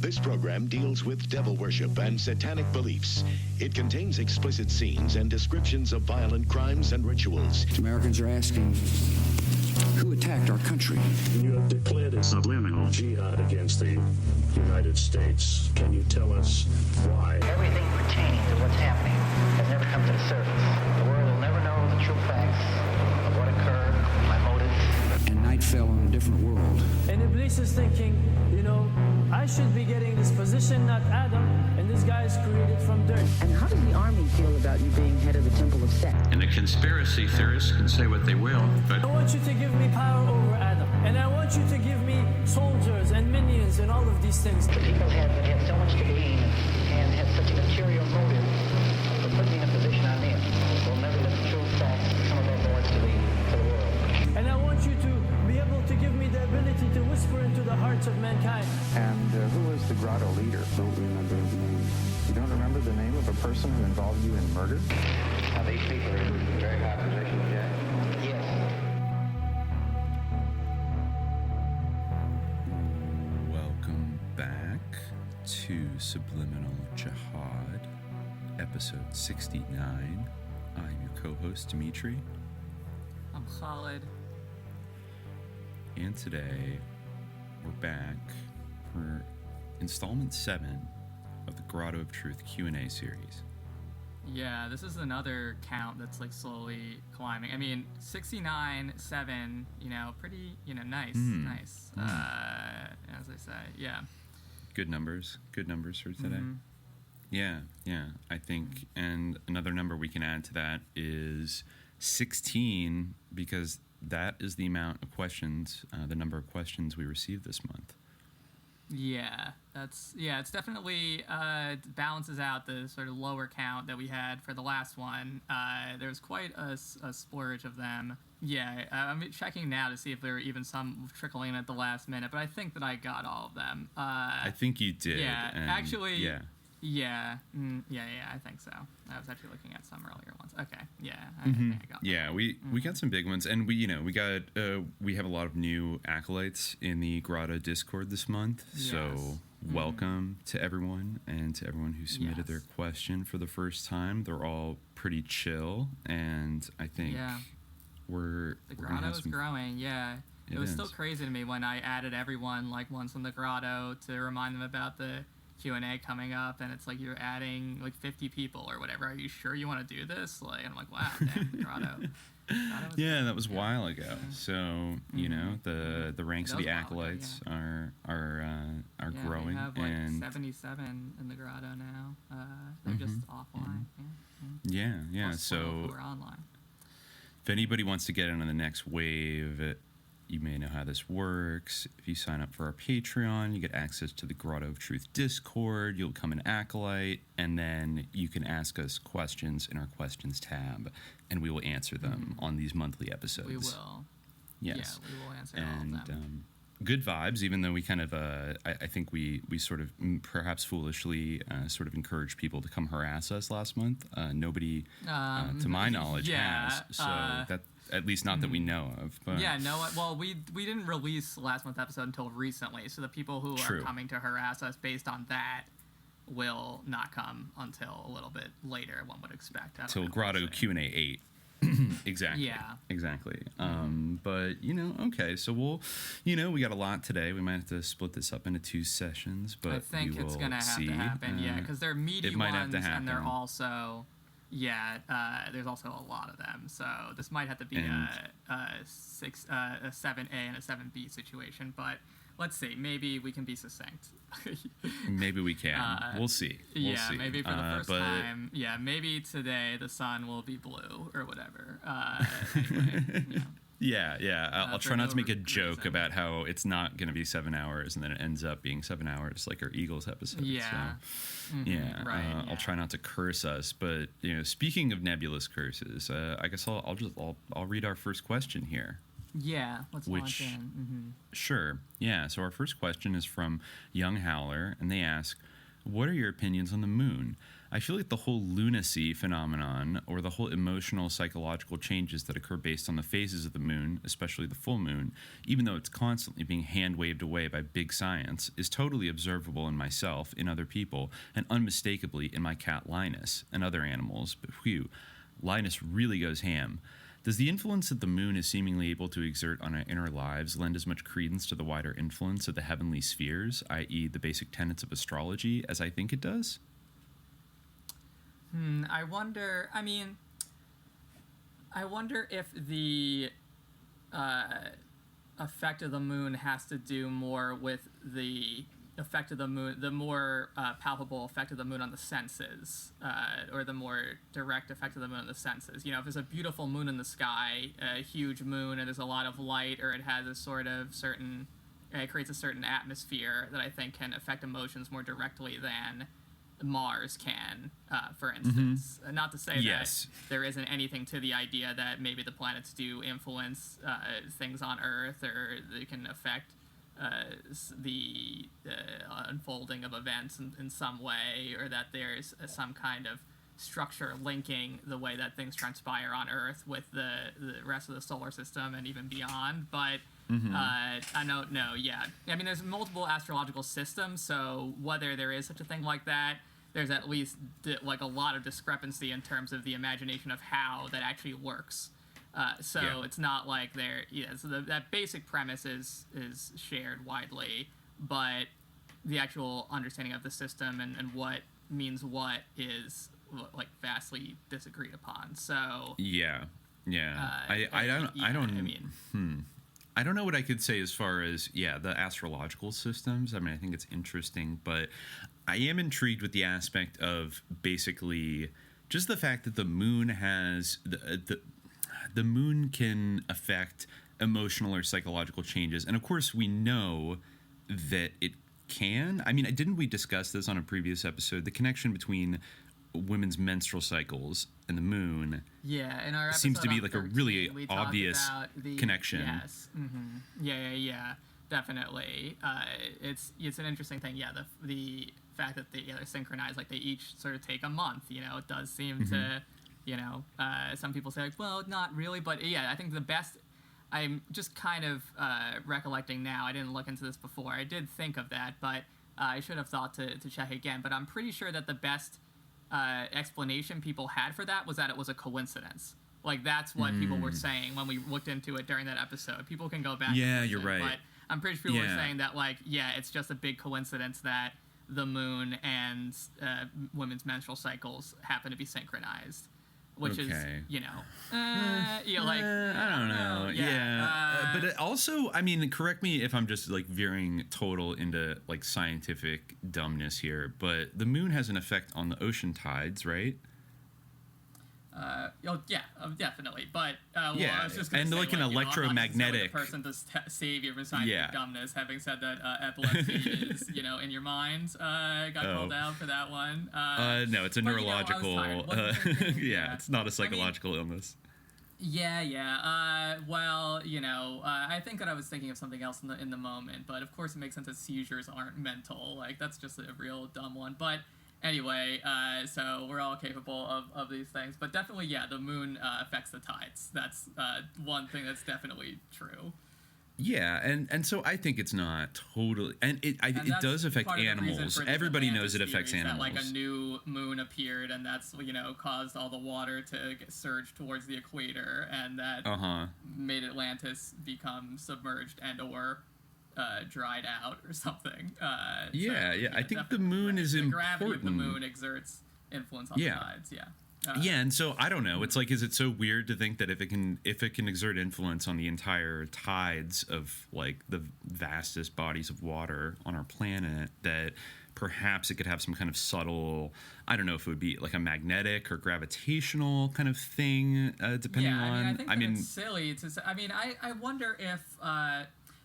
This program deals with devil worship and satanic beliefs. It contains explicit scenes and descriptions of violent crimes and rituals. Americans are asking, who attacked our country? You have declared a subliminal jihad against the United States. Can you tell us why? Everything pertaining to what's happening has never come to the surface. The world will never know the true facts of what occurred, my motives. And night fell on a different world. And Iblis is thinking, I should be getting this position, not Adam, and this guy is created from dirt. And how does the army feel about you being head of the Temple of Set? And the conspiracy theorists can say what they will, but I want you to give me power over Adam, and I want you to give me soldiers and minions and all of these things. The people had so much to gain and had such an ulterior motive for putting me in a position I'm in. We'll never let the true facts come aboard to the world. And I want you to be able to give me the ability to whisper into the hearts of mankind. And who was the grotto leader? Don't remember his name. You don't remember the name of a person who involved you in murder? Now these people are in very high positions, yeah? Yes. Welcome back to Subliminal Jihad, episode 69. I'm your co-host, Dimitri. I'm Khalid. And today, we're back for installment 7 of the Grotto of Truth Q&A series. Yeah, this is another count that's slowly climbing. I mean, 69, 7, pretty, nice, nice. As I say, yeah. Good numbers for today. Mm-hmm. Yeah, I think, and another number we can add to that is 16, because that is the amount of questions, the number of questions we received this month. Yeah, it's definitely balances out the sort of lower count that we had for the last one. There was quite a splurge of them. Yeah, I'm checking now to see if there were even some trickling in at the last minute, but I think that I got all of them. I think you did. Yeah, actually. Yeah. Yeah, I think so. I was actually looking at some earlier ones. Okay, yeah, I think I got them. Yeah, we got some big ones, and we have a lot of new acolytes in the Grotto Discord this month. Yes. So welcome to everyone, and to everyone who submitted their question for the first time. They're all pretty chill, and I think the Grotto is growing. Yeah. It was still crazy to me when I added everyone once in the Grotto to remind them about the Q&A coming up, and it's you're adding 50 people or whatever. Are you sure you want to do this? I'm like, wow, damn, Grotto. Yeah, that was a while ago. Yeah. So the ranks of the acolytes are growing. We have 77 in the Grotto now. They're just offline. Yeah. Plus So we're online. If anybody wants to get into the next wave, you may know how this works. If you sign up for our Patreon, you get access to the Grotto of Truth Discord. You'll become an acolyte, and then you can ask us questions in our questions tab, and we will answer them on these monthly episodes. We will. Yes. Yeah, we will answer all of them. Good vibes, even though we kind of, I think we sort of perhaps foolishly sort of encouraged people to come harass us last month. Nobody, to my knowledge, has. So that. At least not that we know of. But. Yeah, no. Well, we didn't release last month's episode until recently, so the people who are coming to harass us based on that will not come until a little bit later, one would expect. Till Grotto Q&A 8. Exactly. Yeah. Exactly. But, okay, so we'll, we got a lot today. We might have to split this up into 2 sessions, but I think it's going to have to happen, because they're meaty ones, and they're also... Yeah, there's also a lot of them, so this might have to be a 7A and a 7B situation, but let's see. Maybe we can be succinct. Maybe we can. We'll see. We'll see. Maybe for the first time. Yeah, maybe today the sun will be blue or whatever. Anyway, Yeah. I'll try not to make a joke about how it's not going to be 7 hours and then it ends up being 7 hours like our Eagles episode. Yeah. So, right. I'll try not to curse us, but speaking of nebulous curses, I guess I'll read our first question here. Yeah, let's launch in. Sure. Yeah. So our first question is from Young Howler, and they ask, "What are your opinions on the moon? I feel like the whole lunacy phenomenon, or the whole emotional psychological changes that occur based on the phases of the moon, especially the full moon, even though it's constantly being hand waved away by big science, is totally observable in myself, in other people, and unmistakably in my cat Linus and other animals. But whew, Linus really goes ham. Does the influence that the moon is seemingly able to exert on our inner lives lend as much credence to the wider influence of the heavenly spheres, i.e. the basic tenets of astrology, as I think it does? I wonder if the effect of the moon has to do more with the effect of the moon, the more palpable effect of the moon on the senses, or the more direct effect of the moon on the senses. You know, if there's a beautiful moon in the sky, a huge moon, and there's a lot of light, or it has a sort of certain, it creates a certain atmosphere that I think can affect emotions more directly than Mars can, for instance. Not to say that there isn't anything to the idea that maybe the planets do influence things on Earth, or they can affect the unfolding of events in some way, or that there's some kind of structure linking the way that things transpire on Earth with the rest of the solar system and even beyond. But I don't know. Yeah, I mean, there's multiple astrological systems, so whether there is such a thing like that, there's at least like a lot of discrepancy in terms of the imagination of how that actually works. It's not like so that basic premise is shared widely, but the actual understanding of the system and what means what is like vastly disagreed upon. So I don't know what I could say as far as the astrological systems. I mean, I think it's interesting, but I am intrigued with the aspect of basically just the fact that the moon has the moon can affect emotional or psychological changes. And of course, we know that it can. I mean, didn't we discuss this on a previous episode? The connection between women's menstrual cycles and the moon. Yeah, in our episode seems to be like 13, a really obvious connection. Yes. Yeah, definitely. It's an interesting thing. Yeah, the fact that they're synchronized, like they each sort of take a month. You know, it does seem to. You know, some people say, like, well, not really. But, yeah, I think the best... I'm just kind of recollecting now. I didn't look into this before. I did think of that, but I should have thought to check again. But I'm pretty sure that the best explanation people had for that was that it was a coincidence. Like, that's what people were saying when we looked into it during that episode. People can go back. Yeah, you're right. But I'm pretty sure people were saying that, like, it's just a big coincidence that the moon and women's menstrual cycles happen to be synchronized. Which is, you know, I don't know. But it also, I mean, correct me if I'm just like veering total into like scientific dumbness here, but the moon has an effect on the ocean tides, right? Definitely. But I was just and say, like an electromagnetic person to save you from scientific dumbness. Having said that, epilepsy is in your mind. Got called out for that one. No, it's a neurological. It's not a psychological illness. Well, I think that I was thinking of something else in the moment, but of course it makes sense that seizures aren't mental. Like that's just a real dumb one, but. Anyway, so we're all capable of these things, but definitely, the moon affects the tides. That's one thing that's definitely true. Yeah, and so I think it's not totally, and it does affect animals. Everybody knows it affects animals. That, like a new moon appeared, and that's caused all the water to get surged towards the equator, and that made Atlantis become submerged and/or dried out or something. I think the moon is important. The gravity of the moon exerts influence on the tides. And so I don't know. It's like, is it so weird to think that if it can exert influence on the entire tides of like the vastest bodies of water on our planet, that perhaps it could have some kind of subtle, I don't know if it would be like a magnetic or gravitational kind of thing, depending on. I think it's silly to say. I mean, I wonder if.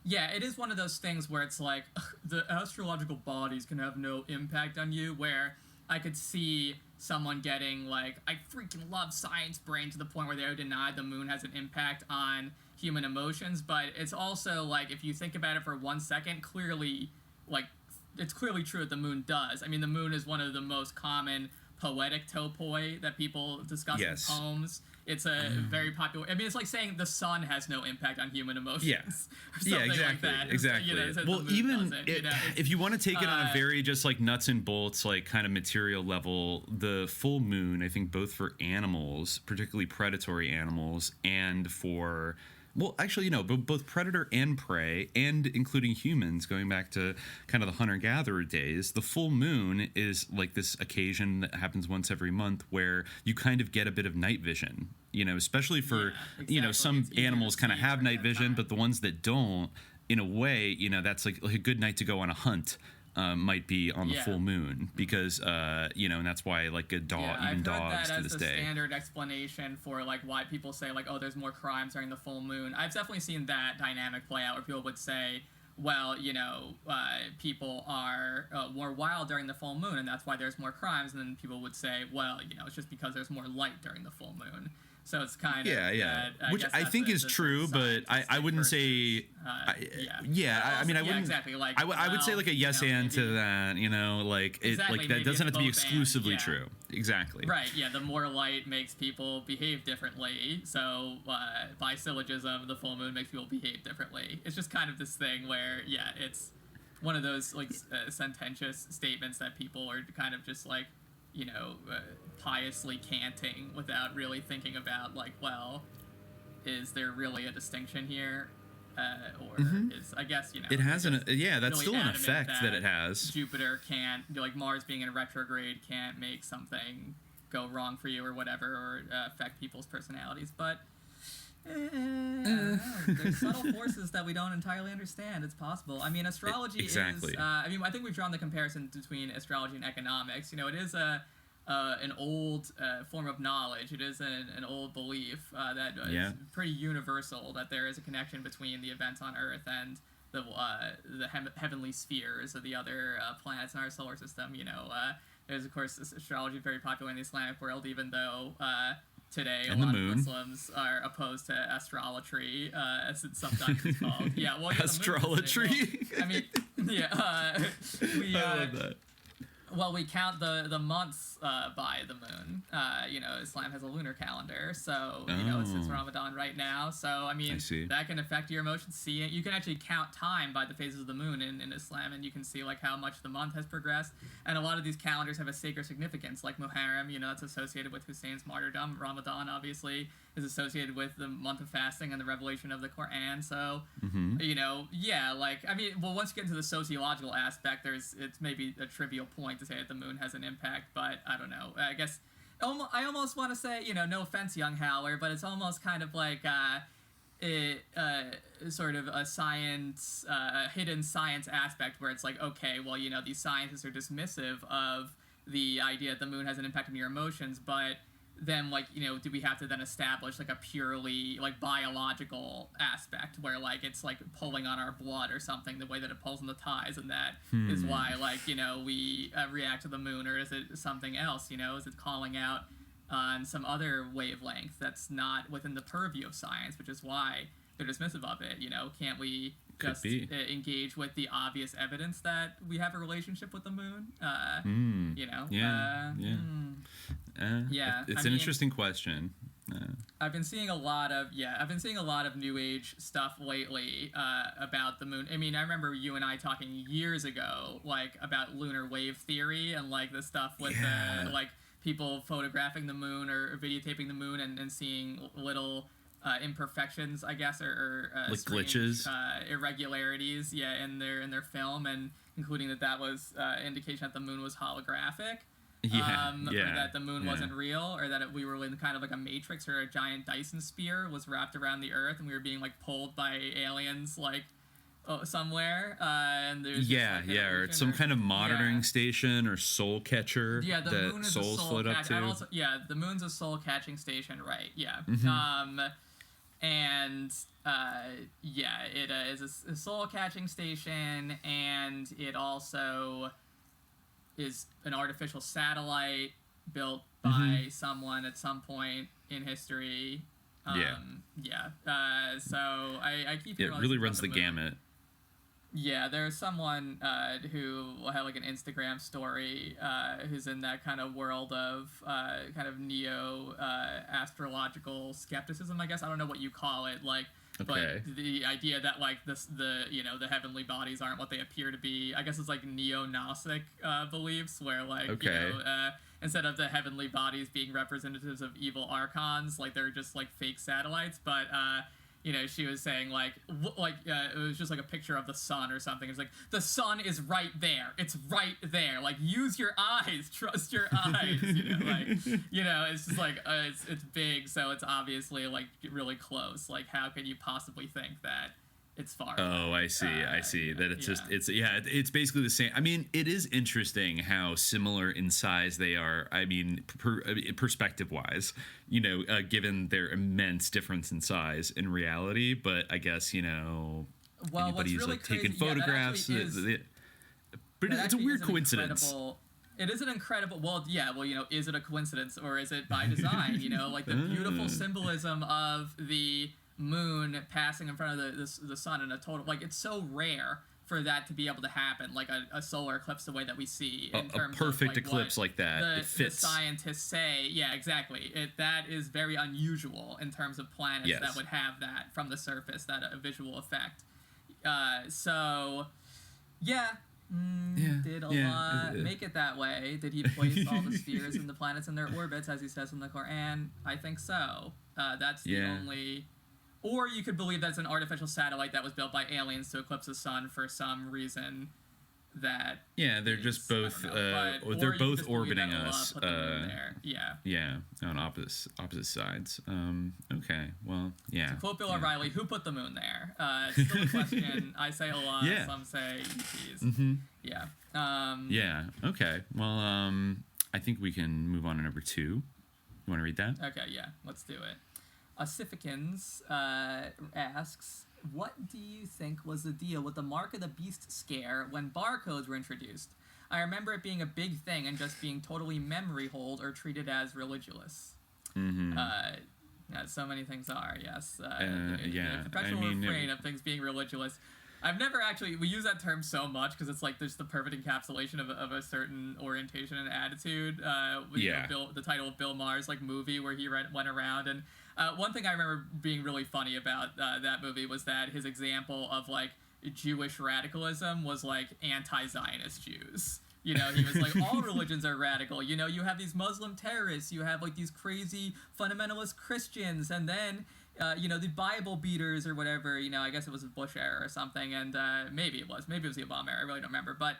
It is one of those things where it's like the astrological bodies can have no impact on you, where I could see someone getting like, I freaking love science brain to the point where they would deny the moon has an impact on human emotions. But it's also like, if you think about it for 1 second, clearly, like, it's clearly true that the moon does. I mean, the moon is one of the most common poetic topoi that people discuss Yes. in poems. It's a very popular. I mean, it's like saying the sun has no impact on human emotions. Yeah. Or something exactly. like that. Exactly. You know, so Well, the moon even doesn't, you know, if you want to take it on a very just like nuts and bolts, like kind of material level, the full moon, I think both for animals, particularly predatory animals, and for, well, actually, both predator and prey, and including humans, going back to kind of the hunter-gatherer days, the full moon is like this occasion that happens once every month where you kind of get a bit of night vision, especially for, some It's easier animals to kind of see have during night that vision, time. but the ones that don't, in a way, that's like a good night to go on a hunt. Might be on the Yeah. full moon because and that's why like a dog, Yeah, even I've heard dogs that to as this the day. standard explanation for like why people say like, oh, there's more crimes during the full moon. I've definitely seen that dynamic play out where people would say, well, people are more wild during the full moon, and that's why there's more crimes. And then people would say, well, it's just because there's more light during the full moon. So it's kind of Which guess I that's think the is true, but I scientific wouldn't versus, say. yeah. I mean, I Yeah, wouldn't exactly. Like, I would say like a yes and to maybe- that. Like it Exactly, like maybe that doesn't it's have to be both and, exclusively yeah. true. Exactly. Right, yeah, the more light makes people behave differently. So, by syllogism, the full moon makes people behave differently. It's just kind of this thing where, yeah, it's one of those, like, sententious statements that people are kind of just, like, piously canting without really thinking about, like, well, is there really a distinction here? Or is, I guess, It has they're an just that's really still an adamant effect that it has. Jupiter can't, like Mars being in retrograde can't make something go wrong for you or whatever, or affect people's personalities. But I don't know. There's subtle forces that we don't entirely understand. It's possible. I mean, astrology Exactly. is. I think we've drawn the comparison between astrology and economics. It is an old form of knowledge. It is an old belief that is pretty universal, that there is a connection between the events on Earth and the heavenly spheres of the other planets in our solar system. There's, of course, this astrology very popular in the Islamic world, even though today And a the lot moon. of Muslims are opposed to astrology, as it sometimes is called. Yeah, well, yeah, Astrology. I mean, yeah, we. I love that. Well, we count the months by the moon. Islam has a lunar calendar, so it's Ramadan right now. So I mean, I see. that can affect your emotions. You can actually count time by the phases of the moon in Islam, and you can see like how much the month has progressed. And a lot of these calendars have a sacred significance, like Muharram. That's associated with Hussein's martyrdom. Ramadan, obviously, is associated with the month of fasting and the revelation of the Quran. So, once you get into the sociological aspect, it's maybe a trivial point to say that the moon has an impact, but I don't know. I guess I almost want to say, no offense, young Howler, but it's almost kind of like sort of a science, a hidden science aspect where it's like, okay, well, these scientists are dismissive of the idea that the moon has an impact on your emotions, but then do we have to then establish like a purely like biological aspect where like it's like pulling on our blood or something, the way that it pulls on the ties, and that is why we react to the moon? Or is it something else? Is it calling out on some other wavelength that's not within the purview of science, which is why they're dismissive of it? Can't we just engage with the obvious evidence that we have a relationship with the moon? It's an interesting question. I've been seeing a lot of New Age stuff lately about the moon. I mean, I remember you and I talking years ago, like about lunar wave theory and like the stuff with the like people photographing the moon or videotaping the moon and seeing little imperfections, I guess, or like strange, glitches, irregularities, in their film, and including that was indication that the moon was holographic. Or that the moon wasn't real, or that we were in kind of like a matrix, or a giant Dyson sphere was wrapped around the Earth, and we were being like pulled by aliens like somewhere. And there's or it's some kind of monitoring station or soul catcher. Yeah, the that moon is souls a soul float up to. the moon's a soul catching station, right? Yeah. It is a soul catching station, and it also is an artificial satellite built by someone at some point in history. So I keep hearing it really runs the gamut. Yeah, there's someone who had like an Instagram story who's in that kind of world of kind of neo astrological skepticism, I guess. I don't know what you call it, like, okay. but the idea that like the heavenly bodies aren't what they appear to be. I guess it's like neo-Gnostic beliefs where like instead of the heavenly bodies being representatives of evil archons, like they're just like fake satellites, but she was saying like it was just like a picture of the sun or something. It's like the sun is right there. It's right there. Like use your eyes. Trust your eyes. It's just like it's big, so it's obviously like really close. Like how can you possibly think that it's far? Oh, I see. I see that it's it's basically the same. I mean, it is interesting how similar in size they are. I mean, perspective wise, given their immense difference in size in reality. But I guess well, anybody who's really like taking crazy, photographs, but it's a weird coincidence. It is an incredible. Well, is it a coincidence or is it by design? Like the beautiful symbolism of the moon passing in front of the sun in a total, like, it's so rare for that to be able to happen, like a solar eclipse the way that we see in terms a perfect of, like, eclipse like that. It fits. The scientists say, yeah, exactly. That is very unusual in terms of planets that would have that from the surface, that a visual effect. Did Allah make it that way? Did he place all the spheres and the planets in their orbits, as he says in the Quran? I think so. That's the only... Or you could believe that's an artificial satellite that was built by aliens to eclipse the sun for some reason that... Yeah, they're just both... they're both orbiting us. On opposite sides. Okay, well, yeah. To quote Bill O'Reilly, who put the moon there? It's still a question. I say Allah, some say ETs. Mm-hmm. Yeah. Okay. Well, I think we can move on to number 2. You want to read that? Okay, yeah. Let's do it. Sifikins asks, what do you think was the deal with the Mark of the Beast scare when barcodes were introduced? I remember it being a big thing and just being totally memory hold or treated as religious. Mm-hmm. So many things are, yes. Perpetual refrain of things being religious. I've never actually... We use that term so much because it's like there's the perfect encapsulation of a certain orientation and attitude. The title of Bill Maher's like movie where he went around and... one thing I remember being really funny about that movie was that his example of like Jewish radicalism was like anti-Zionist Jews. He was like, all religions are radical. You have these Muslim terrorists, you have like these crazy fundamentalist Christians, and then the Bible beaters or whatever. I guess it was a Bush era or something, and maybe it was the Obama era. I really don't remember, but.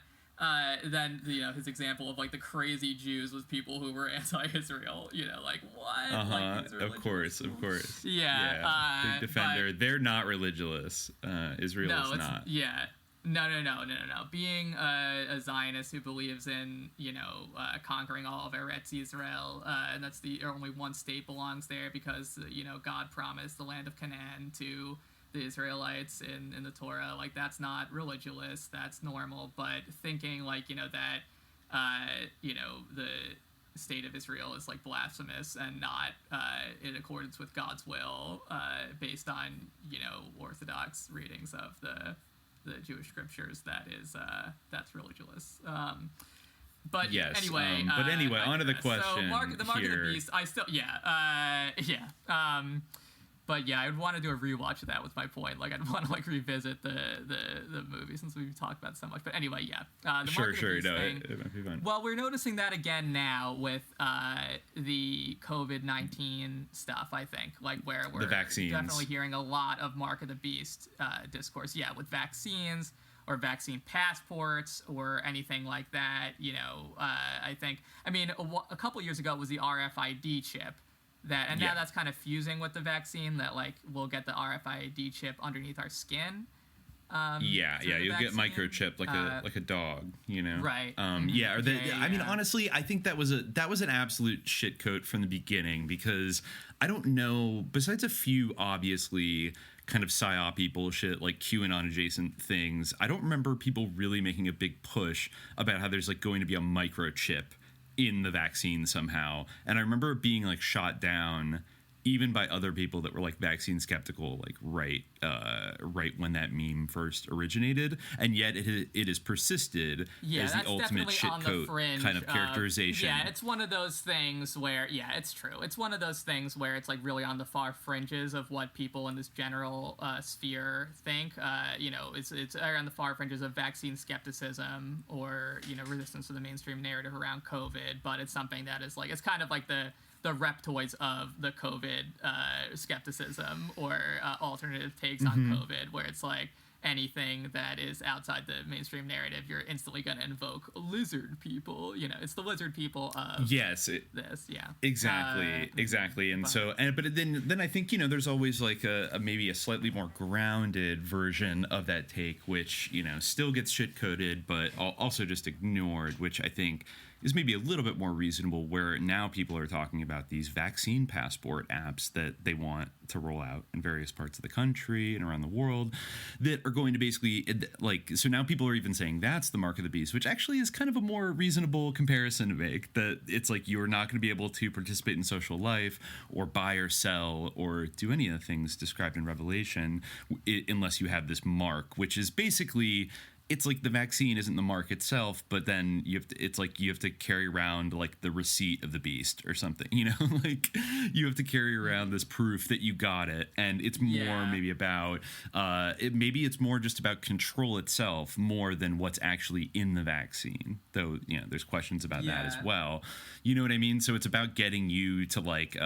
Then his example of like the crazy Jews was people who were anti-Israel. Like what? Like, of course. Yeah. Big defender. They're not religious. Israel is not. Yeah. No. Being a Zionist who believes in conquering all of Eretz Israel, and that's the only one state belongs there because God promised the land of Canaan to the Israelites in the Torah, like that's not religious, that's normal. But thinking like that the state of Israel is like blasphemous and not in accordance with God's will, based on Orthodox readings of the Jewish scriptures, that's religious. But yes, anyway, on to the question. So the Mark of the Beast, I still but yeah, I would want to do a rewatch of that. Was my point. Like, I'd want to like revisit the movie since we've talked about it so much. But anyway, yeah. The Mark of the Beast thing, it might be fun. Well, we're noticing that again now with the COVID-19 stuff. I think like where we're the vaccines. Definitely hearing a lot of Mark of the Beast discourse. Yeah, with vaccines or vaccine passports or anything like that. I think. I mean, a couple years ago it was the RFID chip. Now that's kind of fusing with the vaccine that like we'll get the RFID chip underneath our skin. You'll get microchipped like a dog, Right. I mean, honestly, I think that was an absolute shitcoat from the beginning because I don't know. Besides a few obviously kind of psyop bullshit like QAnon adjacent things, I don't remember people really making a big push about how there's like going to be a microchip in the vaccine somehow. And I remember it being like shot down even by other people that were like vaccine skeptical, like right when that meme first originated, and yet it has persisted as the ultimate shitcoat kind of characterization. It's one of those things where it's true. It's one of those things where it's like really on the far fringes of what people in this general sphere think. It's on the far fringes of vaccine skepticism or resistance to the mainstream narrative around COVID, but it's something that is like, it's kind of like the reptoids of the COVID skepticism or alternative takes on COVID, where it's like anything that is outside the mainstream narrative, you're instantly going to invoke lizard people. It's the lizard people of this. Yeah, exactly. And but then I think there's always like a maybe a slightly more grounded version of that take, which still gets shit coded, but also just ignored, which I think is maybe a little bit more reasonable, where now people are talking about these vaccine passport apps that they want to roll out in various parts of the country and around the world that are going to basically so now people are even saying that's the mark of the beast, which actually is kind of a more reasonable comparison to make, that it's like you're not going to be able to participate in social life or buy or sell or do any of the things described in Revelation unless you have this mark, which is basically, it's like the vaccine isn't the mark itself, but then you have to carry around like the receipt of the beast or something, like you have to carry around this proof that you got it. And it's more maybe about, maybe it's more just about control itself more than what's actually in the vaccine. Though, there's questions about that as well. You know what I mean? So it's about getting you to like,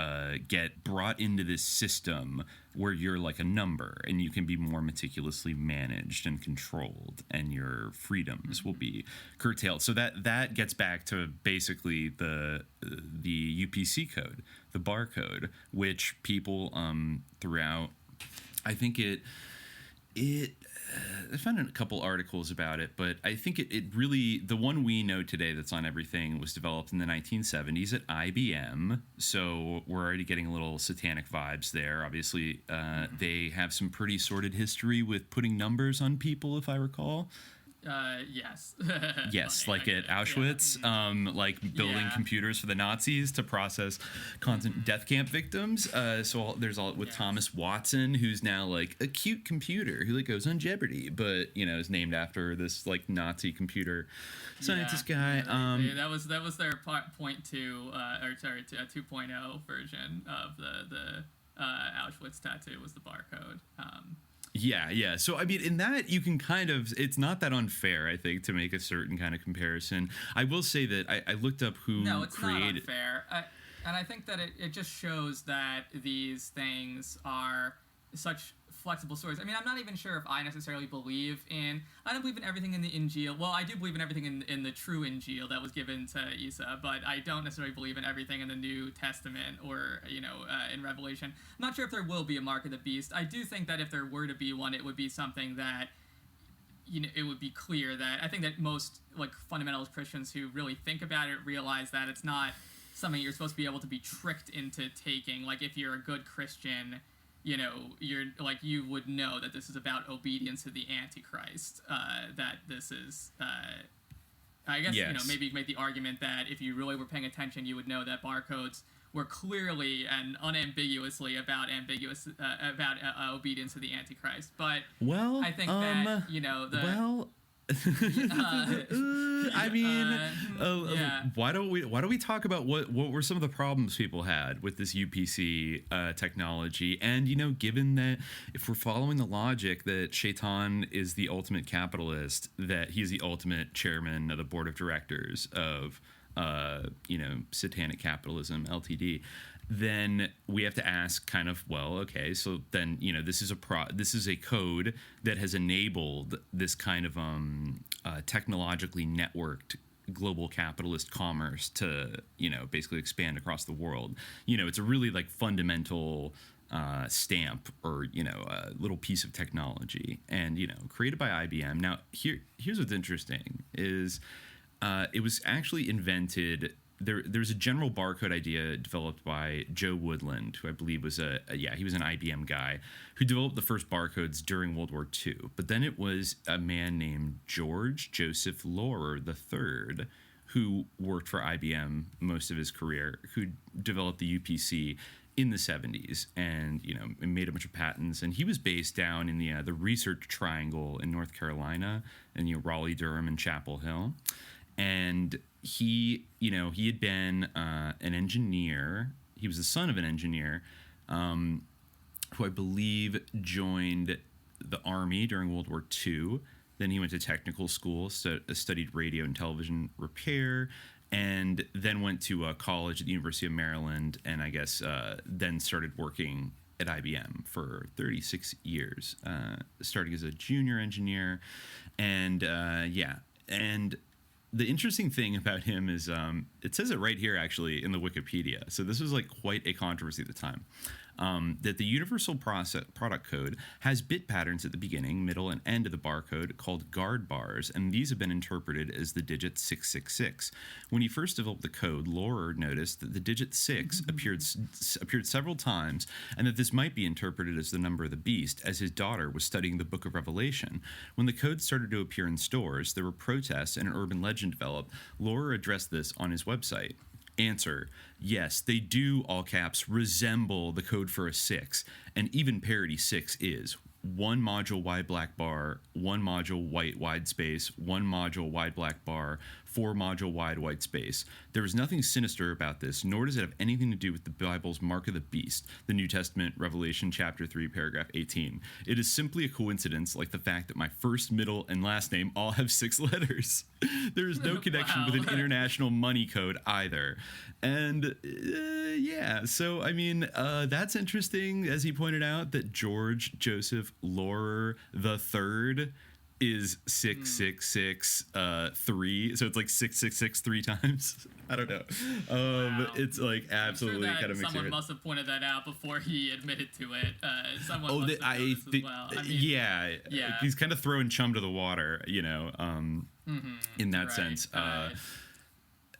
get brought into this system where you're like a number and you can be more meticulously managed and controlled, and your freedoms will be curtailed. So that gets back to basically the UPC code, the barcode, which people throughout, I think I found a couple articles about it, but I think it really, the one we know today that's on everything was developed in the 1970s at IBM. So we're already getting a little satanic vibes there. Obviously, they have some pretty sordid history with putting numbers on people, if I recall. Yes. Yes, like at Auschwitz, like building computers for the Nazis to process constant death camp victims. So there's all with Thomas Watson, who's now like a cute computer who like goes on Jeopardy, but is named after this like Nazi computer scientist guy. That was their 2.0 version of the Auschwitz tattoo was the barcode. Yeah. So, I mean, in that, you can kind of, it's not that unfair, I think, to make a certain kind of comparison. I will say that I looked up who created... No, it's not unfair. And I think that it just shows that these things are such flexible stories. I mean, I'm not even sure if I necessarily believe in... I don't believe in everything in the Injil. Well, I do believe in everything in the true Injil that was given to Isa, but I don't necessarily believe in everything in the New Testament or, in Revelation. I'm not sure if there will be a mark of the beast. I do think that if there were to be one, it would be something that, it would be clear that... I think that most, like, fundamentalist Christians who really think about it realize that it's not something you're supposed to be able to be tricked into taking. Like, if you're a good Christian... you're like, you would know that this is about obedience to the Antichrist, that this is, I guess, maybe you can make the argument that if you really were paying attention, you would know that barcodes were clearly and unambiguously about obedience to the Antichrist. But I think that, I mean, why don't we talk about what were some of the problems people had with this UPC technology? And given that if we're following the logic that Shaitan is the ultimate capitalist, that he's the ultimate chairman of the board of directors of Satanic Capitalism Ltd, then we have to ask kind of, well, okay, so then, this is a code that has enabled this kind of technologically networked global capitalist commerce to, basically expand across the world. It's a really like fundamental stamp or, a little piece of technology, and, created by IBM. Now, here's what's interesting is it was actually invented. There's a general barcode idea developed by Joe Woodland, who I believe was he was an IBM guy who developed the first barcodes during World War II. But then it was a man named George Joseph Laurer III who worked for IBM most of his career, who developed the UPC in the 70s and, you know, made a bunch of patents. And he was based down in the Research Triangle in North Carolina, and, you know, Raleigh, Durham, and Chapel Hill. And he, you know, he had been an engineer. He was the son of an engineer who I believe joined the Army during World War II. Then he went to technical school, studied radio and television repair, and then went to college at the University of Maryland, and I guess then started working at IBM for 36 years, starting as a junior engineer. And and the interesting thing about him is it says it right here, actually, in the Wikipedia. So this was like quite a controversy at the time. That the Universal Product Code has bit patterns at the beginning, middle, and end of the barcode called guard bars, and these have been interpreted as the digit 666. When he first developed the code, Laurer noticed that the digit 6 appeared several times, and that this might be interpreted as the number of the beast, as his daughter was studying the Book of Revelation. When the code started to appear in stores, there were protests and an urban legend developed. Laurer addressed this on his website. Answer: yes, they do, all caps, resemble the code for a 6, and even parity 6 is 1 module wide black bar, 1 module white wide space, 1 module wide black bar, 4 module wide white space. There is nothing sinister about this, nor does it have anything to do with the Bible's mark of the beast, the New Testament, Revelation chapter 3, paragraph 18. It is simply a coincidence, like the fact that my first, middle, and last name all have 6 letters. There is no connection with an international money code either. And yeah, so I mean, that's interesting, as he pointed out, that George Joseph Laurer III is 666 so it's like 666 3 times. I don't know. Wow. It's like absolutely I'm sure kind of makes someone must have pointed that out before he admitted to it. Someone must have noticed as well. I mean, yeah, he's kind of throwing chum to the water, you know, in that sense. I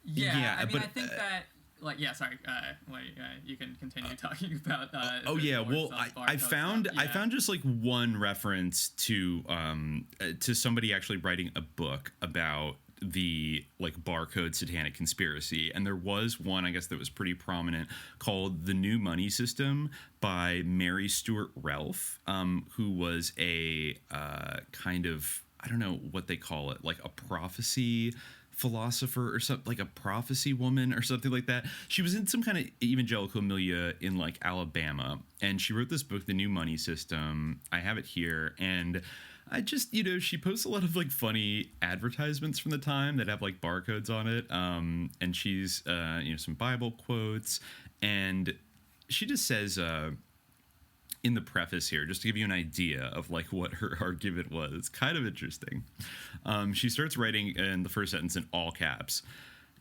mean, I think that. Like, yeah, sorry. You can continue talking about. I found just like one reference to somebody actually writing a book about the like barcode satanic conspiracy, and there was one, I guess, that was pretty prominent called "The New Money System" by Mary Stuart Ralph, who was a kind of, I don't know what they call it, like a prophecy philosopher or something, like a prophecy woman or something like that. She was in some kind of evangelical milieu in like Alabama, and she wrote this book, The New Money System. I have it here, and I just, you know, she posts a lot of like funny advertisements from the time that have like barcodes on it, and she's you know, some Bible quotes, and she just says in the preface here, just to give you an idea of like what her argument was. It's kind of interesting. She starts writing in the first sentence in all caps: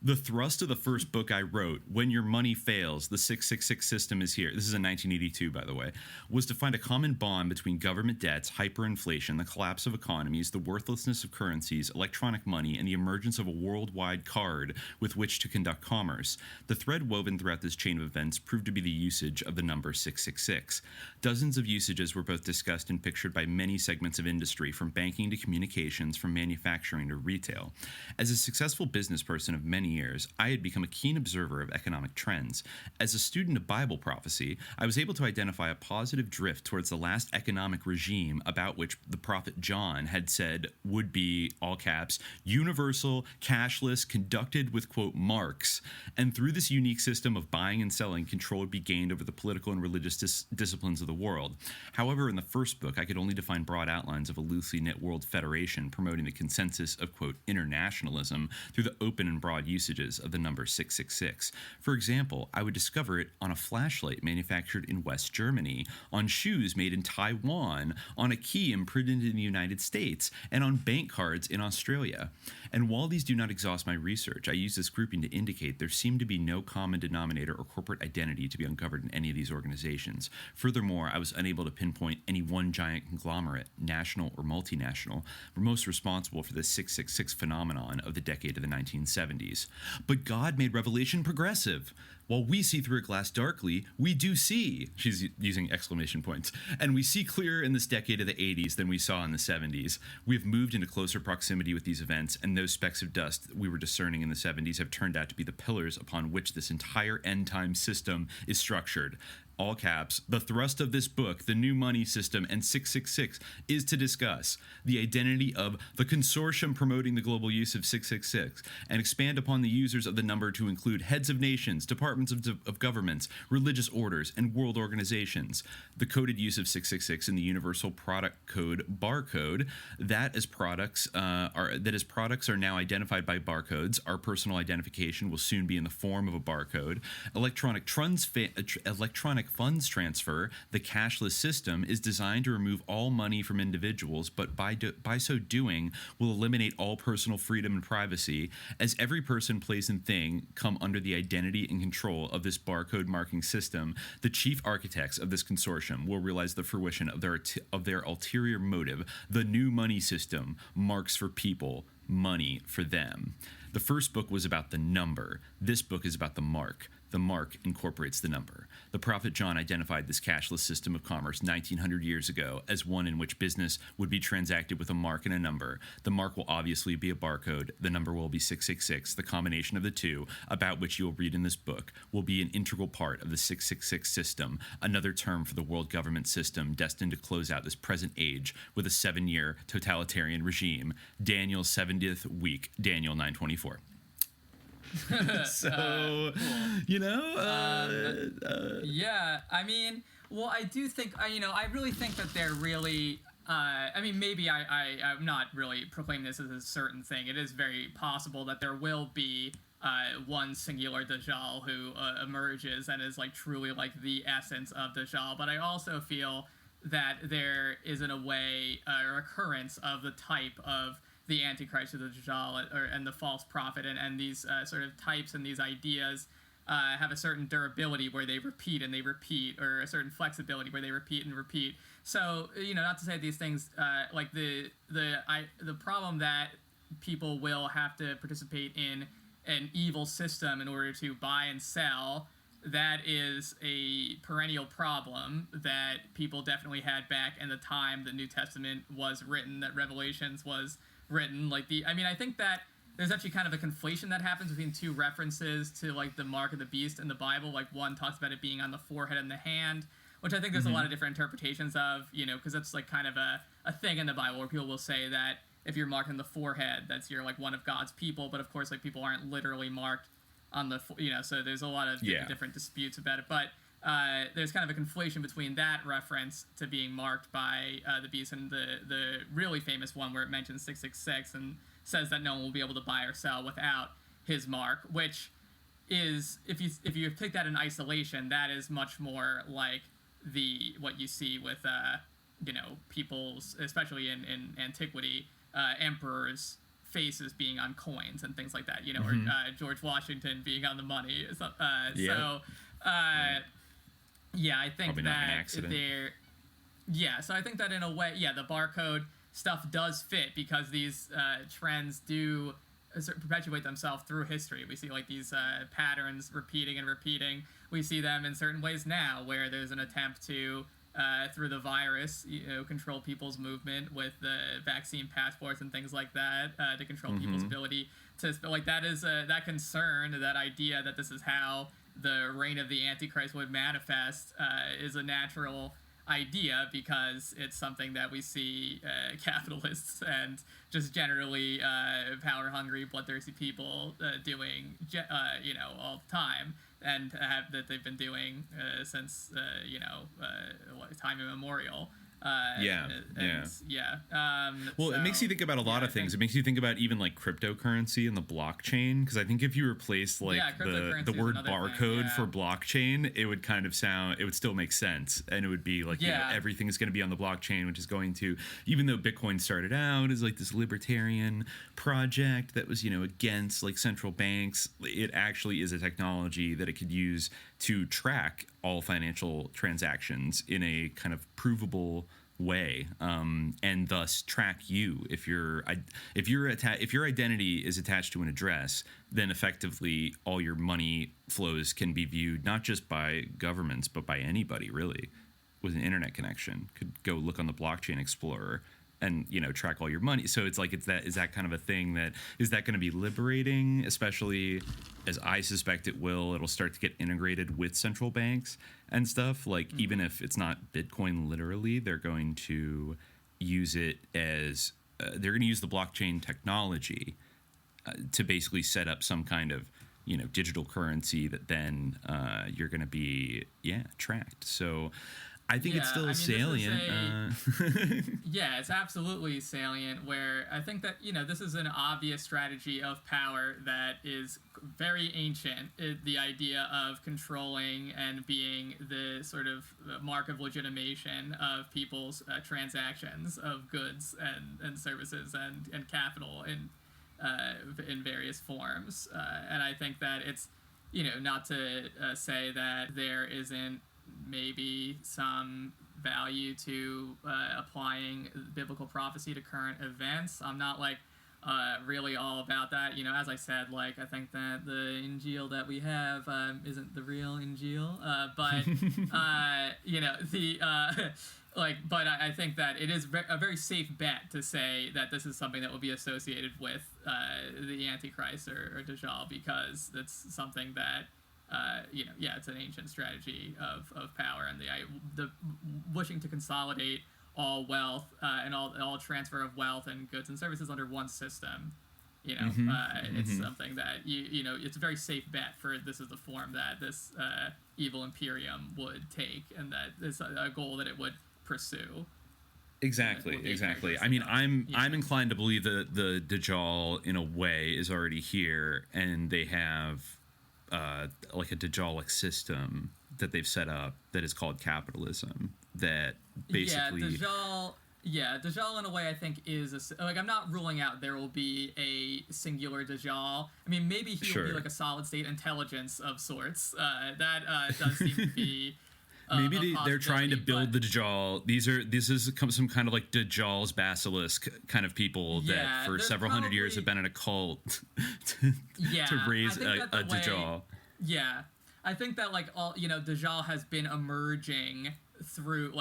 "The thrust of the first book I wrote, When Your Money Fails, the 666 System is Here," this is in 1982, by the way, "was to find a common bond between government debts, hyperinflation, the collapse of economies, the worthlessness of currencies, electronic money, and the emergence of a worldwide card with which to conduct commerce. The thread woven throughout this chain of events proved to be the usage of the number 666. Dozens of usages were both discussed and pictured by many segments of industry, from banking to communications, from manufacturing to retail. As a successful business person of many years, I had become a keen observer of economic trends. As a student of Bible prophecy, I was able to identify a positive drift towards the last economic regime about which the prophet John had said would be, all caps, universal, cashless, conducted with, quote, marks. And through this unique system of buying and selling, control would be gained over the political and religious disciplines of the world. However, in the first book, I could only define broad outlines of a loosely knit world federation promoting the consensus of, quote, internationalism through the open and broad usages of the number 666. For example, I would discover it on a flashlight manufactured in West Germany, on shoes made in Taiwan, on a key imprinted in the United States, and on bank cards in Australia. And while these do not exhaust my research, I use this grouping to indicate there seemed to be no common denominator or corporate identity to be uncovered in any of these organizations. Furthermore, I was unable to pinpoint any one giant conglomerate, national or multinational, most responsible for the 666 phenomenon of the decade of the 1970s. But God made Revelation progressive. While we see through a glass darkly, we do see. She's using exclamation points. And we see clearer in this decade of the 80s than we saw in the 70s. We have moved into closer proximity with these events, and those specks of dust we were discerning in the 70s have turned out to be the pillars upon which this entire end time system is structured. All caps, the thrust of this book, The New Money System, and 666 is to discuss the identity of the consortium promoting the global use of 666 and expand upon the users of the number to include heads of nations, departments of governments, religious orders, and world organizations. The coded use of 666 in the Universal Product Code barcode, that as products are now identified by barcodes, our personal identification will soon be in the form of a barcode. Electronic funds transfer, the cashless system, is designed to remove all money from individuals, but by so doing will eliminate all personal freedom and privacy, as every person, place, and thing come under the identity and control of this barcode marking system. The chief architects of this consortium will realize the fruition of their ulterior motive. The new money system marks for people, money for them. The first book was about the number. This book is about the mark. The mark incorporates the number. The Prophet John identified this cashless system of commerce 1900 years ago as one in which business would be transacted with a mark and a number. The mark will obviously be a barcode. The number will be 666. The combination of the two, about which you will read in this book, will be an integral part of the 666 system, another term for the world government system destined to close out this present age with a 7-year totalitarian regime. Daniel's 70th week, Daniel 9:24. So, cool. you know, yeah, I mean, well, I do think, I really think that they're really, maybe I'm not really proclaiming this as a certain thing. It is very possible that there will be one singular Dajjal who emerges and is like truly like the essence of Dajjal. But I also feel that there is in a way a recurrence of the type of the Antichrist or the Dajjal and the false prophet, and these sort of types and these ideas have a certain durability where they repeat and they repeat, or a certain flexibility where they repeat and repeat. So, not to say these things like the problem that people will have to participate in an evil system in order to buy and sell, that is a perennial problem that people definitely had back in the time the New Testament was written, that Revelations was written. I think that there's actually kind of a conflation that happens between two references to like the mark of the beast in the Bible. Like one talks about it being on the forehead and the hand, which I think there's a lot of different interpretations of, because that's like kind of a thing in the Bible where people will say that if you're marked on the forehead, that's you're like one of God's people. But of course, like people aren't literally marked on the, so there's a lot of different disputes about it. But there's kind of a conflation between that reference to being marked by the beast and the really famous one where it mentions 666 and says that no one will be able to buy or sell without his mark, which is, if you take that in isolation, that is much more like what you see with people's, especially in antiquity, emperors' faces being on coins and things like that, or George Washington being on the money. I think probably that they're, so I think that in a way, the barcode stuff does fit because these trends do perpetuate themselves through history. We see like these patterns repeating and repeating. We see them in certain ways now where there's an attempt to, through the virus, control people's movement with the vaccine passports and things like that, to control people's ability to, like, that is that concern, that idea that this is how the reign of the Antichrist would manifest is a natural idea because it's something that we see capitalists and just generally power-hungry, bloodthirsty people doing, all the time, and that they've been doing since time immemorial. It makes you think about a lot of things. It makes you think about even like cryptocurrency and the blockchain, because I think if you replace like the word barcode for blockchain, it would kind of it would still make sense, and it would be like everything is going to be on the blockchain, which is going to, even though Bitcoin started out as like this libertarian project that was against like central banks, it actually is a technology that it could use to track all financial transactions in a kind of provable way, and thus track you. If your identity is attached to an address, then effectively all your money flows can be viewed not just by governments but by anybody really with an internet connection. Could go look on the blockchain explorer and track all your money. So it's like, is that kind of a thing that is that going to be liberating, especially as I suspect it'll start to get integrated with central banks and stuff. Like even if it's not Bitcoin literally, they're going to use it as they're going to use the blockchain technology to basically set up some kind of digital currency that then you're going to be tracked. So I think it's still salient. Yeah, it's absolutely salient, where I think that, this is an obvious strategy of power that is very ancient. The idea of controlling and being the sort of mark of legitimation of people's transactions of goods and services and capital in various forms. And I think that it's, not to say that there isn't maybe some value to applying biblical prophecy to current events. I'm not really all about that. As I said, I think that the Injil that we have isn't the real Injil, but but I think that it is a very safe bet to say that this is something that will be associated with the Antichrist or Dajjal, because it's something that it's an ancient strategy of power, and the wishing to consolidate all wealth and all transfer of wealth and goods and services under one system. It's something that it's a very safe bet for this is the form that this evil imperium would take, and that it's a goal that it would pursue. Exactly. I mean, I'm inclined to believe that the Dajjal in a way is already here, and they have like a Dajjalic system that they've set up that is called capitalism, that basically Dajjal in a way I think is I'm not ruling out there will be a singular Dajjal. I mean, maybe he will be like a solid state intelligence of sorts. That does seem to be maybe they're trying to build the Dajjal. This is some kind of like Dajjal's basilisk kind of people that for several hundred years have been in a cult to raise a Dajjal. Yeah, I think that Dajjal has been emerging through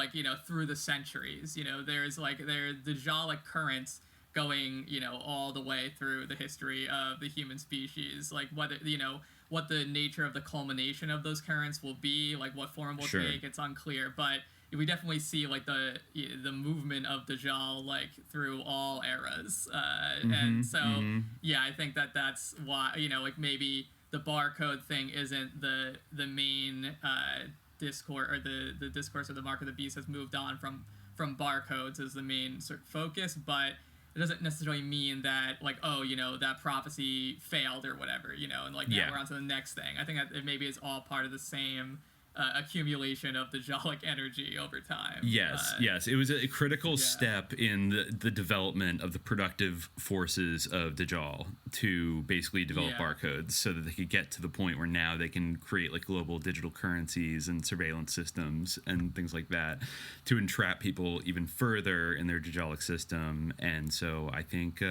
through the centuries. There's there are Dajjalic currents going all the way through the history of the human species. Whether what the nature of the culmination of those currents will be, what form will take, it's unclear. But we definitely see the movement of Dajjal through all eras, and so I think that's why maybe the barcode thing isn't the main discourse, or the discourse of the mark of the beast has moved on from barcodes as the main sort of focus, but it doesn't necessarily mean that that prophecy failed or whatever, and now we're on to the next thing. I think that it maybe is all part of the same accumulation of Dajjalic energy over time. Yes. It was a critical step in the development of the productive forces of Dajjal to basically develop barcodes so that they could get to the point where now they can create global digital currencies and surveillance systems and things like that to entrap people even further in their Dajjalic system. And so I think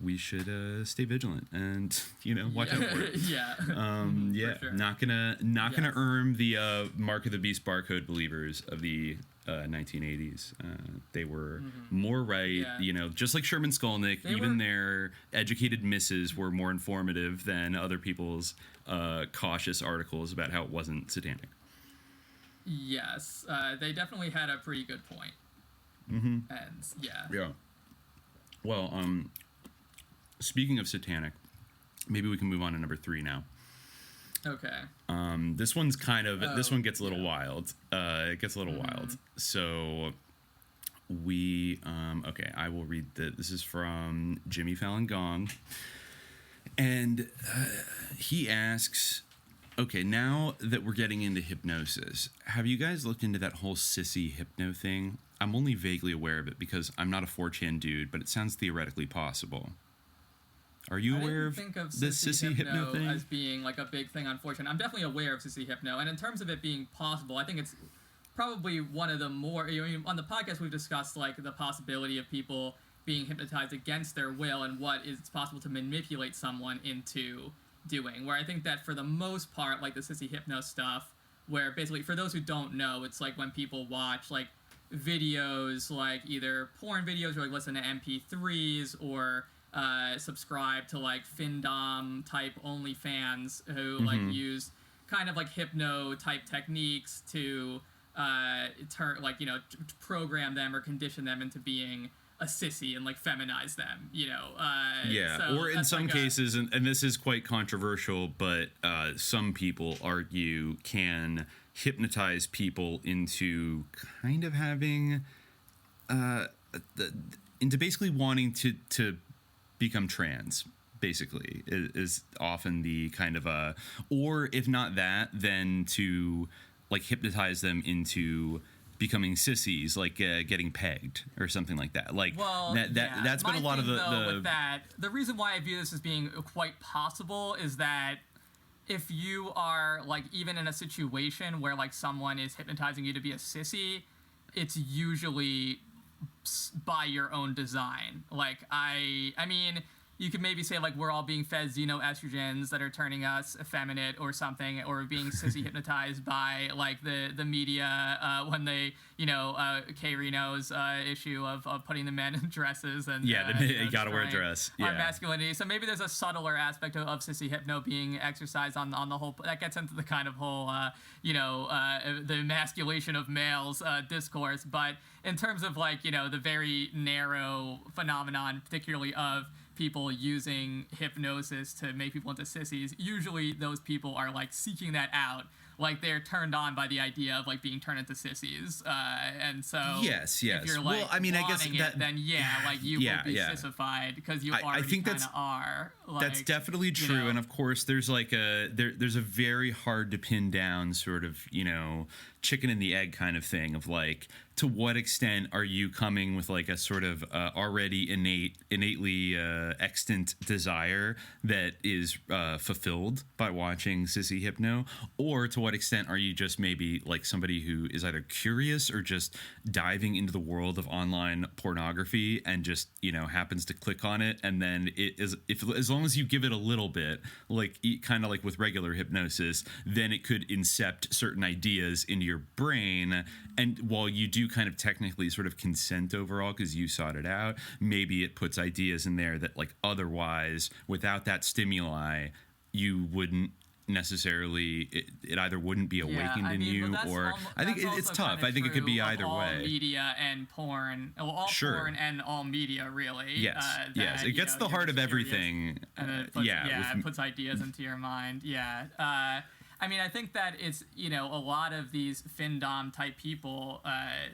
we should stay vigilant and watch out for it. Sure. Not gonna earn the Mark of the Beast barcode believers of the 1980s. They were more right, just like Sherman Skolnick. Their educated misses were more informative than other people's cautious articles about how it wasn't satanic. Yes, they definitely had a pretty good point. And Well, speaking of satanic, maybe we can move on to number 3 now. Okay. This one's this one gets a little wild. It gets a little wild. So we, I will read this is from Jimmy Fallon Gong. And he asks, okay, now that we're getting into hypnosis, have you guys looked into that whole sissy hypno thing? I'm only vaguely aware of it because I'm not a 4chan dude, but it sounds theoretically possible. Are you aware of the sissy hypno thing? As being a big thing on 4chan. I'm definitely aware of sissy hypno, and in terms of it being possible, I think it's probably one of the more, on the podcast we've discussed like the possibility of people being hypnotized against their will and what is possible to manipulate someone into doing, where I think that for the most part, like the sissy hypno stuff, where basically for those who don't know, it's like when people watch like videos, like either porn videos or like listen to MP3s or subscribe to like Findom type OnlyFans who like use kind of like hypno type techniques to program them or condition them into being a sissy and like feminize them, so or in some cases, and this is quite controversial, but some people argue can hypnotize people into kind of having into basically wanting to become trans, basically, is often the kind of or if not that, then to like hypnotize them into becoming sissies, like getting pegged or something like that. Like that's been a lot of with that. The reason why I view this as being quite possible is that if you are like even in a situation where like someone is hypnotizing you to be a sissy, it's usually by your own design. Like I mean, you could maybe say like we're all being fed xenoestrogens that are turning us effeminate or something, or being sissy hypnotized by like the media when they K Reno's issue of putting the men in dresses and you gotta wear a dress on masculinity. So maybe there's a subtler aspect of sissy hypno being exercised on the whole. That gets into the kind of whole the emasculation of males discourse. But in terms of like the very narrow phenomenon, particularly of people using hypnosis to make people into sissies, usually those people are like seeking that out, like they're turned on by the idea of like being turned into sissies, and so yes if you're like I guess that then like you will be sissified because you already kind of are. Like, that's definitely true, and of course there's like there's a very hard to pin down sort of chicken and the egg kind of thing of like, to what extent are you coming with like a sort of already innately extant desire that is fulfilled by watching sissy hypno, or to what extent are you just maybe like somebody who is either curious or just diving into the world of online pornography and just happens to click on it, and then it is, if as long as you give it a little bit, like kind of like with regular hypnosis, then it could incept certain ideas into your brain, and while you do kind of technically sort of consent overall because you sought it out, maybe it puts ideas in there that like otherwise without that stimuli you wouldn't necessarily, it either wouldn't be awakened in you, or I think it's tough. I think it could be either way. Media and porn, porn and all media, really. Yes, yes, it gets the heart of everything. And it puts, it puts ideas into your mind. Yeah. I mean, I think that it's, a lot of these Findom type people,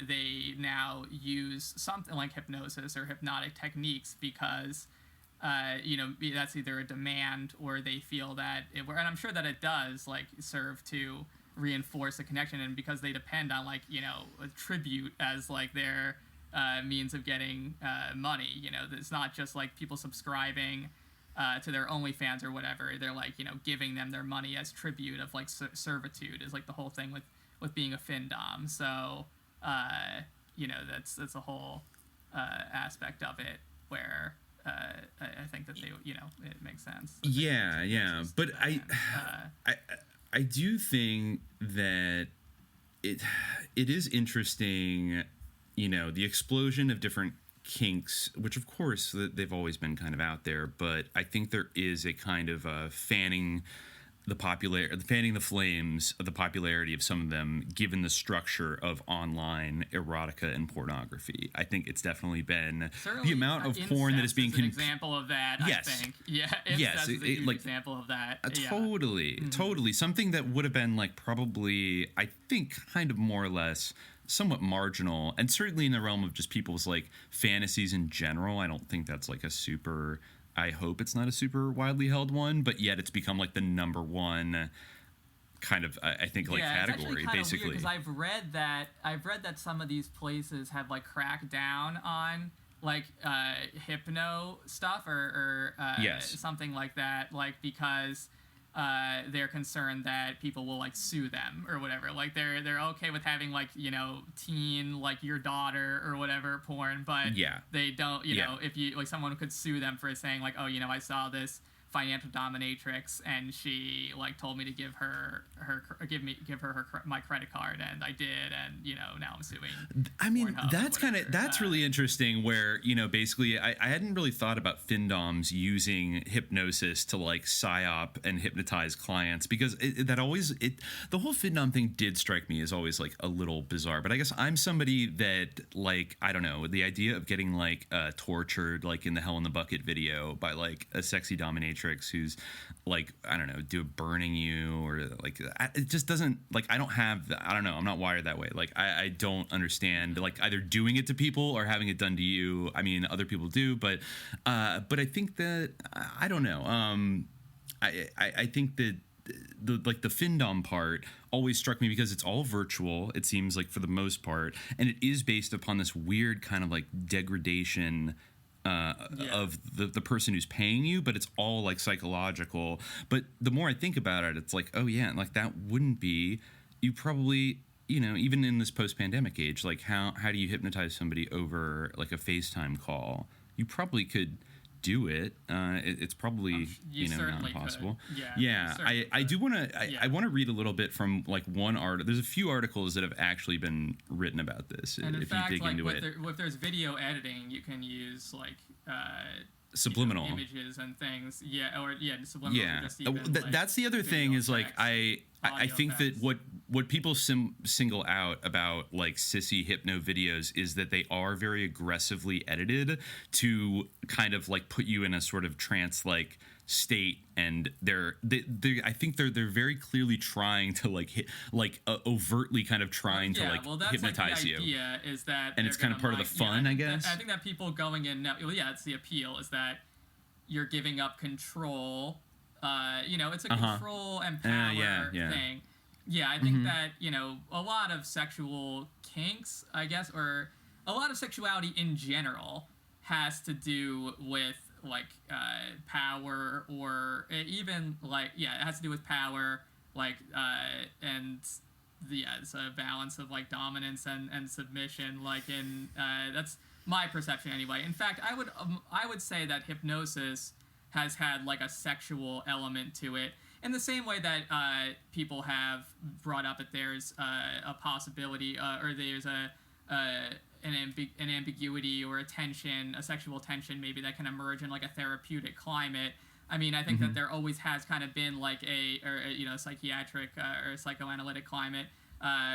they now use something like hypnosis or hypnotic techniques because, that's either a demand or they feel that and I'm sure that it does like serve to reinforce the connection, and because they depend on like, a tribute as like their means of getting money. It's not just like people subscribing to their OnlyFans or whatever. They're like, giving them their money as tribute of like servitude is like the whole thing with being a Findom. So, that's a whole aspect of it where I think that they, it makes sense. Yeah. But I do think that it is interesting, the explosion of different kinks, which of course they've always been kind of out there, but I think there is a kind of fanning the flames of the popularity of some of them, given the structure of online erotica and pornography. I think it's definitely been the amount of porn that is being an example of that. Yes. I think. Yeah. Yes. Is a huge example of that. Totally. Something that would have been like probably, I think, kind of more or less somewhat marginal, and certainly in the realm of just people's like fantasies in general. I don't think that's like a super, I hope it's not a super widely held one, but yet it's become like the number one kind of, I think, like category, basically. Because I've read that some of these places have like cracked down on like hypno stuff or something like that, like because they're concerned that people will like sue them or whatever. Like they're okay with having like, you know, teen like your daughter or whatever porn, but they don't, you know, if you like someone could sue them for saying like, oh, you know, I saw this financial dominatrix and she like told me to give her my credit card, and I did, and you know, now I'm suing. I mean, that's really interesting, where, you know, basically I hadn't really thought about findoms using hypnosis to like psyop and hypnotize clients, because the whole findom thing did strike me as always like a little bizarre. But I guess I'm somebody that, like, I don't know, the idea of getting like tortured like in the Hell in the Bucket video by like a sexy dominatrix who's like, I don't know, burning you, or like, it just doesn't, like, I don't know, I'm not wired that way. Like I don't understand like either doing it to people or having it done to you. I mean, other people do, but I think that I don't know. I think that the findom part always struck me because it's all virtual, it seems like, for the most part, and it is based upon this weird kind of like degradation of the person who's paying you, but it's all like psychological. But the more I think about it, it's like, oh yeah, like that wouldn't be, you probably, you know, even in this post-pandemic age, like how do you hypnotize somebody over like a FaceTime call? You probably could do it. It's probably not impossible. I do want to. I want to read a little bit from like one article. There's a few articles that have actually been written about this. And in if fact, you dig like into it, if there's video editing, you can use like subliminal images and things. Subliminal. Yeah, just even, that's the other thing is like I think that what people single out about like sissy hypno videos is that they are very aggressively edited to kind of like put you in a sort of trance like state, and I think they're very clearly trying to like overtly kind of trying to hypnotize you. The idea is that, and it's kind of part of the fun, I guess. I think that people going in now, it's the appeal is that you're giving up control. It's a control and power thing. Yeah, I think that, a lot of sexual kinks, I guess, or a lot of sexuality in general has to do with, like, power, or even, like, it has to do with power, like, and, it's a balance of, like, dominance and submission, like, that's my perception anyway. In fact, I would say that hypnosis has had like a sexual element to it, in the same way that people have brought up that there's a possibility or there's an ambiguity or a sexual tension maybe that can emerge in like a therapeutic climate. I mean, I think that there always has kind of been like a psychiatric or psychoanalytic climate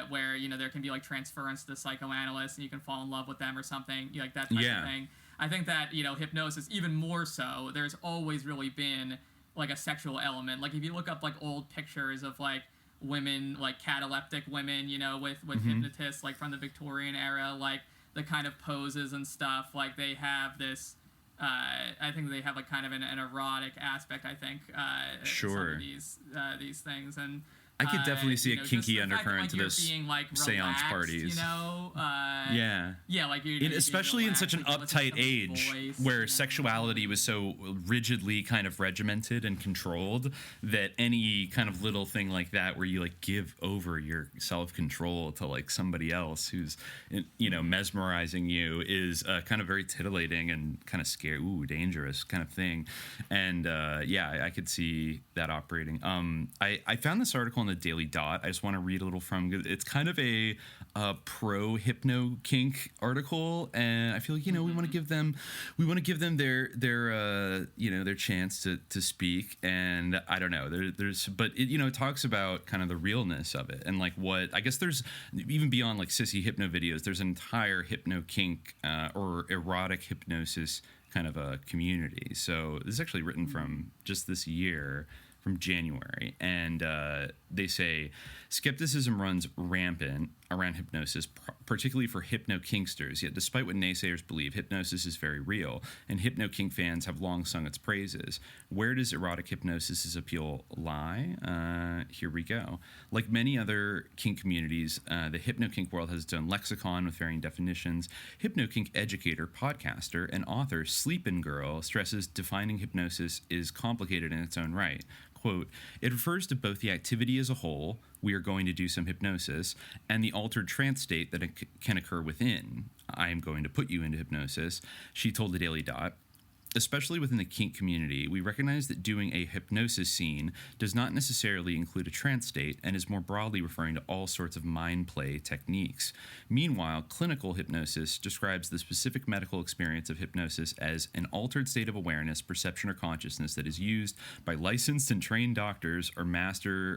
where there can be like transference to the psychoanalyst and you can fall in love with them or something, like that type of thing. I think that, hypnosis, even more so, there's always really been, like, a sexual element. Like, if you look up, like, old pictures of, like, women, like, cataleptic women, with hypnotists, like, from the Victorian era, like, the kind of poses and stuff, like, they have this, I think they have, like, kind of an erotic aspect, I think, sure. Some of these things, and I could definitely see a kinky undercurrent to those being, like, seance parties. Like especially in such an uptight age where sexuality was so rigidly kind of regimented and controlled that any kind of little thing like that where you like give over your self-control to like somebody else who's mesmerizing you is kind of very titillating and kind of scary, dangerous kind of thing. And I could see that operating. I found this article in the Daily Dot. I just want to read a little from. It's kind of a pro hypno kink article, and I feel like we want to give them their chance to speak. And I don't know, it talks about kind of the realness of it, and like what I guess there's even beyond like sissy hypno videos. There's an entire hypno kink or erotic hypnosis kind of a community. So this is actually written from just this year, from January, and they say skepticism runs rampant around hypnosis, particularly for hypno-kinksters. Yet despite what naysayers believe, hypnosis is very real, and hypno-kink fans have long sung its praises. Where does erotic hypnosis' appeal lie? Here we go. Like many other kink communities, the hypno-kink world has its own lexicon with varying definitions. Hypno-kink educator, podcaster, and author Sleepin' Girl stresses defining hypnosis is complicated in its own right. quote, it refers to both the activity as a whole, we are going to do some hypnosis, and the altered trance state that can occur within. I am going to put you into hypnosis, she told the Daily Dot. Especially within the kink community, we recognize that doing a hypnosis scene does not necessarily include a trance state and is more broadly referring to all sorts of mind play techniques. Meanwhile, clinical hypnosis describes the specific medical experience of hypnosis as an altered state of awareness, perception, or consciousness that is used by licensed and trained doctors or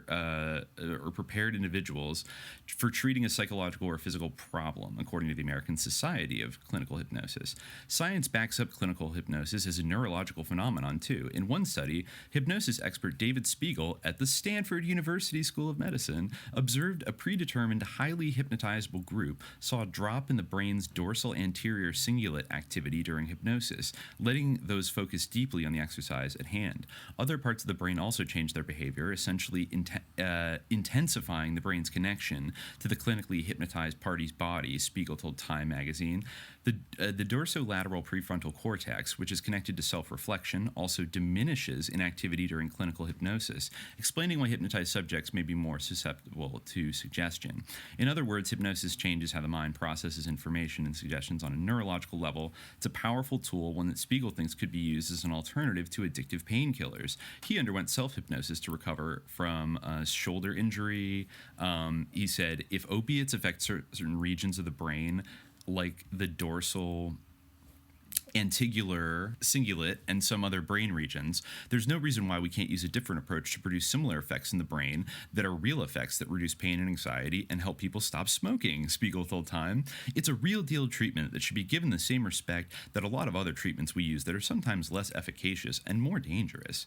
or prepared individuals for treating a psychological or physical problem, according to the American Society of Clinical Hypnosis. Science backs up clinical hypnosis as a neurological phenomenon, too. In one study, hypnosis expert David Spiegel at the Stanford University School of Medicine observed a predetermined, highly hypnotizable group saw a drop in the brain's dorsal anterior cingulate activity during hypnosis, letting those focus deeply on the exercise at hand. Other parts of the brain also changed their behavior, essentially intensifying the brain's connection to the clinically hypnotized party's body, Spiegel told Time magazine. The dorsolateral prefrontal cortex, which is connected to self-reflection, also diminishes in activity during clinical hypnosis, explaining why hypnotized subjects may be more susceptible to suggestion. In other words, hypnosis changes how the mind processes information and suggestions on a neurological level. It's a powerful tool, one that Spiegel thinks could be used as an alternative to addictive painkillers. He underwent self-hypnosis to recover from a shoulder injury. He said, if opiates affect certain regions of the brain, like the dorsal antigular cingulate and some other brain regions, there's no reason why we can't use a different approach to produce similar effects in the brain that are real effects that reduce pain and anxiety and help people stop smoking, Spiegel told Time. It's a real deal treatment that should be given the same respect that a lot of other treatments we use that are sometimes less efficacious and more dangerous.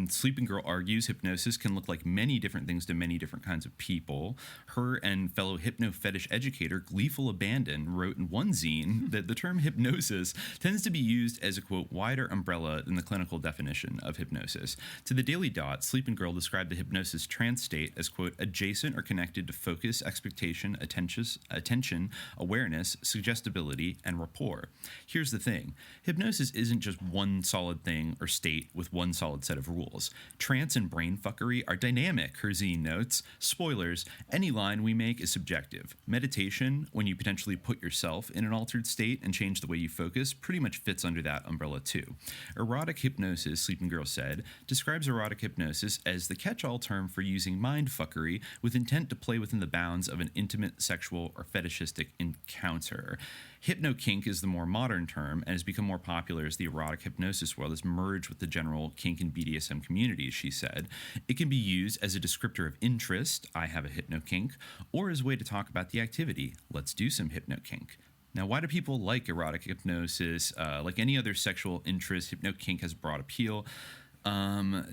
Sleeping Girl argues hypnosis can look like many different things to many different kinds of people. Her and fellow hypno-fetish educator Gleeful Abandon wrote in one zine that the term hypnosis tends to be used as a, quote, wider umbrella than the clinical definition of hypnosis. To the Daily Dot, Sleeping Girl described the hypnosis trance state as, quote, adjacent or connected to focus, expectation, attention, awareness, suggestibility, and rapport. Here's the thing. Hypnosis isn't just one solid thing or state with one solid set of rules. Trance and brain fuckery are dynamic, her zine notes. Spoilers, any line we make is subjective. Meditation, when you potentially put yourself in an altered state and change the way you focus, pretty much fits under that umbrella too. Erotic hypnosis, Sleeping Girl said, describes erotic hypnosis as the catch-all term for using mind fuckery with intent to play within the bounds of an intimate, sexual, or fetishistic encounter. Hypno-kink is the more modern term and has become more popular as the erotic hypnosis world has merged with the general kink and BDSM communities, she said. It can be used as a descriptor of interest, I have a hypno-kink, or as a way to talk about the activity, let's do some hypno-kink. Now, why do people like erotic hypnosis? Like any other sexual interest, hypno-kink has broad appeal.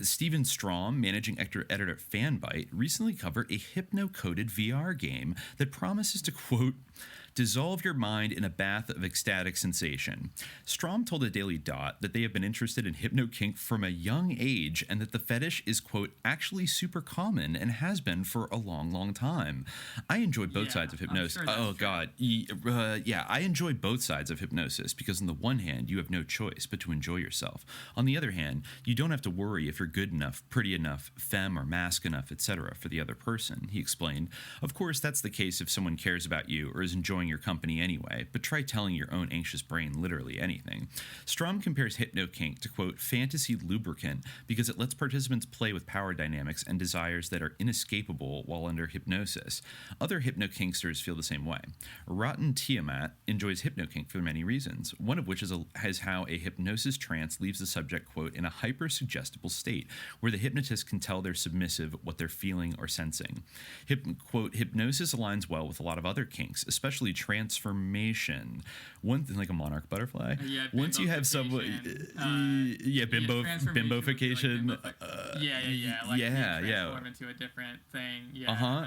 Steven Strom, managing editor at Fanbyte, recently covered a hypno-coded VR game that promises to, quote, dissolve your mind in a bath of ecstatic sensation. Strom told the Daily Dot that they have been interested in hypno-kink from a young age and that the fetish is, quote, actually super common and has been for a long, long time. I enjoy both sides of hypnosis. Sure Oh, God. I enjoy both sides of hypnosis because on the one hand, you have no choice but to enjoy yourself. On the other hand, you don't have to worry if you're good enough, pretty enough, femme or mask enough, etc. for the other person, he explained. Of course, that's the case if someone cares about you or is enjoying your company anyway, but try telling your own anxious brain literally anything. Strom compares hypno-kink to, quote, fantasy lubricant because it lets participants play with power dynamics and desires that are inescapable while under hypnosis. Other hypno-kinksters feel the same way. Rotten Tiamat enjoys hypno-kink for many reasons, one of which is how a hypnosis trance leaves the subject, quote, in a hyper-suggestible state where the hypnotist can tell their submissive what they're feeling or sensing. Quote, hypnosis aligns well with a lot of other kinks, especially transformation. One thing, like a monarch butterfly. Once you have someone, bimbofication. Like transform into a different thing.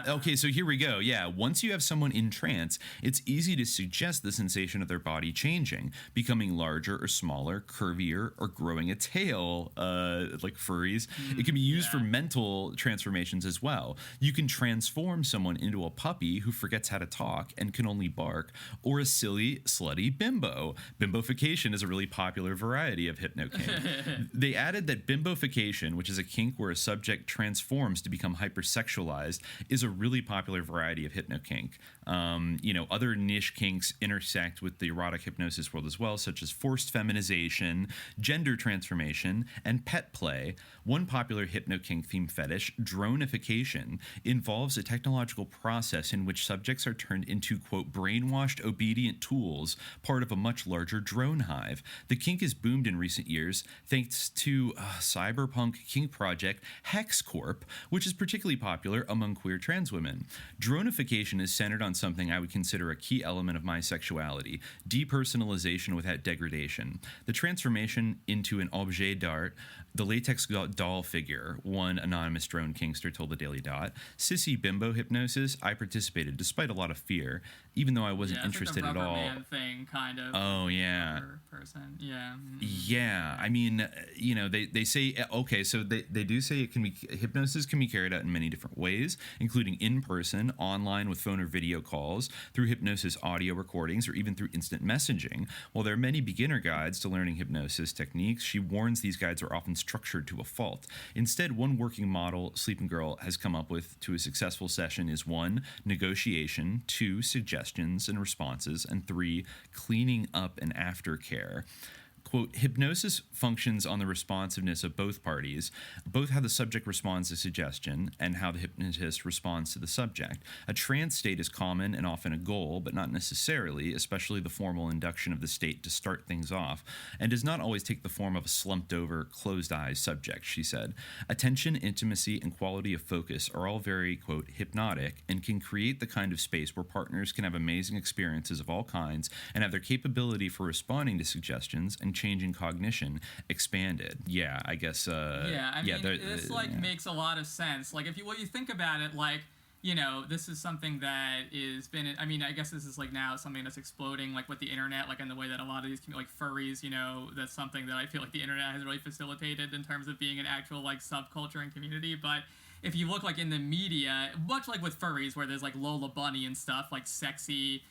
Okay, so here we go. Yeah, once you have someone in trance, it's easy to suggest the sensation of their body changing, becoming larger or smaller, curvier, or growing a tail, like furries. It can be used for mental transformations as well. You can transform someone into a puppy who forgets how to talk and can only bark, or a silly, slutty bimbo. Bimbofication is a really popular variety of hypno-kink. They added that bimbofication, which is a kink where a subject transforms to become hypersexualized, is a really popular variety of hypno-kink. Other niche kinks intersect with the erotic hypnosis world as well, such as forced feminization, gender transformation, and pet play. One popular hypno-kink theme fetish, dronification, involves a technological process in which subjects are turned into, quote, brainwashed obedient tools, part of a much larger drone hive. The kink has boomed in recent years thanks to cyberpunk kink project Hex Corp, which is particularly popular among queer trans women. Dronification is centered on something I would consider a key element of my sexuality: depersonalization without degradation. The transformation into an objet d'art, the latex doll figure, one anonymous drone kinkster told the Daily Dot. Sissy bimbo hypnosis, I participated despite a lot of fear, even though I wasn't interested like the at all. Man thing, kind of. Oh, yeah. Person. Yeah. Yeah. I mean, they say, okay, so they do say hypnosis can be carried out in many different ways, including in person, online with phone or video calls, through hypnosis audio recordings, or even through instant messaging. While there are many beginner guides to learning hypnosis techniques, she warns these guides are often structured to a fault. Instead, one working model Sleeping Girl has come up with to a successful session is 1, negotiation, 2, suggestions and responses, and 3, cleaning up and aftercare. Quote, hypnosis functions on the responsiveness of both parties, both how the subject responds to suggestion and how the hypnotist responds to the subject. A trance state is common and often a goal, but not necessarily, especially the formal induction of the state to start things off, and does not always take the form of a slumped-over, closed-eyes subject, she said. Attention, intimacy, and quality of focus are all very, quote, hypnotic, and can create the kind of space where partners can have amazing experiences of all kinds and have their capability for responding to suggestions and changing cognition expanded. Yeah, I guess. This makes a lot of sense. Like, if you think about it, like, this is something that is been. I mean, I guess this is like now something that's exploding, like with the internet, like in the way that a lot of these like furries, that's something that I feel like the internet has really facilitated in terms of being an actual like subculture and community. But if you look like in the media, much like with furries, where there's like Lola Bunny and stuff, like sexy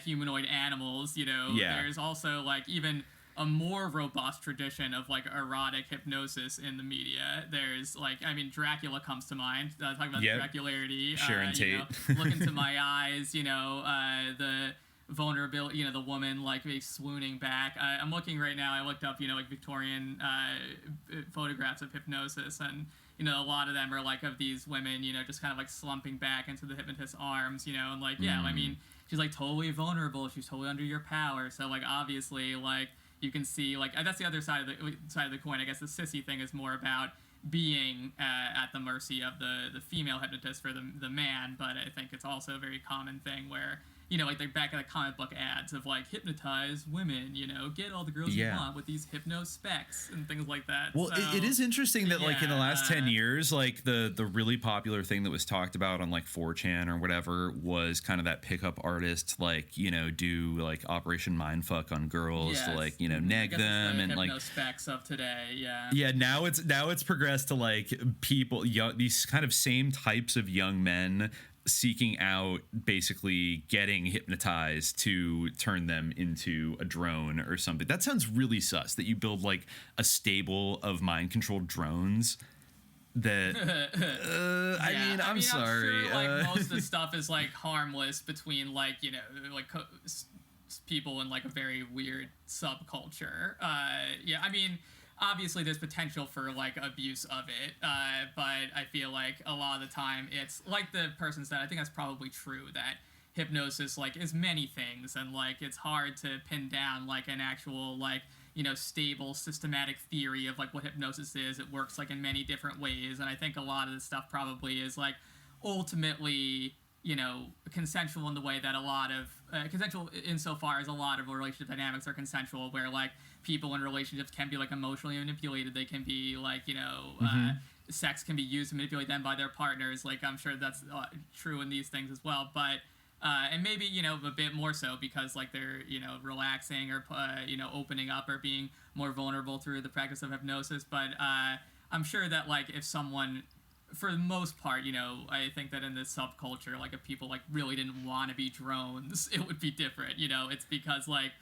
humanoid animals, there's also like even a more robust tradition of like erotic hypnosis in the media. There's like, I mean, Dracula comes to mind. Talking about the Dracularity. Sharon Tate. Look into my eyes. The vulnerability. The woman like swooning back. I'm looking right now. I looked up like Victorian photographs of hypnosis, and a lot of them are like of these women just kind of like slumping back into the hypnotist's arms. And like I mean, she's like totally vulnerable. She's totally under your power. So like obviously like. You can see, like, that's the other side of the coin. I guess the sissy thing is more about being at the mercy of the female hypnotist for the man, but I think it's also a very common thing where, like they're back at the comic book ads of, like, hypnotize women, get all the girls you want with these hypno specs and things like that. Well, so, it is interesting that, like, in the last 10 years, like, the really popular thing that was talked about on, like, 4chan or whatever was kind of that pickup artist, like, do, like, Operation Mindfuck on girls to, like, nag them and, like... specs of today, Yeah, now it's progressed to, like, people, these kind of same types of young men seeking out basically getting hypnotized to turn them into a drone or something. That sounds really sus, that you build like a stable of mind-controlled drones that I'm sorry, I'm sure, like most of the stuff is like harmless between like people in like a very weird subculture. I mean, obviously there's potential for like abuse of it, but I feel like a lot of the time it's like the person said, I think that's probably true, that hypnosis like is many things, and like it's hard to pin down like an actual like stable systematic theory of like what hypnosis is. It works like in many different ways, and I think a lot of this stuff probably is like ultimately consensual in the way that a lot of consensual insofar as a lot of relationship dynamics are consensual, where like people in relationships can be like emotionally manipulated. They can be like sex can be used to manipulate them by their partners. Like I'm sure that's true in these things as well, but and maybe a bit more so because like they're relaxing or opening up or being more vulnerable through the practice of hypnosis. But I'm sure that like if someone for the most part, I think that in this subculture, like if people like really didn't want to be drones, it would be different. It's because like.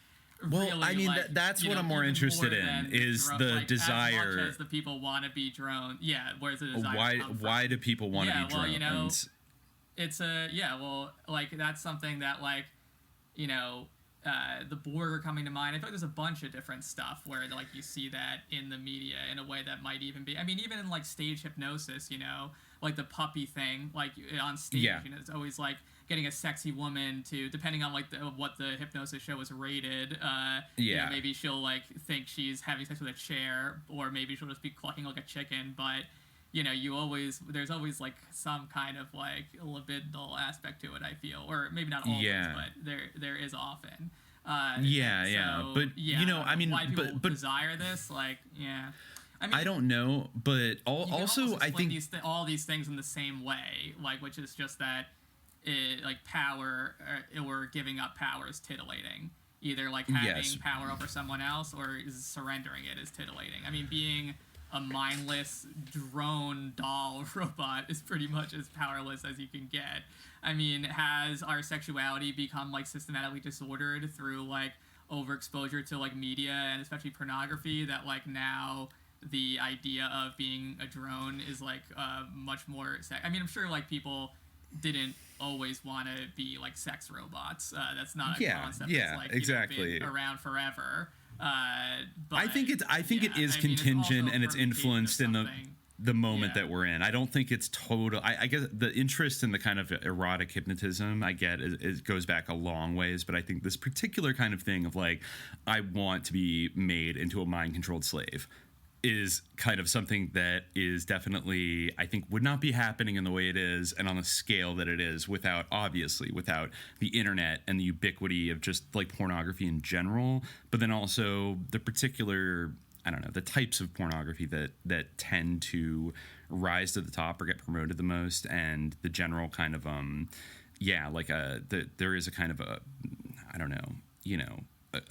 Well, really, I mean, like, that's what I'm more interested in is the desire. As much as the people want to be drones, where's the desire? Why do people want to be drones? It's like that's something that like, the Borg are coming to mind. I feel like there's a bunch of different stuff where like you see that in the media in a way that might even be. I mean, even in like stage hypnosis, like the puppy thing, like on stage, it's always like getting a sexy woman to, depending on like what the hypnosis show is rated. Maybe she'll like think she's having sex with a chair, or maybe she'll just be clucking like a chicken. But there's always like some kind of like libidinal aspect to it. I feel, or maybe not always, but there is often. But I mean, why people but desire this, like, I mean, I don't know, but also I think all these things in the same way, like, which is just that. Like power or giving up power is tittillating. Either like having power over someone else or surrendering it is titillating. I mean, being a mindless drone doll robot is pretty much as powerless as you can get. I mean, has our sexuality become like systematically disordered through like overexposure to like media and especially pornography, that like now the idea of being a drone is like much more I mean, I'm sure like people didn't always want to be like sex robots. That's not a concept that's like exactly been around forever. But I think it is contingent and it's influenced in the moment that we're in. I don't think it's total. I guess the interest in the kind of erotic hypnotism I get it goes back a long ways, but I think this particular kind of thing of like, I want to be made into a mind controlled slave is kind of something that is definitely, I think, would not be happening in the way it is and on the scale that it is without the internet and the ubiquity of just like pornography in general, but then also the particular, I don't know, the types of pornography that tend to rise to the top or get promoted the most, and the general kind of there is a kind of a, I don't know,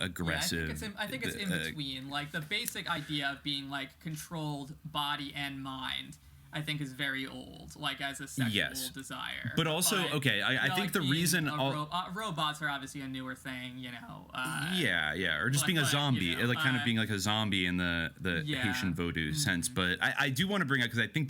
aggressive. I think it's in between. Like the basic idea of being like controlled body and mind, I think is very old, like as a sexual desire. But also, I think the reason robots are obviously a newer thing, or just being a zombie, kind of being like a zombie in the Haitian voodoo sense. But I do want to bring up, because I think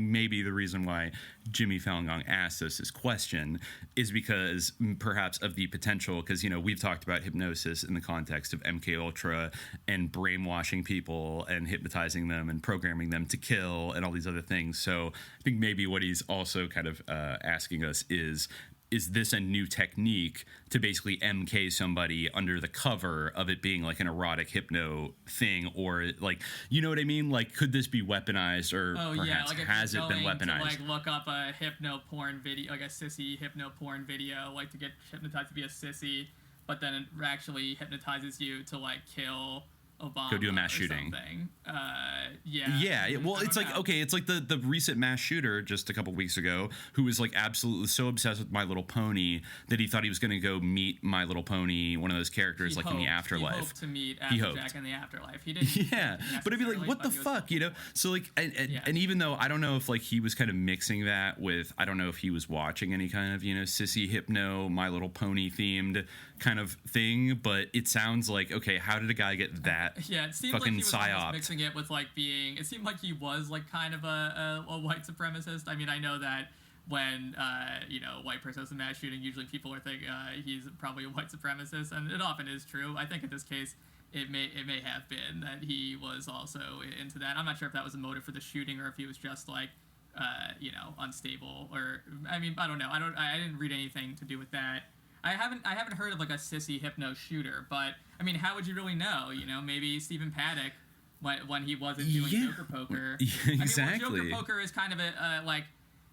maybe the reason why Jimmy Falun Gong asked us this question is because perhaps of the potential, because we've talked about hypnosis in the context of MK Ultra and brainwashing people and hypnotizing them and programming them to kill and all these other things. So I think maybe what he's also kind of asking us is this a new technique to basically MK somebody under the cover of it being like an erotic hypno thing, or like, you know what I mean? Like, could this be weaponized, or perhaps like has it been weaponized? To like look up a hypno porn video, like a sissy hypno porn video, like to get hypnotized to be a sissy, but then it actually hypnotizes you to like kill Obama, go do a mass shooting. Well, it's like, okay, it's like the recent mass shooter just a couple weeks ago, who was like absolutely so obsessed with My Little Pony that he thought he was going to go meet My Little Pony, one of those characters, in the afterlife. He hoped to meet Jack in the afterlife. He didn't. But I'd be like, what the fuck, So like, and even though I don't know if like he was kind of mixing that with, I don't know if he was watching any kind of sissy hypno My Little Pony themed kind of thing, but it sounds like, okay, how did a guy get that? It seemed fucking like he was psyop mixing it with like being. It seemed like he was like kind of a white supremacist. I mean, I know that when a white person does a mass shooting, usually people are thinking he's probably a white supremacist, and it often is true. I think in this case, it may have been that he was also into that. I'm not sure if that was a motive for the shooting or if he was just like unstable, or I mean, I don't know. I didn't read anything to do with that. I haven't heard of like a sissy hypno shooter, but I mean, how would you really know? Maybe Stephen Paddock, when he wasn't doing Joker Poker. Exactly. I mean, Joker Poker is kind of a like,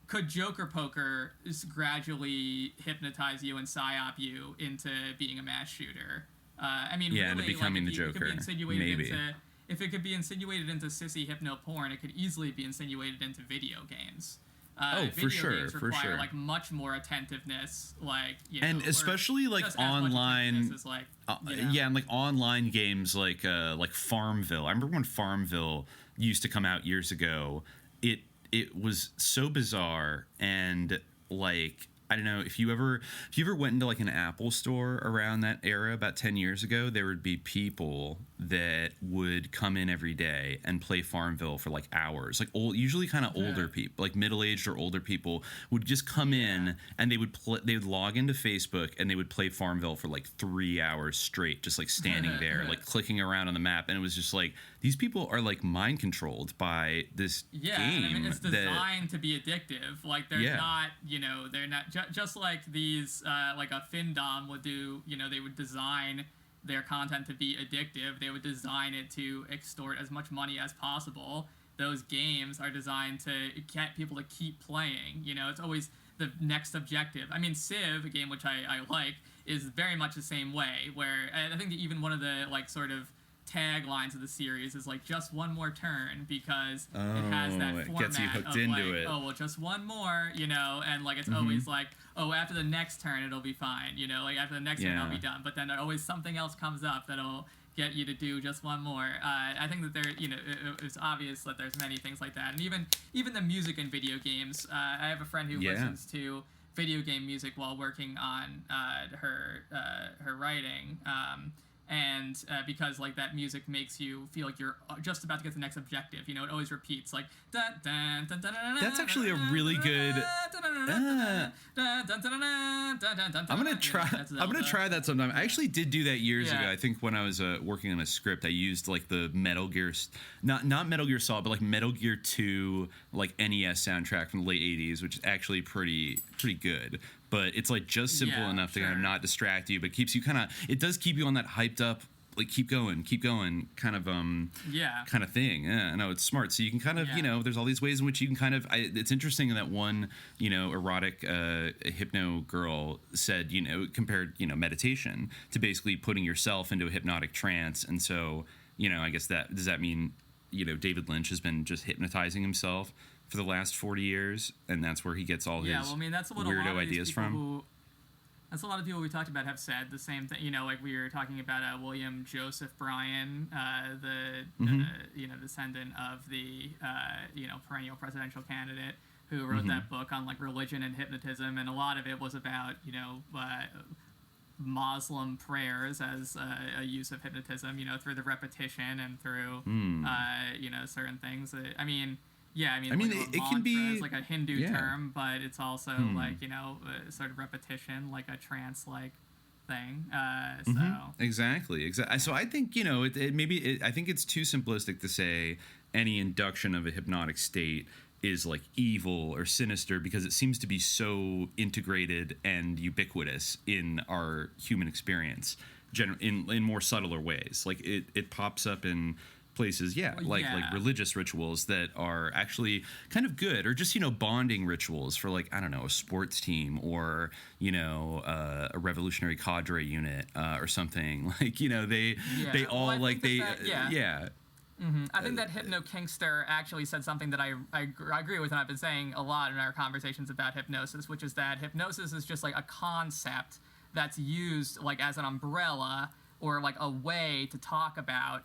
could Joker Poker gradually hypnotize you and psyop you into being a mass shooter? I mean, really, into becoming the Joker. Maybe. If it could be insinuated into sissy hypno porn, it could easily be insinuated into video games. For sure, games require like much more attentiveness, like and especially like online, and like online games like Farmville. I remember when Farmville used to come out years ago. It it was so bizarre. And like, I don't know if you ever went into like an Apple store around that era about 10 years ago, there would be people that would come in every day and play Farmville for like hours. Like usually kind of older people, like middle-aged or older people would just come in and they would log into Facebook and they would play Farmville for like 3 hours straight, just like standing there, like clicking around on the map. And it was just like, these people are like mind controlled by this game. I mean, it's designed to be addictive. Like they're not, they're not just like these, like a FinDom would do. They would design their content to be addictive. They would design it to extort as much money as possible. Those games are designed to get people to keep playing. It's always the next objective. I mean, Civ, a game which I like, is very much the same way. Where I think that even one of the like sort of taglines of the series is like just one more turn, because it has that format gets you hooked of into like, it. oh well, just one more, and like it's always like, oh, after the next turn it'll be fine, like after the next turn I'll be done, but then always something else comes up that'll get you to do just one more. I think that there, it's obvious that there's many things like that, and even the music in video games. I have a friend who listens to video game music while working on her writing. And because like that music makes you feel like you're just about to get to the next objective, it always repeats like dun, dun, dun, dun, dun, that's actually a really good. I'm gonna try that sometime. I actually did do that years ago. I think when I was working on a script, I used like the Metal Gear, not Metal Gear Solid, but like Metal Gear 2 like NES soundtrack from the late 80s, which is actually pretty good. But it's like just simple enough to kind of not distract you, but keeps you it does keep you on that hyped up, like keep going kind of thing. Yeah, no, it's smart. So you can kind of there's all these ways in which you can kind of. It's interesting that one erotic hypno girl said compared meditation to basically putting yourself into a hypnotic trance, and so I guess does that mean David Lynch has been just hypnotizing himself for the last 40 years, and that's where he gets all his that's what weirdo ideas from. That's a lot of people we talked about have said the same thing. Like we were talking about William Joseph Bryan, the descendant of the perennial presidential candidate who wrote that book on like religion and hypnotism, and a lot of it was about Muslim prayers as a use of hypnotism, through the repetition and through certain things. I mean, it can be like a Hindu term, but it's also like sort of repetition, like a trance-like thing. Exactly. So I think I think it's too simplistic to say any induction of a hypnotic state is like evil or sinister, because it seems to be so integrated and ubiquitous in our human experience, in more subtler ways. Like it pops up in places, like religious rituals that are actually kind of good, or just bonding rituals for like, I don't know, a sports team or a revolutionary cadre unit or something. Like they all like they I think that Hypno Kingster actually said something that I agree with, and I've been saying a lot in our conversations about hypnosis, which is that hypnosis is just like a concept that's used like as an umbrella or like a way to talk about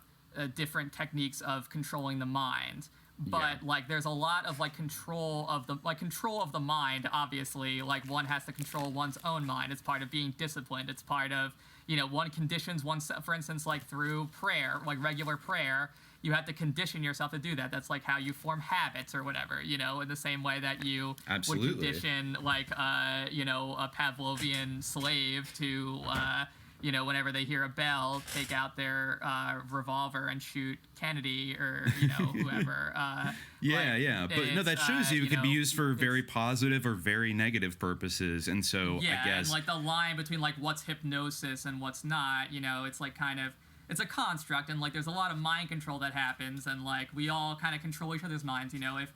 different techniques of controlling the mind. But like there's a lot of like control of the mind. Obviously, like one has to control one's own mind. It's part of being disciplined. It's part of one conditions oneself, for instance, like through prayer, like regular prayer. You have to condition yourself to do that. That's like how you form habits or whatever, in the same way that you would condition like a Pavlovian slave to whenever they hear a bell, take out their revolver and shoot Kennedy or whoever. But no, that shows you it could be used for very positive or very negative purposes, and so I guess and like the line between like what's hypnosis and what's not, it's like kind of. It's a construct, and like there's a lot of mind control that happens, and like we all kind of control each other's minds. If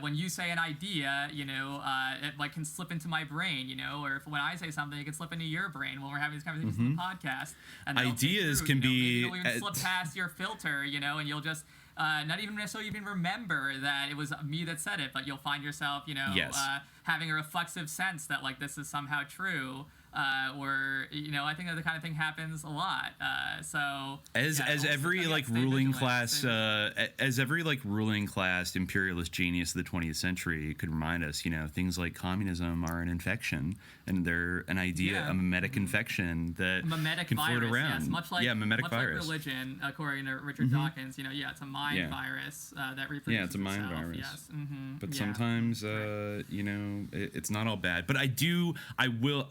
when you say an idea, it like can slip into my brain, or if when I say something, it can slip into your brain when we're having these conversations on the podcast. And ideas can be maybe it'll even slip past your filter, and you'll just not even necessarily even remember that it was me that said it, but you'll find yourself, having a reflexive sense that like this is somehow true. or I think that the kind of thing happens a lot. As every ruling class imperialist genius of the 20th century could remind us, things like communism are an infection, and they're an idea, a mimetic infection that can float around. Yes, much like religion, according to Richard Dawkins. It's a mind virus that reproduces. Yeah, it's a mind itself. virus. Yes. But sometimes, it's not all bad. But I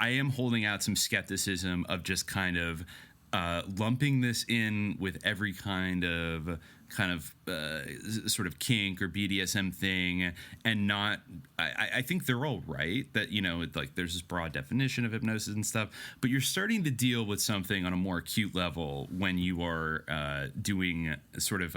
am holding out some skepticism of just kind of lumping this in with every kind of sort of kink or BDSM thing, and not. I think they're all right that there's this broad definition of hypnosis and stuff, but you're starting to deal with something on a more acute level when you are doing sort of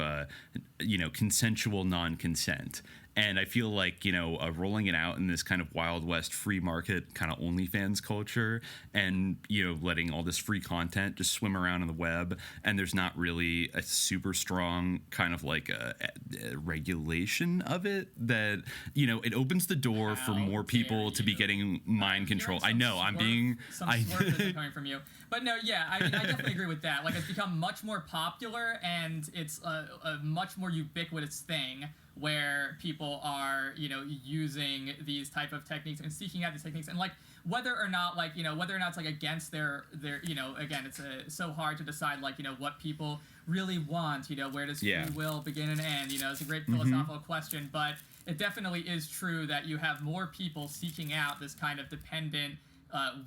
consensual non-consent. And I feel like, rolling it out in this kind of Wild West free market kind of OnlyFans culture, and, letting all this free content just swim around on the web, and there's not really a super strong kind of like a regulation of it, that, it opens the door for more people to be getting mind control. I know, I'm being... Some swerve coming from you. But no, I definitely agree with that. Like, it's become much more popular, and it's a much more ubiquitous thing where people are, using these type of techniques and seeking out these techniques, and whether or not it's against their again, it's so hard to decide what people really want, where does free will begin and end? It's a great philosophical question, but it definitely is true that you have more people seeking out this kind of dependent,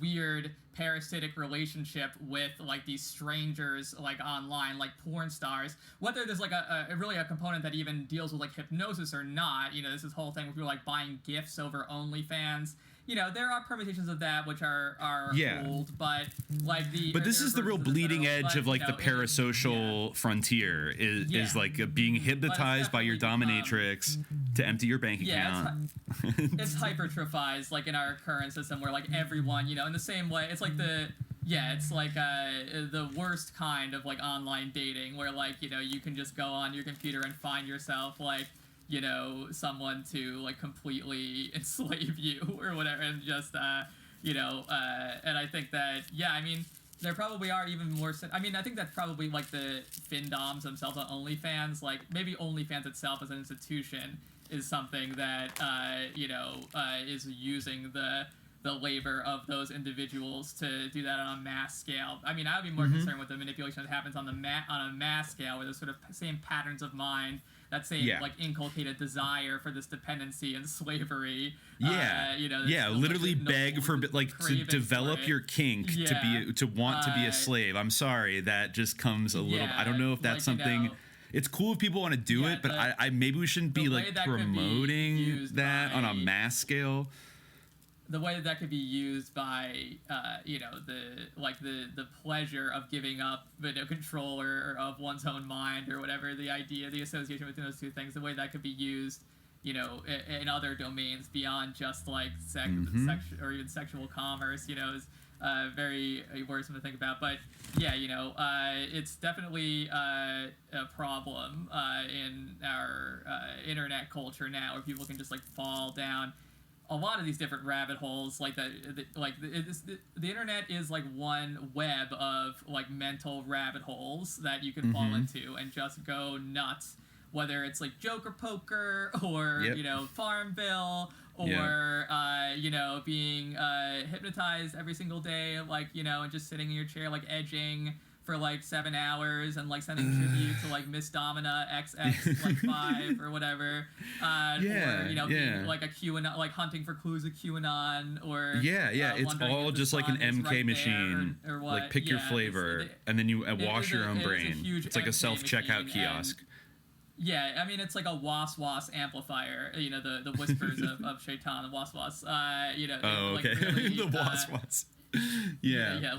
weird parasitic relationship with these strangers online, like porn stars. Whether there's really a component that even deals with hypnosis or not, there's this whole thing where people buuying gifts over OnlyFans. There are permutations of that which are old, but this is the real bleeding edge of the parasocial frontier is being hypnotized by your dominatrix to empty your bank account. It's hypertrophized in our current system where everyone, in the same way, it's the worst kind of online dating where you can just go on your computer and find yourself someone to completely enslave you or whatever, and just and I think that there probably are even more. I think that's probably the findoms themselves on OnlyFans. Maybe OnlyFans itself as an institution is something that is using the labor of those individuals to do that on a mass scale. I would be more concerned with the manipulation that happens on a mass scale, where there's sort of same patterns of mind, that same inculcated desire for this dependency and slavery. Literally beg for to develop your kink to want to be a slave. I'm sorry, that just comes a little. I don't know if that's something. It's cool if people want to do it, but I maybe we shouldn't be promoting that on a mass scale. The way that could be used by, the pleasure of giving up control or of one's own mind or whatever, the association between those two things, the way that could be used, in other domains beyond just sex or even sexual commerce, is very worrisome to think about. But it's definitely a problem in our internet culture now, where people can just fall down a lot of these different rabbit holes. The internet is one web of mental rabbit holes that you can fall into and just go nuts, whether it's Joker Poker or Farmville or being hypnotized every single day, and just sitting in your chair edging for 7 hours and sending tribute to Miss Domina XX 5 or whatever, or being a QAnon, hunting for clues of QAnon, or it's all just an MK right machine, or pick your flavor and then you wash your own brain. It's a self-checkout kiosk. It's a was amplifier, the whispers of Shaitan, the was. Really, the was.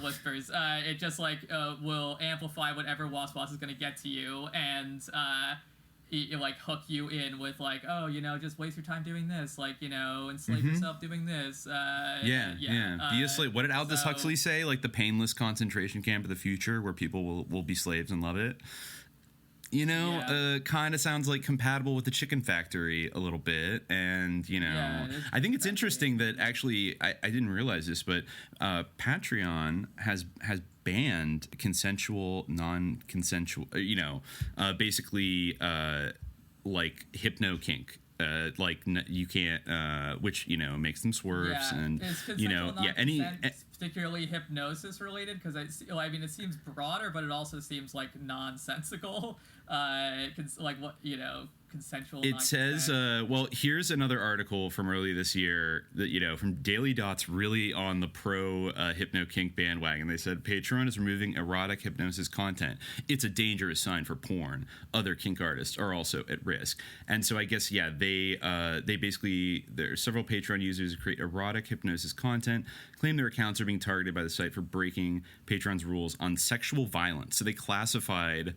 Whispers. It just will amplify whatever was is going to get to you, and hook you in with just waste your time doing this, enslave yourself doing this. Be a slave. What did Aldous Huxley say? The painless concentration camp of the future, where people will be slaves and love it. kind of sounds like compatible with the Chicken Factory a little bit. And, I think it's interesting that actually, I didn't realize this, but Patreon has banned consensual, non-consensual, basically like hypno kink. You can't, which makes them swerves, and particularly hypnosis related, because it seems broader, but it also seems like nonsensical. Consensual. It says, here's another article from early this year that, from Daily Dot's really on the pro hypno kink bandwagon. They said Patreon is removing erotic hypnosis content. It's a dangerous sign for porn. Other kink artists are also at risk. And so I guess, they basically, there are several Patreon users who create erotic hypnosis content, claim their accounts are being targeted by the site for breaking Patreon's rules on sexual violence. So they classified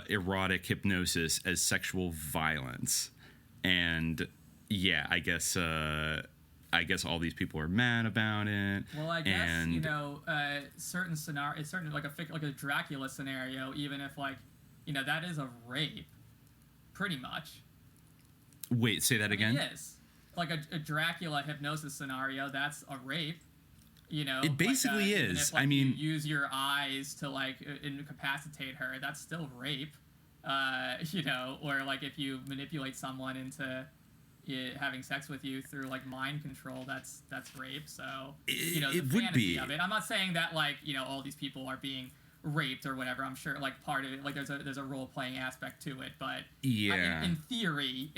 erotic hypnosis as sexual violence, and I guess all these people are mad about it. Well, I guess certain scenario, it's certain like a Dracula scenario, even if that is a rape, pretty much. Wait, say that again. Yes, like a Dracula hypnosis scenario, that's a rape. It basically is. If, you use your eyes to incapacitate her, that's still rape. Or if you manipulate someone into having sex with you through mind control, that's rape. So the fantasy of it. I'm not saying that all these people are being raped or whatever. I'm sure part of it there's a role playing aspect to it, but in theory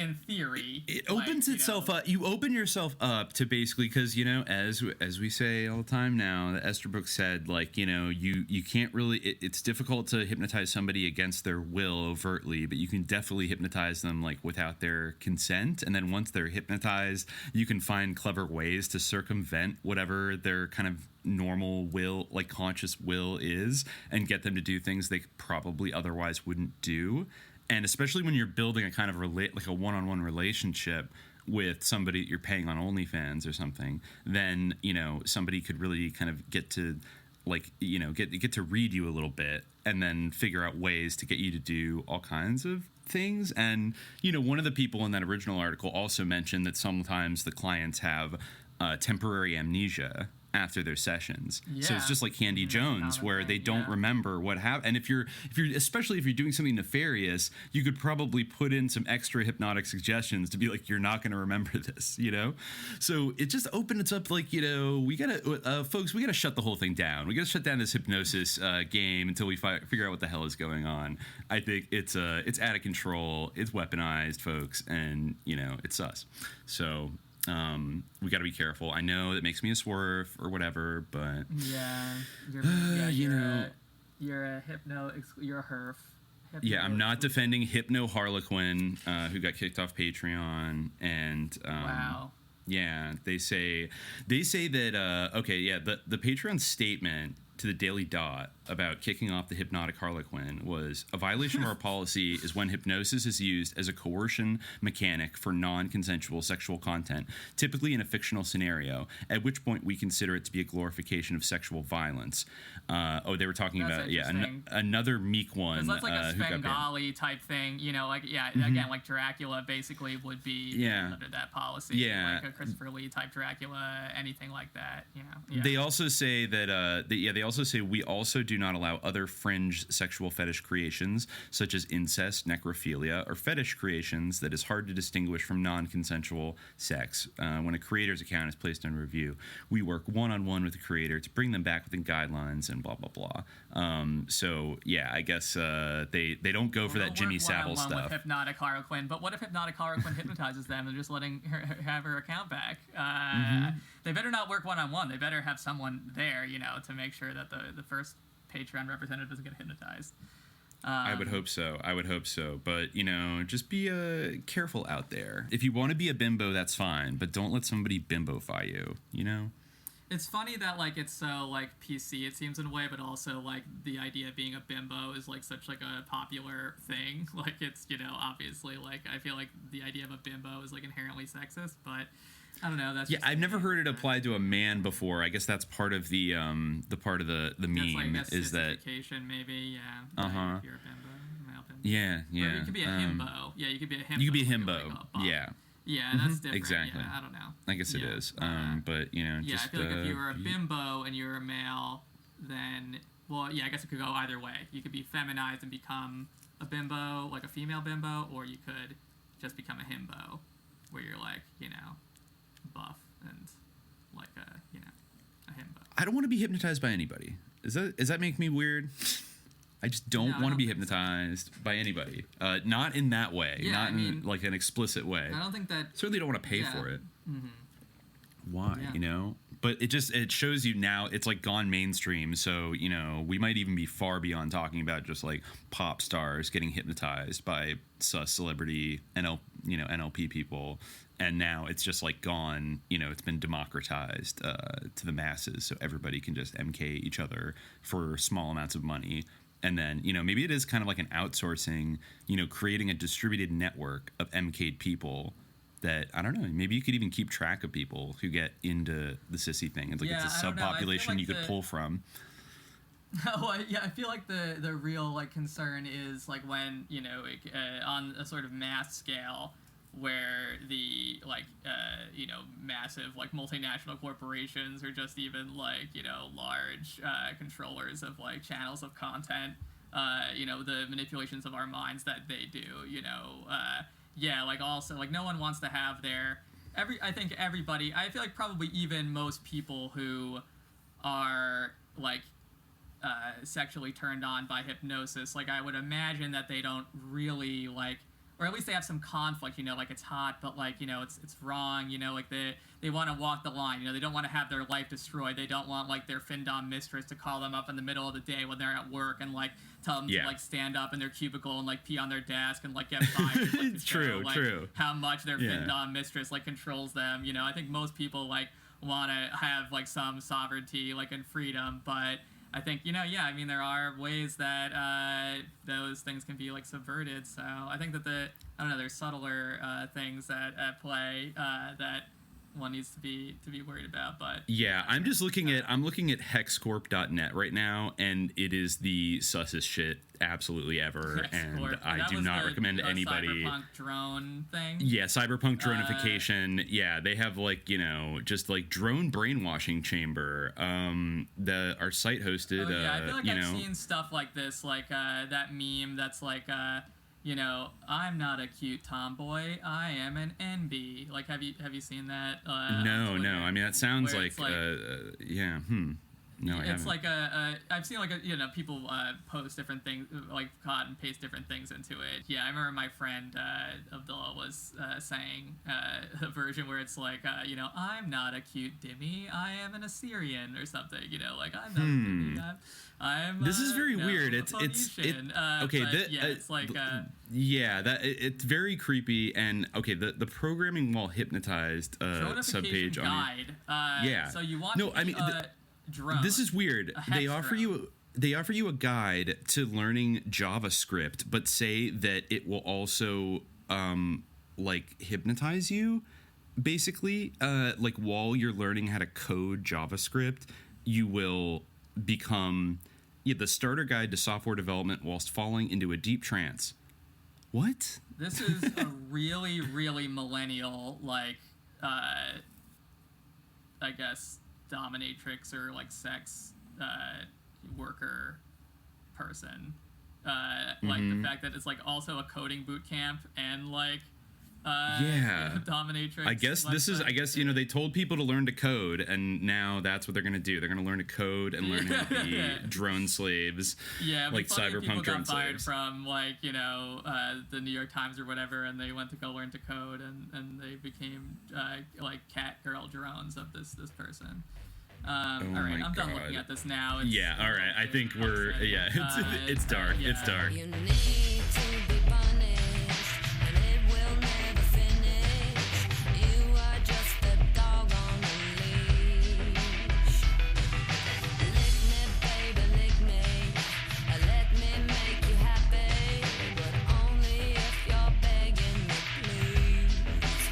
it opens itself up. You open yourself up to basically, because as we say all the time now, that Esterbrook said you can't really, it's difficult to hypnotize somebody against their will overtly, but you can definitely hypnotize them without their consent, and then once they're hypnotized, you can find clever ways to circumvent whatever their kind of normal will, conscious will is, and get them to do things they probably otherwise wouldn't do. And especially when you're building a kind of a one-on-one relationship with somebody that you're paying on OnlyFans or something, then somebody could really kind of get to get to read you a little bit, and then figure out ways to get you to do all kinds of things. And one of the people in that original article also mentioned that sometimes the clients have temporary amnesia after their sessions. So it's just like Candy Jones, where they don't remember what happened. And if you're especially if you're doing something nefarious, you could probably put in some extra hypnotic suggestions to be you're not going to remember this, So it just opens up we gotta folks, we gotta shut the whole thing down. We gotta shut down this hypnosis game until we figure out what the hell is going on. I think it's out of control, it's weaponized, folks, and it's sus. So we got to be careful. I know that makes me a swerve or whatever, but you're a herf. I'm not defending Hypno Harlequin, who got kicked off Patreon, and wow. Yeah, they say that the Patreon statement to the Daily Dot about kicking off the hypnotic Harlequin was a violation of our policy is when hypnosis is used as a coercion mechanic for non-consensual sexual content, typically in a fictional scenario, at which point we consider it to be a glorification of sexual violence. They were talking about another meek one. That's like a Svengali type thing, again, like Dracula basically would be under that policy, like a Christopher Lee type Dracula, anything like that. They also say that they also say we also do not allow other fringe sexual fetish creations such as incest, necrophilia, or fetish creations that is hard to distinguish from non-consensual sex. When a creator's account is placed under review, we work one-on-one with the creator to bring them back within guidelines and blah blah blah. I guess they don't go for that Jimmy Savile stuff. With hypnotic Harlequin, but what if hypnotic Harlequin hypnotizes them and just letting her have her account back? They better not work one-on-one. They better have someone there, to make sure that the first Patreon representative doesn't get hypnotized. I would hope so. But, just be careful out there. If you want to be a bimbo, that's fine. But don't let somebody bimbofy you, It's funny that, it's so, PC, it seems, in a way, but also, the idea of being a bimbo is, such, a popular thing. It's, obviously, I feel like the idea of a bimbo is, inherently sexist, but I don't know. That's I've never heard it applied to a man before. I guess that's part of the meme, that's is that maybe, If you're a bimbo, male bimbo. Yeah, Or yeah. you could be a himbo. Yeah, you could be a himbo. You could be a like himbo. a buff. Yeah. Yeah, that's different. Exactly. Yeah, I don't know. I guess it Yeah. is. But you know, Yeah, just I feel like if you were a bimbo and you were a male, then well, yeah, I guess it could go either way. You could be feminized and become a bimbo, like a female bimbo, or you could just become a himbo, where you're like, you know, buff and like a, you know, a himbo. I don't want to be hypnotized by anybody. Does that make me weird? I just don't want to be hypnotized by anybody. Not in that way. Yeah, not I mean, in like an explicit way. I don't think that. Certainly don't want to pay for it. Mm-hmm. Why? Yeah. You know? But it shows you now it's like gone mainstream. So, you know, we might even be far beyond talking about just like pop stars getting hypnotized by sus celebrity NLP people. And now it's just like gone, you know, it's been democratized to the masses. So everybody can just MK each other for small amounts of money. And then, you know, maybe it is kind of like an outsourcing, you know, creating a distributed network of MK'd people that, I don't know, maybe you could even keep track of people who get into the sissy thing. It's like it's a subpopulation like you could pull from. Well, yeah, I feel like the real like concern is like when, you know, on a sort of mass scale where the like you know, massive like multinational corporations or just even like, you know, large controllers of like channels of content, you know, the manipulations of our minds that they do, you know, yeah, like also like no one wants to have their I think everybody, I feel like probably even most people who are like sexually turned on by hypnosis, like I would imagine that they don't really like, or at least they have some conflict, you know, like it's hot, but like, you know, it's wrong, you know, like they want to walk the line, you know, they don't want to have their life destroyed. They don't want like their findom mistress to call them up in the middle of the day when they're at work and like tell them to like stand up in their cubicle and like pee on their desk and like get fired. Like, True, like, true. How much their findom mistress like controls them. You know, I think most people like want to have like some sovereignty like and freedom, but I think, you know, yeah, I mean, there are ways that those things can be like subverted. So I think that I don't know, there's subtler things at play that one needs to be worried about. But yeah, I'm looking at hexcorp.net right now, and it is the sussest shit absolutely ever. Hexcorp. And I do not recommend anybody. Cyberpunk drone thing. Yeah, cyberpunk dronification. Yeah, they have like, you know, just like drone brainwashing chamber. Our site hosted. Oh, yeah, I feel like I've seen stuff like this, like that meme that's like, you know, I'm not a cute tomboy, I am an NB. Like, have you seen that? No. I mean, that sounds like yeah. No, I haven't. It's like I've seen like you know, people post different things, like cut and paste different things into it. Yeah, I remember my friend Abdullah was saying a version where it's like, you know, I'm not a cute Dimmy, I am an Assyrian or something. You know, like I'm not a Dimmy, I'm this is very weird. It's okay. It's like yeah, that it's very creepy. And okay, the programming while hypnotized subpage guide. Yeah. So you want drone. This is weird. They offer you a guide to learning JavaScript, but say that it will also like hypnotize you. Basically, like while you're learning how to code JavaScript, you will become the starter guide to software development whilst falling into a deep trance. What? This is a really, really millennial, like, I guess, dominatrix or like sex worker person. Like the fact that it's like also a coding boot camp and like dominatrix. I guess this is. I guess, you know, they told people to learn to code, and now that's what they're gonna do. They're gonna learn to code and learn how to be drone slaves. Yeah, like cyberpunk drone got fired slaves. From like, you know, the New York Times or whatever, and they went to go learn to code, and they became like cat girl drones of this person. All right, I'm done looking at this now. All right. I think we're it's dark. Yeah. It's dark. You need to be punished, and it will never finish. You are just a dog on a leash. Lick me, baby, lick me. Let me make you happy, but only if you're begging me, please.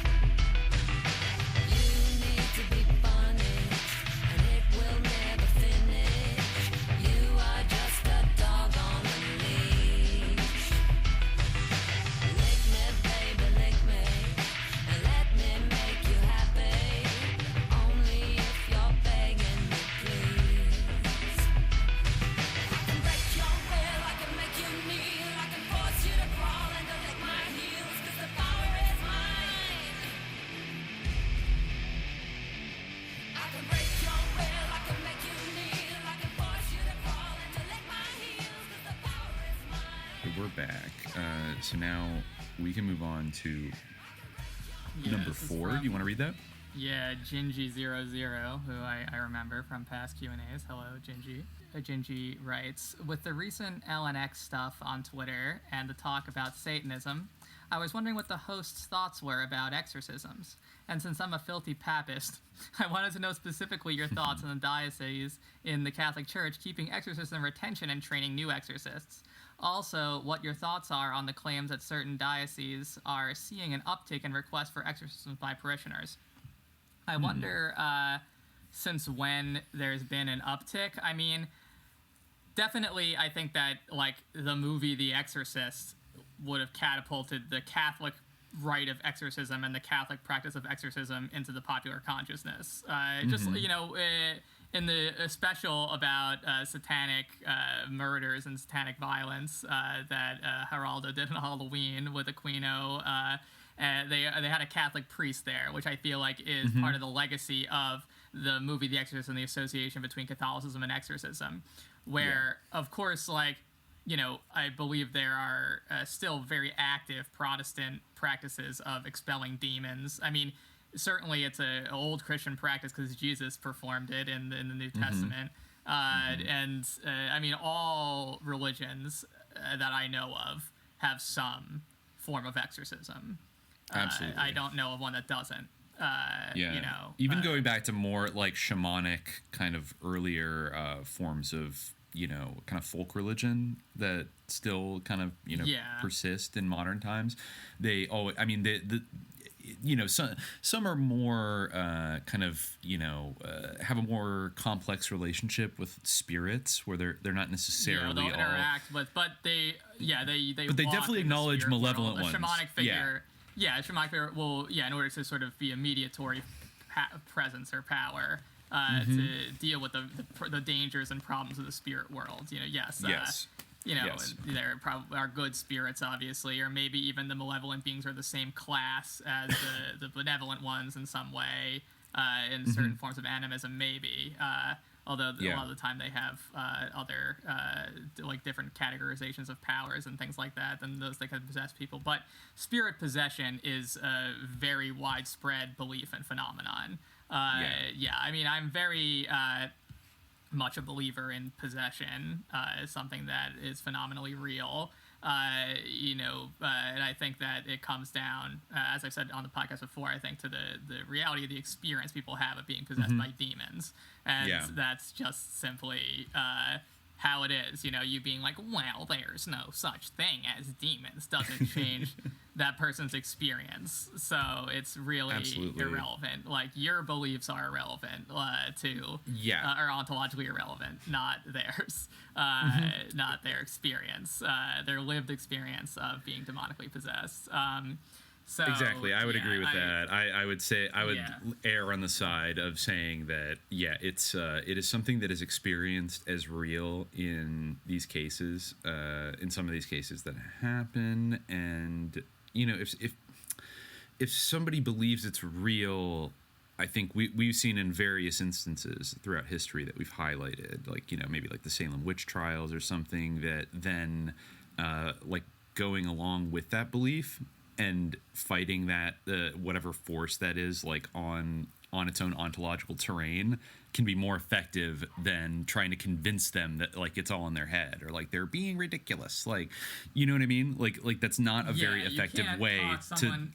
You need to be punished, and it will never finish. You are just a dog on a leash. So now we can move on to number 4. Do you want to read that? Yeah, Gingy00, who I remember from past Q&As. Hello, Gingy. Gingy writes, with the recent LNX stuff on Twitter and the talk about Satanism, I was wondering what the host's thoughts were about exorcisms. And since I'm a filthy papist, I wanted to know specifically your thoughts on the diocese in the Catholic Church keeping exorcism retention and training new exorcists. Also, what your thoughts are on the claims that certain dioceses are seeing an uptick in requests for exorcisms by parishioners. I wonder since when there's been an uptick. I mean, definitely I think that, like, the movie The Exorcist would have catapulted the Catholic rite of exorcism and the Catholic practice of exorcism into the popular consciousness. Just, you know, in the special about satanic murders and satanic violence that Geraldo did on Halloween with Aquino, they had a Catholic priest there, which I feel like is part of the legacy of the movie The Exorcist and the association between Catholicism and exorcism, where, of course, like, you know, I believe there are still very active Protestant practices of expelling demons. I mean, certainly it's an old Christian practice because Jesus performed it in the New Testament. And, I mean, all religions that I know of have some form of exorcism. Absolutely. I don't know of one that doesn't. You know, even going back to more like shamanic kind of earlier forms of, you know, kind of folk religion that still kind of, you know, persist in modern times. They always, I mean, the you know, some are more kind of, you know, have a more complex relationship with spirits where they're not necessarily they'll interact with, but they definitely acknowledge malevolent ones. A shamanic figure, a shamanic figure will, in order to sort of be a mediatory presence or power. To deal with the dangers and problems of the spirit world, you know, you know, there probably are good spirits, obviously, or maybe even the malevolent beings are the same class as the benevolent ones in some way, in certain forms of animism, maybe. Although a lot of the time they have other, like, different categorizations of powers and things like that than those that can possess people. But spirit possession is a very widespread belief and phenomenon. I mean, I'm very much a believer in possession as something that is phenomenally real. You know, and I think that it comes down, as I've said on the podcast before, I think to the reality of the experience people have of being possessed by demons. And that's just simply how it is. You know, you being like, well, there's no such thing as demons doesn't change that person's experience. So it's really irrelevant. Like, your beliefs are irrelevant to, are ontologically irrelevant, not theirs, not their experience, their lived experience of being demonically possessed. So, exactly, I would agree with that. I would say I would err on the side of saying that it is something that is experienced as real in these cases, in some of these cases that happen, and you know, if somebody believes it's real, I think we've seen in various instances throughout history that we've highlighted, like, you know, maybe like the Salem witch trials or something, that then like going along with that belief and fighting that whatever force that is, like on its own ontological terrain, can be more effective than trying to convince them that, like, it's all in their head, or like they're being ridiculous, like, you know what I mean, like that's not a very effective way to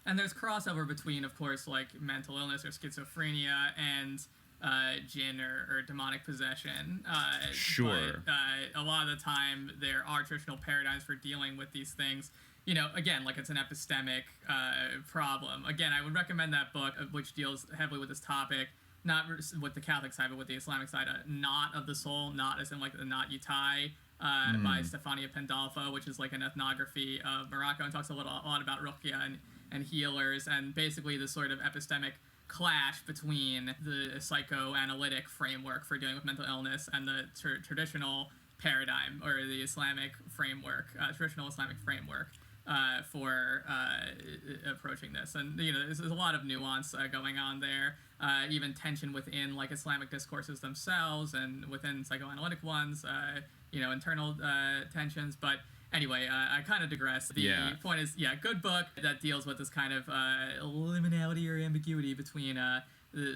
And there's crossover between, of course, like mental illness or schizophrenia and jinn or demonic possession. But a lot of the time, there are traditional paradigms for dealing with these things. You know, again, like, it's an epistemic problem. Again, I would recommend that book, which deals heavily with this topic, not with the Catholic side, but with the Islamic side. Knot of the Soul, not as in like the knot you tie, by Stefania Pandolfo, which is like an ethnography of Morocco, and talks a lot about ruqya and healers, and basically the sort of epistemic clash between the psychoanalytic framework for dealing with mental illness and the traditional paradigm, or the Islamic framework, traditional Islamic framework for approaching this. And, you know, there's a lot of nuance going on there, even tension within, like, Islamic discourses themselves and within psychoanalytic ones, you know, internal tensions. But Anyway, I kind of digress. The point is, good book that deals with this kind of liminality or ambiguity between the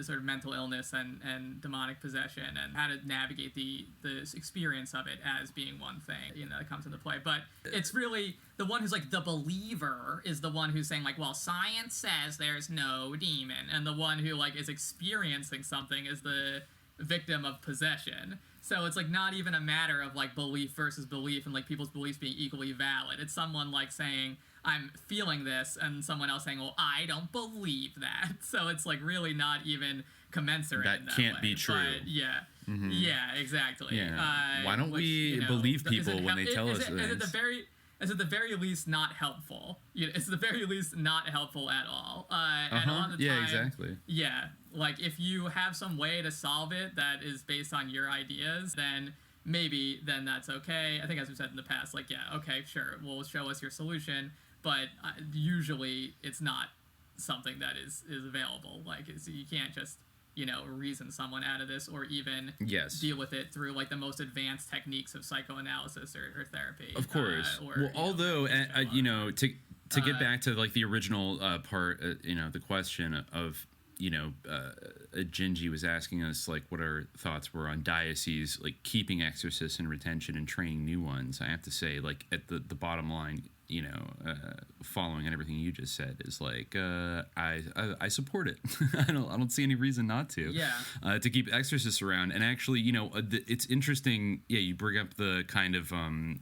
sort of mental illness and demonic possession, and how to navigate the experience of it as being one thing, that comes into play. But it's really the one who's like the believer is the one who's saying like, well, science says there's no demon, and the one who like is experiencing something is the victim of possession. So it's like not even a matter of like belief versus belief and like people's beliefs being equally valid. It's someone like saying, I'm feeling this, and someone else saying, well, I don't believe that. So it's like really not even commensurate. That in that can't way. be true. But, yeah, exactly. Yeah. Why don't we believe people when they tell us this? Is at the very least not helpful. It's at the very least not helpful at all. And a lot of the time, exactly. Yeah, like if you have some way to solve it that is based on your ideas, then that's okay. I think as we've said in the past, like, yeah, okay, sure, well, show us your solution, but usually it's not something that is available. Like, you can't just reason someone out of this, or even deal with it through like the most advanced techniques of psychoanalysis or therapy. Of course. Although to get back to like the original part, the question of Gingy was asking us like what our thoughts were on dioceses like keeping exorcists in retention and training new ones. I have to say, like, at the bottom line, following on everything you just said, is like I support it. I don't see any reason not to. Yeah. To keep exorcists around. And actually, it's interesting. Yeah, you bring up the kind of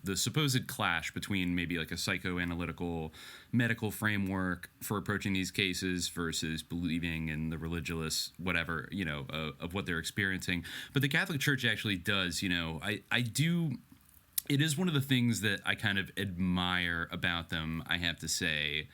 the supposed clash between maybe like a psychoanalytical medical framework for approaching these cases versus believing in the religious whatever of what they're experiencing. But the Catholic Church actually does. I do. It is one of the things that I kind of admire about them, I have to say,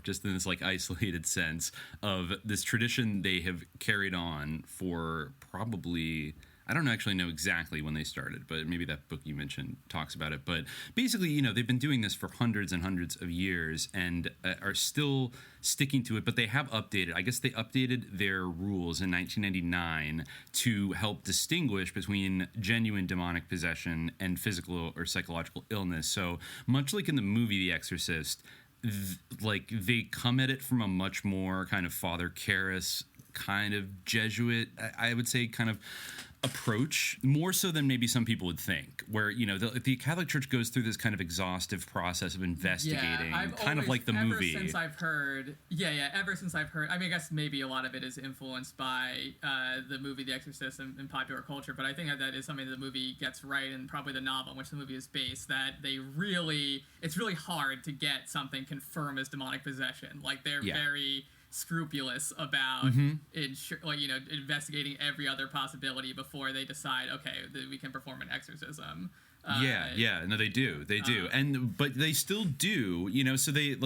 just in this like isolated sense of this tradition they have carried on for probably, I don't actually know exactly when they started, but maybe that book you mentioned talks about it. But basically, they've been doing this for hundreds and hundreds of years and are still sticking to it. But they have updated. I guess they updated their rules in 1999 to help distinguish between genuine demonic possession and physical or psychological illness. So much like in the movie The Exorcist, they come at it from a much more kind of Father Karras kind of Jesuit, I would say, kind of approach, more so than maybe some people would think, where the Catholic Church goes through this kind of exhaustive process of investigating, kind of like the movie. Ever since I've heard, I mean, I guess maybe a lot of it is influenced by the movie The Exorcist and popular culture, but I think that is something that the movie gets right, and probably the novel in which the movie is based, that it's really hard to get something confirmed as demonic possession. Like, they're very scrupulous about investigating every other possibility before they decide, okay, we can perform an exorcism. No, they do, but they still do, so they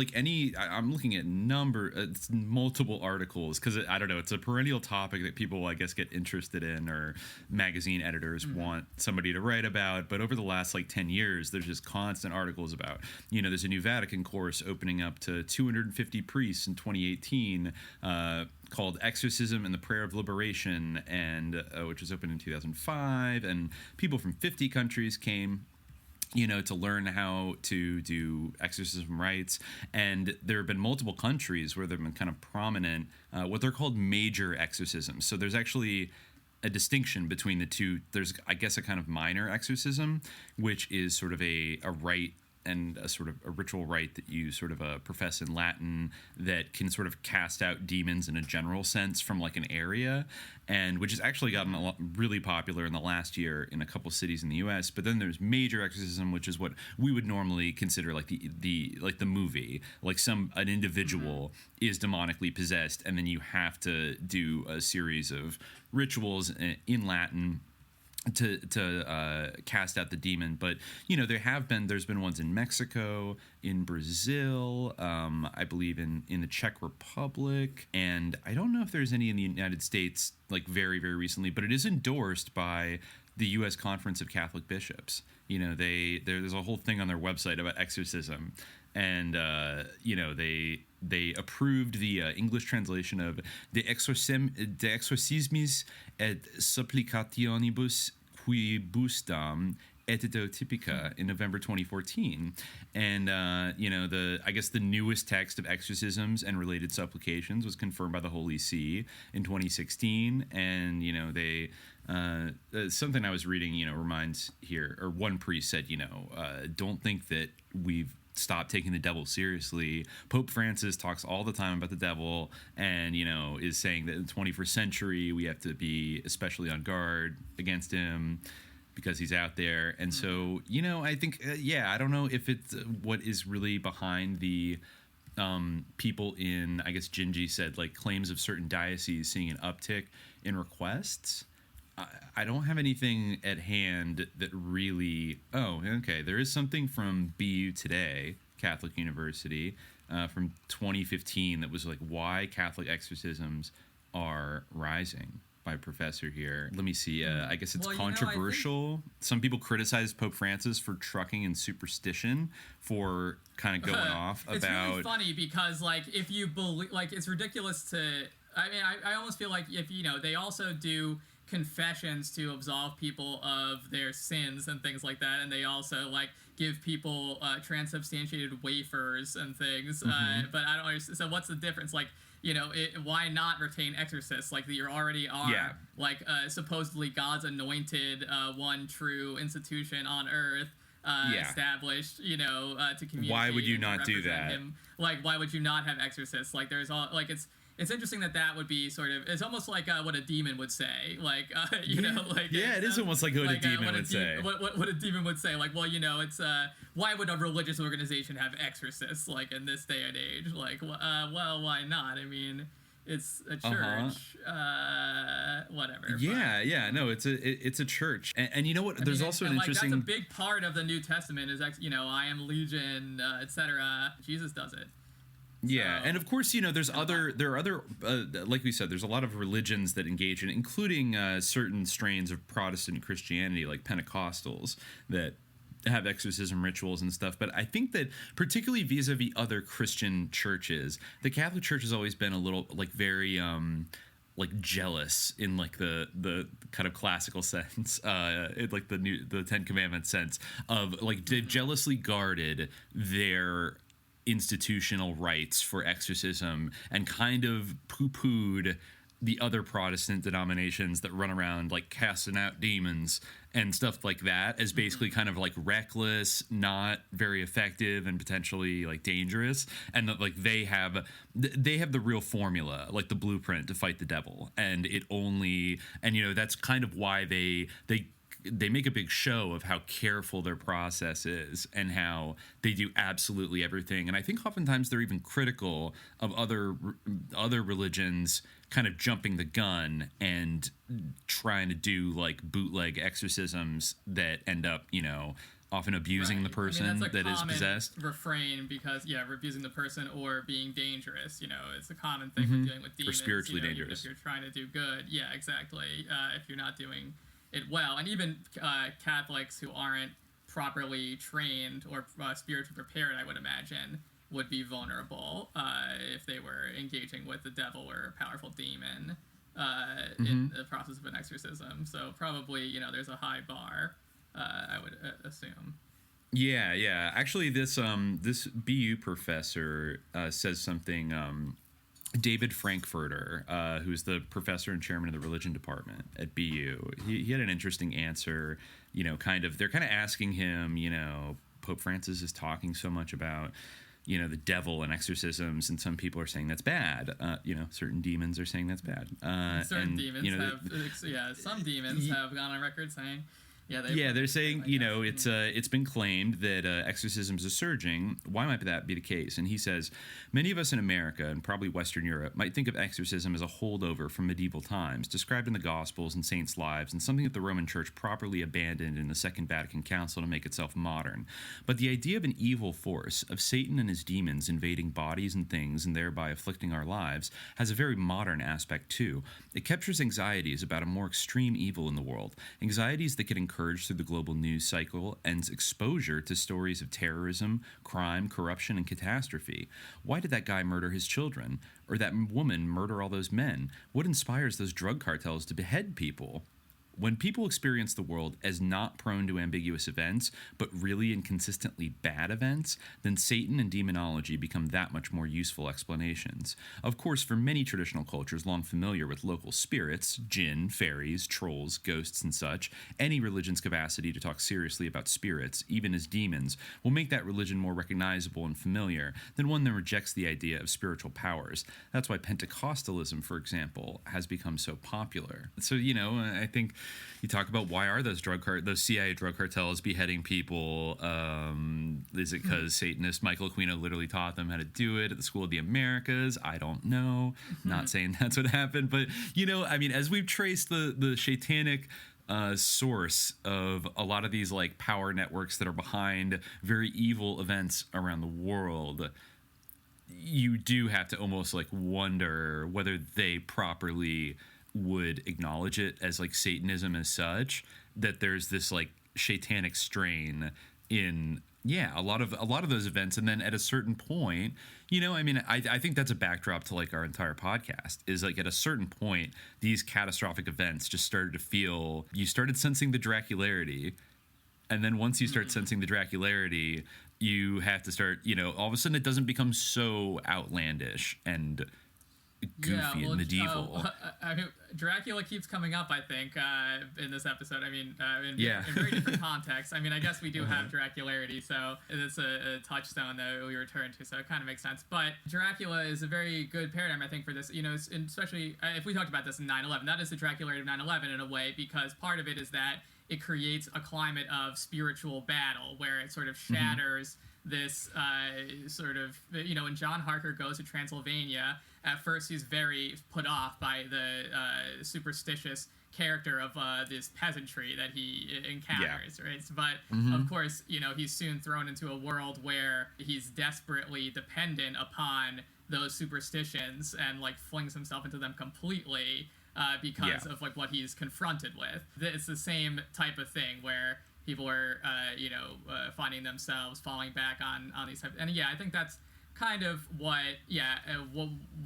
I'm looking at multiple articles, because I don't know, it's a perennial topic that people, I guess, get interested in, or magazine editors want somebody to write about. But over the last 10 years, there's just constant articles about, there's a new Vatican course opening up to 250 priests in 2018, called Exorcism and the Prayer of Liberation, and which was opened in 2005, and people from 50 countries came to learn how to do exorcism rites. And there have been multiple countries where there have been kind of prominent what they're called major exorcisms. So there's actually a distinction between the two. There's, I guess, a kind of minor exorcism, which is sort of a rite and a sort of a ritual rite that you sort of profess in Latin that can sort of cast out demons in a general sense from an area, and which has actually gotten really popular in the last year in a couple cities in the U.S. But then there's major exorcism, which is what we would normally consider the movie, an individual is demonically possessed, and then you have to do a series of rituals in Latin to cast out the demon. But there's been ones in Mexico, in Brazil, I believe in the Czech Republic, and I don't know if there's any in the United States very, very recently, but it is endorsed by the U.S. Conference of Catholic Bishops. There's a whole thing on their website about exorcism, and they approved the English translation of De Exorcismis et Supplicationibus Quibusdam Typica in November 2014. And, I guess the newest text of exorcisms and related supplications was confirmed by the Holy See in 2016. And, they, something I was reading, reminds here, or one priest said, don't think that we've stopped taking the devil seriously. Pope Francis talks all the time about the devil and, is saying that in the 21st century, we have to be especially on guard against him because he's out there. And so, I think, I don't know if it's what is really behind the people in, I guess Gingy said, like claims of certain dioceses seeing an uptick in requests. I don't have anything at hand that really... Oh, okay. There is something from BU Today, Catholic University, from 2015 that was like why Catholic exorcisms are rising by a professor here. Let me see. I guess it's controversial. Some people criticize Pope Francis for trucking in superstition, for kind of going off about... It's really funny because, like, if you believe... Like, it's ridiculous to... I mean, I almost feel like if, they also do confessions to absolve people of their sins and things like that, and they also like give people transubstantiated wafers and things, but I don't understand. So what's the difference? Like, why not retain exorcists? Like, you already are like supposedly God's anointed one true institution on earth, established, to communicate. Why would you not do that? Him. Like, why would you not have exorcists? Like, there's all like it's interesting that would be sort of... It's almost like what a demon would say. Like, like... Yeah, it is almost like what a demon would say. What a demon would say. Like, well, it's... why would a religious organization have exorcists, like, in this day and age? Like, well, why not? I mean, it's a church. Whatever. Yeah. No, it's a church. And you know what? There's also an interesting... That's a big part of the New Testament is, I am legion, etc. Jesus does it. Yeah, and of course, there are other, like we said, there's a lot of religions that engage in it, including certain strains of Protestant Christianity, like Pentecostals, that have exorcism rituals and stuff. But I think that particularly vis-a-vis other Christian churches, the Catholic Church has always been a little, like, very... like jealous in like the kind of classical sense, in like the Ten Commandments sense of like they've jealously guarded their institutional rights for exorcism and kind of poo-pooed the other Protestant denominations that run around like casting out demons and stuff like that as basically kind of like reckless, not very effective, and potentially like dangerous, and that like they have the real formula, like the blueprint to fight the devil, and that's kind of why they make a big show of how careful their process is and how they do absolutely everything. And I think oftentimes they're even critical of other religions kind of jumping the gun and trying to do like bootleg exorcisms that end up, often abusing the person that is possessed. Refrain because abusing the person or being dangerous. It's a common thing with dealing with demons. Or spiritually dangerous. If you're trying to do good, exactly. If you're not doing it well, and even Catholics who aren't properly trained or spiritually prepared, I would imagine, would be vulnerable if they were engaging with the devil or a powerful demon in the process of an exorcism. So probably, there's a high bar, I would assume. Yeah. Actually, this BU professor says something. David Frankfurter, who's the professor and chairman of the religion department at BU, he had an interesting answer. They're kind of asking him, Pope Francis is talking so much about, the devil and exorcisms, and some people are saying that's bad. Certain demons are saying that's bad. Some demons have gone on record saying... they're saying, it's been claimed that exorcisms are surging. Why might that be the case? And he says, many of us in America and probably Western Europe might think of exorcism as a holdover from medieval times, described in the Gospels and saints' lives, and something that the Roman Church properly abandoned in the Second Vatican Council to make itself modern. But the idea of an evil force, of Satan and his demons invading bodies and things and thereby afflicting our lives, has a very modern aspect too. It captures anxieties about a more extreme evil in the world, anxieties that can encourage through the global news cycle and exposure to stories of terrorism, crime, corruption, and catastrophe. Why did that guy murder his children? Or that woman murder all those men? What inspires those drug cartels to behead people? When people experience the world as not prone to ambiguous events, but really and consistently bad events, then Satan and demonology become that much more useful explanations. Of course, for many traditional cultures long familiar with local spirits, jinn, fairies, trolls, ghosts, and such, any religion's capacity to talk seriously about spirits, even as demons, will make that religion more recognizable and familiar than one that rejects the idea of spiritual powers. That's why Pentecostalism, for example, has become so popular. So, I think you talk about why are those CIA drug cartels beheading people? Is it because Satanist Michael Aquino literally taught them how to do it at the School of the Americas? I don't know. Not saying that's what happened, but as we've traced the satanic source of a lot of these like power networks that are behind very evil events around the world, you do have to almost like wonder whether they properly would acknowledge it as like Satanism as such, that there's this like satanic strain in a lot of those events. And then at a certain point, I think that's a backdrop to like our entire podcast, is like at a certain point these catastrophic events just started to feel, you started sensing the Dracularity, and then once you start sensing the Dracularity, you have to start, all of a sudden it doesn't become so outlandish and goofy and medieval. Dracula keeps coming up, I think, in this episode. In very different contexts. I guess we do have Dracularity, so it's a touchstone that we return to, so it kind of makes sense. But Dracula is a very good paradigm, I think, for this, especially if we talked about this in 9/11. That is the Dracularity of 9/11 in a way, because part of it is that it creates a climate of spiritual battle where it sort of shatters this when John Harker goes to Transylvania, at first he's very put off by the superstitious character of this peasantry that he encounters, right? But of course, he's soon thrown into a world where he's desperately dependent upon those superstitions and like flings himself into them completely because of like what he's confronted with. It's the same type of thing where people are, finding themselves falling back on these types. And I think that's kind of what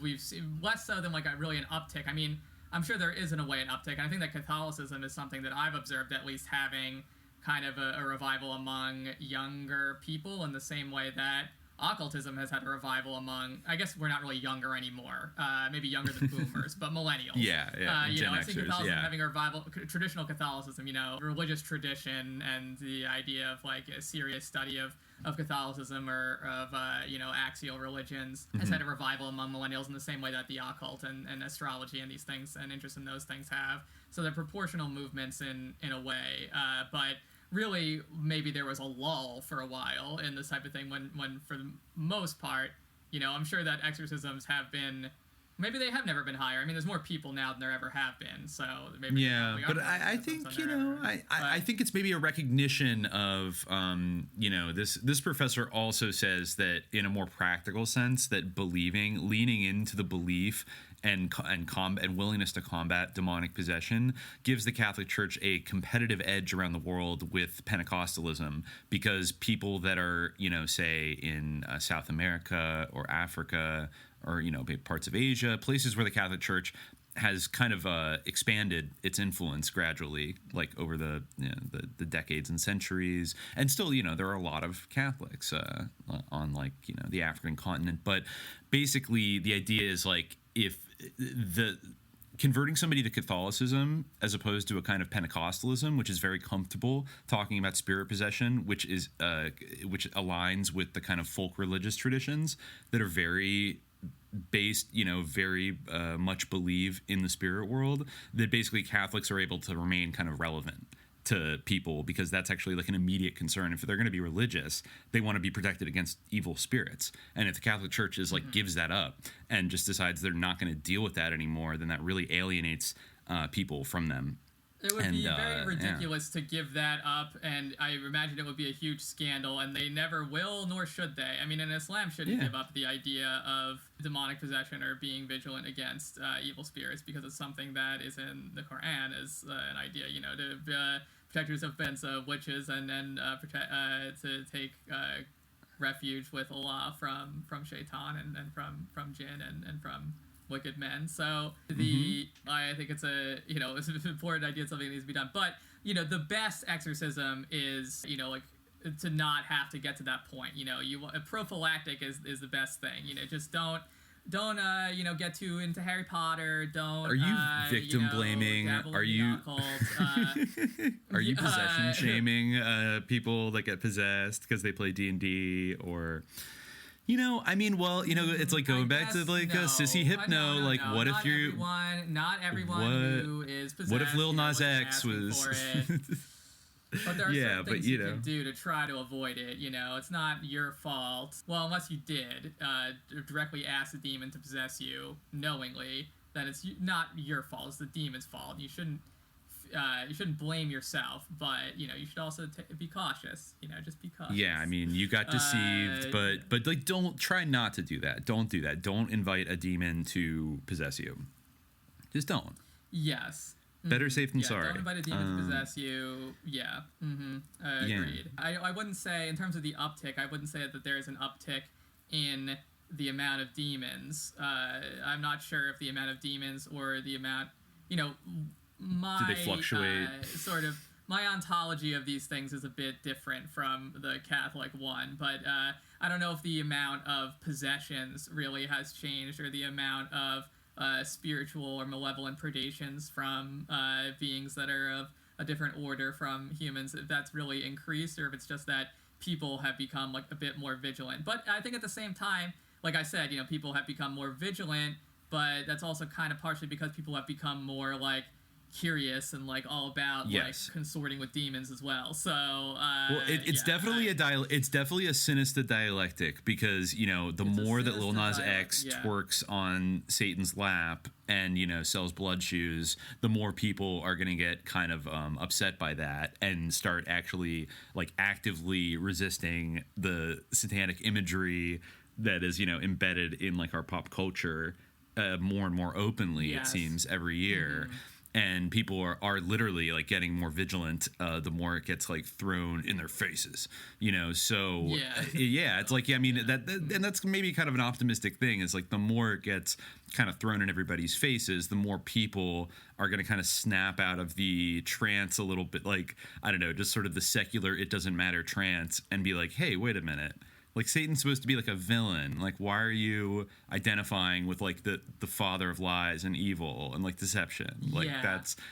we've seen, less so than like really an uptick. I'm sure there is in a way an uptick. And I think that Catholicism is something that I've observed at least having kind of a revival among younger people, in the same way that occultism has had a revival among, I guess we're not really younger anymore, maybe younger than boomers, but millennials. I think Catholicism having a revival, traditional Catholicism, religious tradition, and the idea of like a serious study of Catholicism or of axial religions has had a revival among millennials in the same way that the occult and astrology and these things and interest in those things have. So they're proportional movements in a way, but really, maybe there was a lull for a while in this type of thing when for the most part, I'm sure that exorcisms have been, maybe they have never been higher. There's more people now than there ever have been, so maybe but I think I think it's maybe a recognition of this professor also says that in a more practical sense, that leaning into the belief and willingness to combat demonic possession gives the Catholic Church a competitive edge around the world with Pentecostalism, because people that are, say in South America or Africa or, parts of Asia, places where the Catholic Church has kind of expanded its influence gradually, like over the decades and centuries, and still, there are a lot of Catholics on like the African continent, but basically the idea is like, if the converting somebody to Catholicism as opposed to a kind of Pentecostalism, which is very comfortable talking about spirit possession, which aligns with the kind of folk religious traditions that are very based, very much believe in the spirit world, that basically Catholics are able to remain kind of relevant to people, because that's actually like an immediate concern. If they're going to be religious, they want to be protected against evil spirits. And if the Catholic Church is like gives that up and just decides they're not going to deal with that anymore, then that really alienates people from them. It would be very ridiculous to give that up, and I imagine it would be a huge scandal, and they never will, nor should they. And Islam shouldn't give up the idea of demonic possession or being vigilant against evil spirits, because it's something that is in the Quran as an idea, to protect yourself against witches, and then to take refuge with Allah from shaitan and from jinn and from wicked men. So I think it's it's an important idea, something that needs to be done. But the best exorcism is like to not have to get to that point. Prophylactic is the best thing. Just don't get too into Harry Potter. Don't. Are you victim blaming? Are you are you possession shaming people that get possessed because they play D&D or? It's like going back to like a sissy hypno. What if you're not everyone who is possessed? What if Lil Nas X was? But there are certain things you can do to try to avoid it. It's not your fault. Well, unless you did directly ask the demon to possess you knowingly, then it's not your fault. It's the demon's fault. You shouldn't blame yourself, but you should also be cautious. Just be cautious. Yeah, you got deceived, but like don't try not to do that. Don't do that. Don't invite a demon to possess you. Just don't. Yes. Better safe than sorry. Don't invite a demon to possess you. Yeah. Agreed. I wouldn't say, in terms of the uptick, I wouldn't say that there is an uptick in the amount of demons. I'm not sure if the amount of demons or the amount, my do they fluctuate? My ontology of these things is a bit different from the Catholic one, but I don't know if the amount of possessions really has changed or the amount of spiritual or malevolent predations from beings that are of a different order from humans, if that's really increased or if it's just that people have become like a bit more vigilant. But I think at the same time, like I said, people have become more vigilant, but that's also kind of partially because people have become more like curious and like all about like consorting with demons as well. So it's definitely it's definitely a sinister dialectic because the more that Lil Nas X twerks on Satan's lap and sells blood shoes, the more people are going to get kind of upset by that and start actually like actively resisting the satanic imagery that is embedded in like our pop culture more and more openly. It seems every year. And people are literally like getting more vigilant the more it gets like thrown in their faces, so it's like, and that's maybe kind of an optimistic thing is like the more it gets kind of thrown in everybody's faces, the more people are going to kind of snap out of the trance a little bit, like, I don't know, just sort of the secular, it doesn't matter trance and be like, hey, wait a minute. Like, Satan's supposed to be like a villain. Like, why are you identifying with like the father of lies and evil and like deception? Like,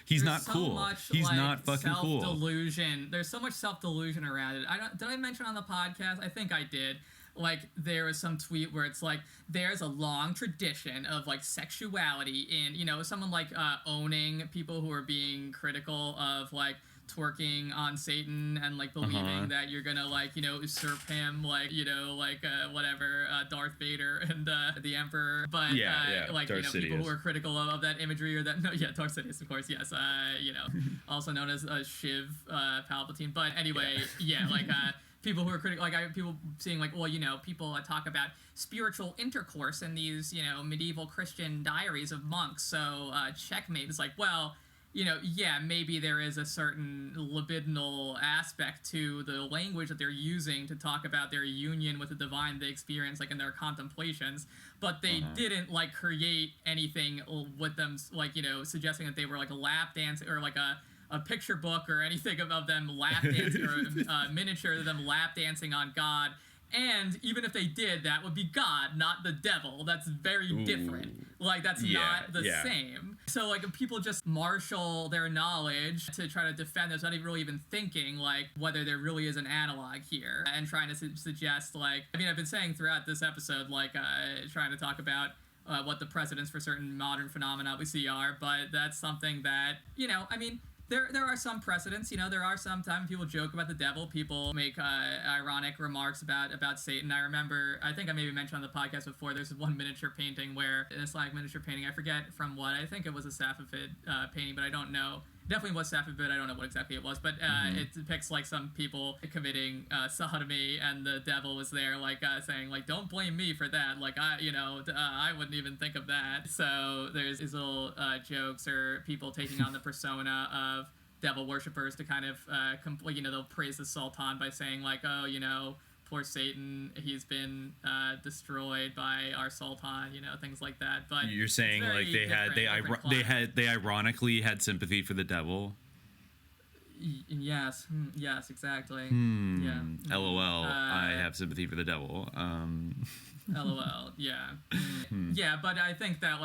he's not cool. He's not fucking cool. Self-delusion. There's so much self-delusion around it. Did I mention on the podcast? I think I did. Like, there was some tweet where it's like, there's a long tradition of like sexuality in, someone like owning people who are being critical of like twerking on Satan and like believing that you're gonna like usurp him like whatever Darth Vader and the Emperor, but like Darth people who are critical of that imagery or that Darth Sidious, of course, yes, also known as Shiv Palpatine, but anyway, people who are critical, like people seeing like, well, people talk about spiritual intercourse in these medieval Christian diaries of monks, so checkmate. It's like, well, maybe there is a certain libidinal aspect to the language that they're using to talk about their union with the divine they experience, like in their contemplations, but they didn't like create anything with them, like, suggesting that they were like a lap dance or like a picture book or anything of them lap dancing or a miniature of them lap dancing on God. And even if they did, that would be God, not the devil. That's very different. Like, that's not the same. So, like, if people just marshal their knowledge to try to defend this, not even really even thinking, like, whether there really is an analog here, and trying to suggest, like, I've been saying throughout this episode, like, trying to talk about what the precedents for certain modern phenomena we see are, but that's something that, There are some precedents, there are sometimes people joke about the devil, people make ironic remarks about Satan. I think I maybe mentioned on the podcast before, there's one miniature painting where, an Islamic miniature painting, I forget from what, I think it was a Safavid painting, but I don't know. Definitely was Safavid, but I don't know what exactly it was, but it depicts like some people committing sodomy, and the devil was there like saying like, don't blame me for that, like I wouldn't even think of that. So there's these little jokes or people taking on the persona of devil worshippers to kind of they'll praise the Sultan by saying like, oh, poor Satan, he's been destroyed by our Sultan, things like that. But you're saying like they ironically had sympathy for the devil. Yes, exactly. Yeah. LOL. I have sympathy for the devil. LOL. Yeah. Yeah, but I think that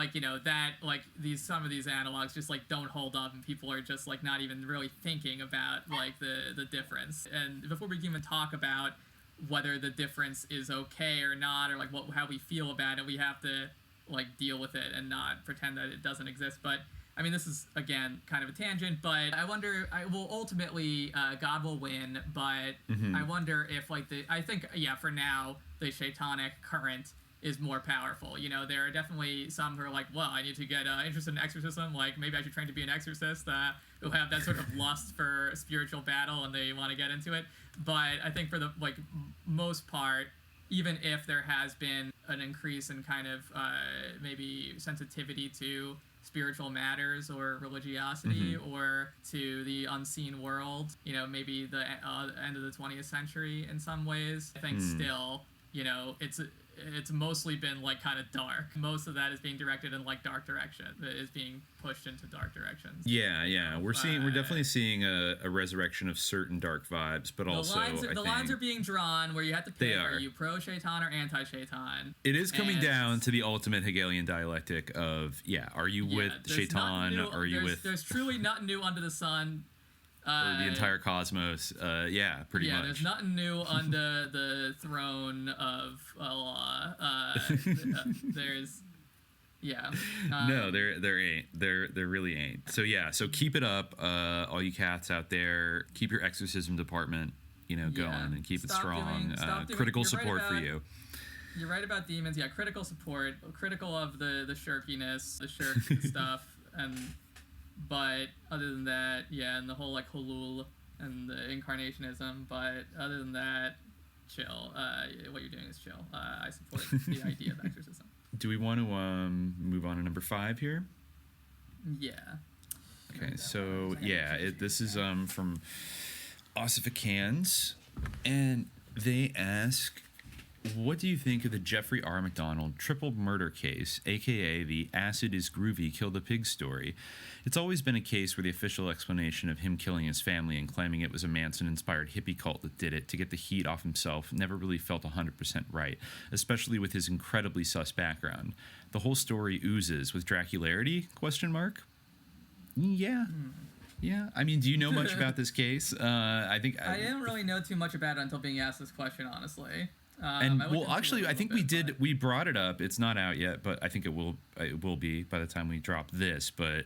some of these analogs just don't hold up, and people are just not even really thinking about the difference. And before we can even talk about whether the difference is okay or not, or how we feel about it, we have to deal with it and not pretend that it doesn't exist. But I mean, this is, again, kind of a tangent, but I wonder, ultimately, God will win, but I wonder if, I think, for now, the Shaitanic current is more powerful. There are definitely some who are like, well, I need to get interested in exorcism, maybe I should train to be an exorcist, who have that sort of lust for spiritual battle, and they want to get into it. But I think for the, most part, even if there has been an increase in kind of maybe sensitivity to spiritual matters or religiosity or to the unseen world, maybe the end of the 20th century in some ways, I think still, it's mostly been kind of dark. Most of that is being directed in dark direction. It is being pushed into dark directions. Yeah. We're definitely seeing a resurrection of certain dark vibes, but also the lines are being drawn where you have to pick: are you pro Shaitan or anti Shaitan? It is coming down to the ultimate Hegelian dialectic of are you with Shaitan or are you with? There's truly nothing new under the sun. Or the entire cosmos, pretty much. Yeah, there's nothing new under the throne of Allah. There's, no, there ain't. There really ain't. So keep it up, all you cats out there. Keep your exorcism department, going, and keep it strong. Critical support for you. You're right about demons. Yeah, critical support, critical of the shirkiness, the shirk stuff, But other than that, and the whole hulul and the incarnationism. But other than that, chill. What you're doing is chill. I support the idea of exorcism. Do we want to move on to number 5 here? Yeah. Okay, so this is from Ossificans, and they ask, what do you think of the Jeffrey R. McDonald triple murder case, aka the acid is groovy kill the pig story? It's always been a case where the official explanation of him killing his family and claiming it was a Manson-inspired hippie cult that did it to get the heat off himself never really felt 100% right, especially with his incredibly sus background. The whole story oozes with Dracularity? ? Yeah. Yeah. I mean, do you know much about this case? I didn't really know too much about it until being asked this question, honestly. I think we did. We brought it up. It's not out yet, but I think it will be by the time we drop this. But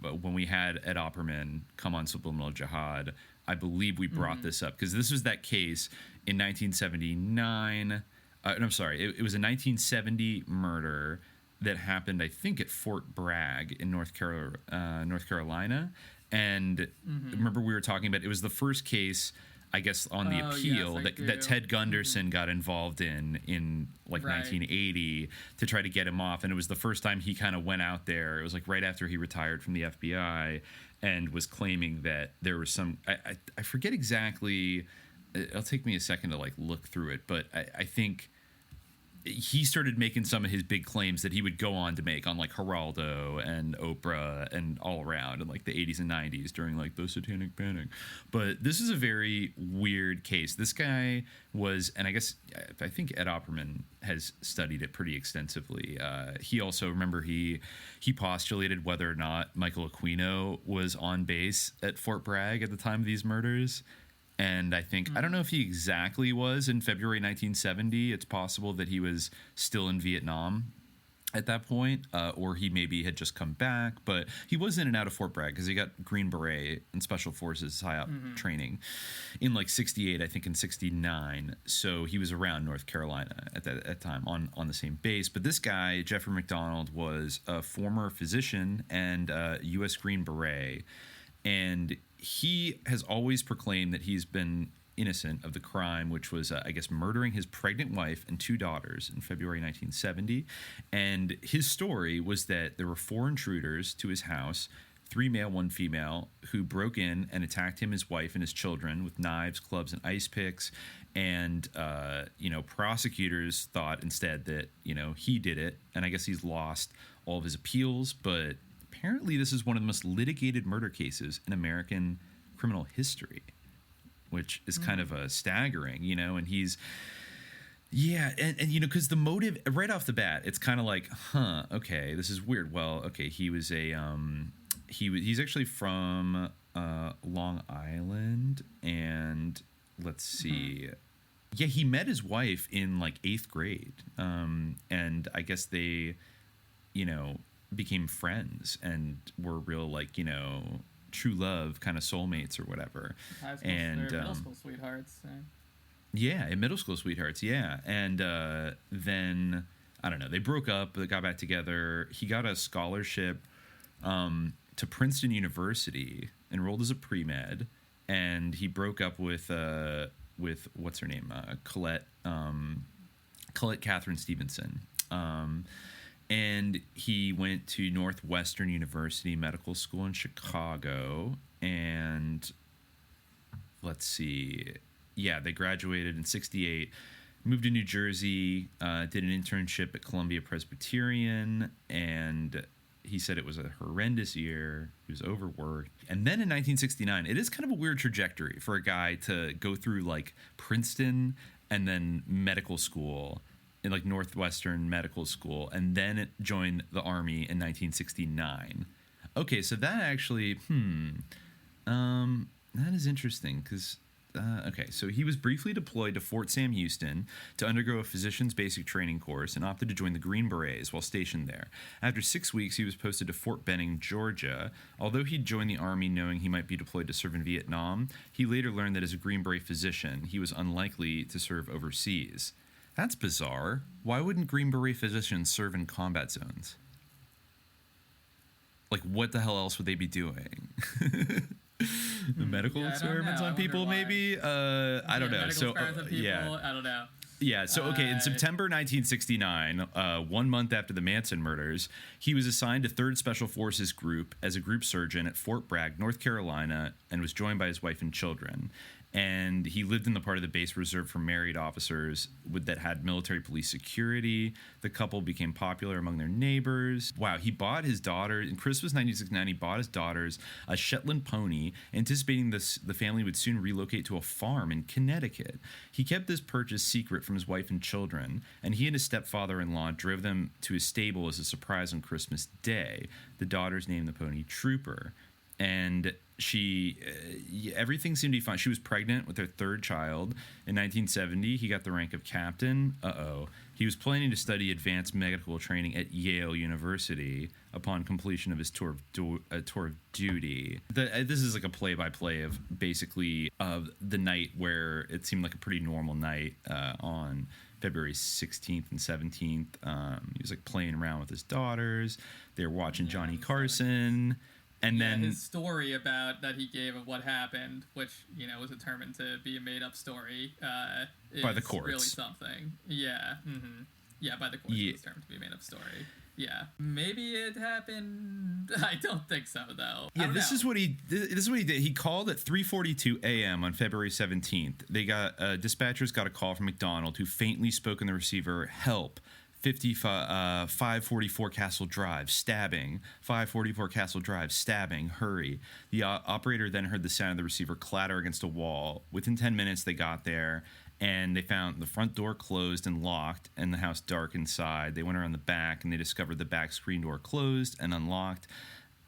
when we had Ed Opperman come on Subliminal Jihad, I believe we brought this up because this was that case in 1979. I'm sorry, it was a 1970 murder that happened, I think, at Fort Bragg in North Carolina. And remember, we were talking about it was the first case, I guess, on the appeal that Ted Gunderson got involved in 1980 to try to get him off. And it was the first time he kind of went out there. It was right after he retired from the FBI and was claiming that there was some, I forget exactly. It'll take me a second to look through it, but I think he started making some of his big claims that he would go on to make on Geraldo and Oprah and all around in the 80s and 90s during the Satanic Panic. But this is a very weird case. This guy was, and I think Ed Opperman has studied it pretty extensively. He also, remember, he postulated whether or not Michael Aquino was on base at Fort Bragg at the time of these murders. And I think, I don't know if he exactly was in February 1970. It's possible that he was still in Vietnam at that point, or he maybe had just come back. But he was in and out of Fort Bragg because he got Green Beret and Special Forces high-up training in 68, I think in 69. So he was around North Carolina at that time on the same base. But this guy, Jeffrey McDonald, was a former physician and U.S. Green Beret. And he has always proclaimed that he's been innocent of the crime, which was, murdering his pregnant wife and 2 daughters in February 1970. And his story was that there were 4 intruders to his house. 3 male, 1 female, who broke in and attacked him, his wife, and his children with knives, clubs, and ice picks. And, prosecutors thought instead that, he did it. And I guess he's lost all of his appeals. But apparently this is one of the most litigated murder cases in American criminal history, which is kind of staggering, and he's... Yeah, and because the motive right off the bat, it's kind of like, okay, this is weird. Well, okay, he was he's actually from Long Island, and let's see, yeah, he met his wife in like 8th grade, and I guess they, became friends and were real like true love kind of soulmates or whatever, High school, and middle school sweethearts. Yeah, in middle school sweethearts, yeah. And then, I don't know, they broke up, they got back together. He got a scholarship to Princeton University, enrolled as a pre-med, and he broke up with what's her name? Colette Catherine Stevenson. And he went to Northwestern University Medical School in Chicago, and let's see... Yeah, they graduated in 1968, moved to New Jersey, did an internship at Columbia Presbyterian, and he said it was a horrendous year. He was overworked. And then in 1969, it is kind of a weird trajectory for a guy to go through like Princeton and then medical school, in like Northwestern Medical School, and then join the Army in 1969. Okay, so that actually, that is interesting because... okay, so he was briefly deployed to Fort Sam Houston to undergo a physician's basic training course and opted to join the Green Berets while stationed there. After 6 weeks, he was posted to Fort Benning, Georgia. Although he'd joined the Army knowing he might be deployed to serve in Vietnam, he later learned that as a Green Beret physician, he was unlikely to serve overseas. That's bizarre. Why wouldn't Green Beret physicians serve in combat zones? Like, what the hell else would they be doing? The medical experiments on people, maybe? I don't know. So, yeah. I don't know. Yeah, so, okay, in September 1969, 1 month after the Manson murders, he was assigned to 3rd Special Forces Group as a group surgeon at Fort Bragg, North Carolina, and was joined by his wife and children. And he lived in the part of the base reserved for married officers that had military police security. The couple became popular among their neighbors. Wow, he bought his daughter, in Christmas 1969, he bought his daughters a Shetland pony, anticipating the family would soon relocate to a farm in Connecticut. He kept this purchase secret from his wife and children, and he and his stepfather-in-law drove them to his stable as a surprise on Christmas Day. The daughters named the pony Trooper. And she, everything seemed to be fine. She was pregnant with their 3rd child. In 1970, he got the rank of captain. He was planning to study advanced medical training at Yale University upon completion of his tour of duty. This is like a play-by-play of basically of the night where it seemed like a pretty normal night on February 16th and 17th. He was like playing around with his daughters. They were watching Johnny Carson. And then his story about that he gave of what happened, which was determined to be a made-up story, by the courts. Really something. Yeah. Mm-hmm. Yeah, by the courts, it was determined to be a made-up story. Yeah, maybe it happened. I don't think so, though. Yeah, this is what he did. He called at 3:42 a.m. on February 17th. They got dispatchers got a call from McDonald, who faintly spoke in the receiver, "Help. 544 Castle Drive, stabbing. 544 Castle Drive, stabbing. Hurry." The operator then heard the sound of the receiver clatter against a wall. Within 10 minutes, they got there, and they found the front door closed and locked, and the house dark inside. They went around the back, and they discovered the back screen door closed and unlocked,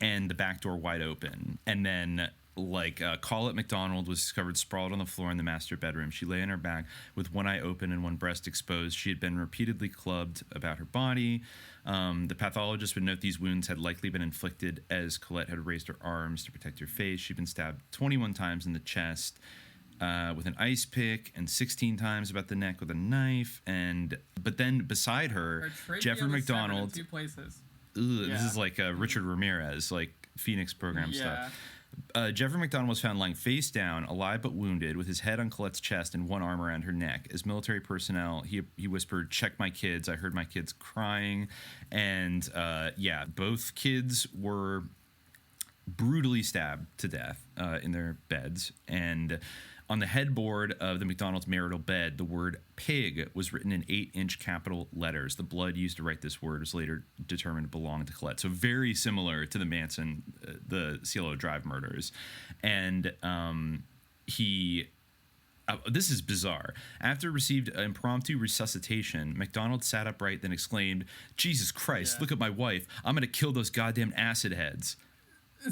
and the back door wide open. And then... Colette McDonald was discovered sprawled on the floor in the master bedroom. She lay on her back with one eye open and one breast exposed. She had been repeatedly clubbed about her body. The pathologist would note these wounds had likely been inflicted as Colette had raised her arms to protect her face. She'd been stabbed 21 times in the chest with an ice pick and 16 times about the neck with a knife. But then beside her Jeffrey McDonald. In 2 places. This is like Richard Ramirez, like Phoenix program stuff. Jeffrey McDonald was found lying face down, alive but wounded, with his head on Colette's chest and one arm around her neck. As military personnel, he whispered, "Check my kids. I heard my kids crying." And both kids were brutally stabbed to death in their beds. And on the headboard of the McDonald's marital bed, the word pig was written in 8-inch capital letters. The blood used to write this word was later determined to belong to Colette. So very similar to the Manson, the Cielo Drive murders. And this is bizarre. After received impromptu resuscitation, McDonald sat upright, then exclaimed, "Jesus Christ, look at my wife. I'm going to kill those goddamn acid heads."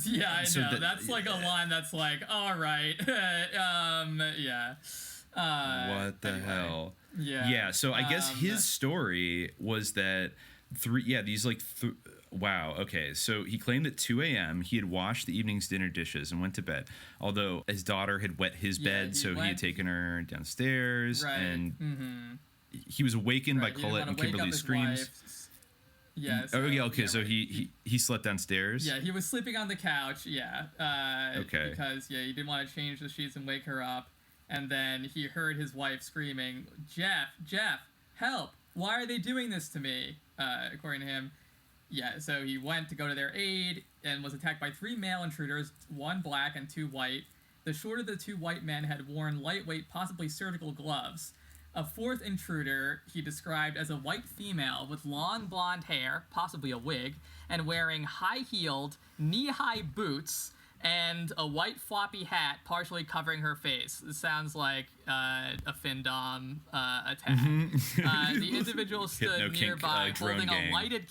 Yeah, I know. That's like a line that's like, all right. Yeah. What the hell? Yeah. Yeah, so I guess his story was that wow, okay. So he claimed at 2 a.m. he had washed the evening's dinner dishes and went to bed. Although his daughter had wet his bed, so he had taken her downstairs. Right. And he was awakened by Colette and Kimberly's screams. Yeah. So, okay. So he slept downstairs. Yeah, he was sleeping on the couch. Yeah. Okay. Because he didn't want to change the sheets and wake her up, and then he heard his wife screaming, "Jeff, help! Why are they doing this to me?" According to him. Yeah. So he went to go to their aid and was attacked by 3 male intruders, 1 black and 2 white. The shorter of the 2 white men had worn lightweight, possibly surgical gloves. A 4th intruder he described as a white female with long blonde hair, possibly a wig, and wearing high-heeled, knee-high boots and a white floppy hat partially covering her face. This sounds like a Findom attack. The individual stood nearby holding a lighted...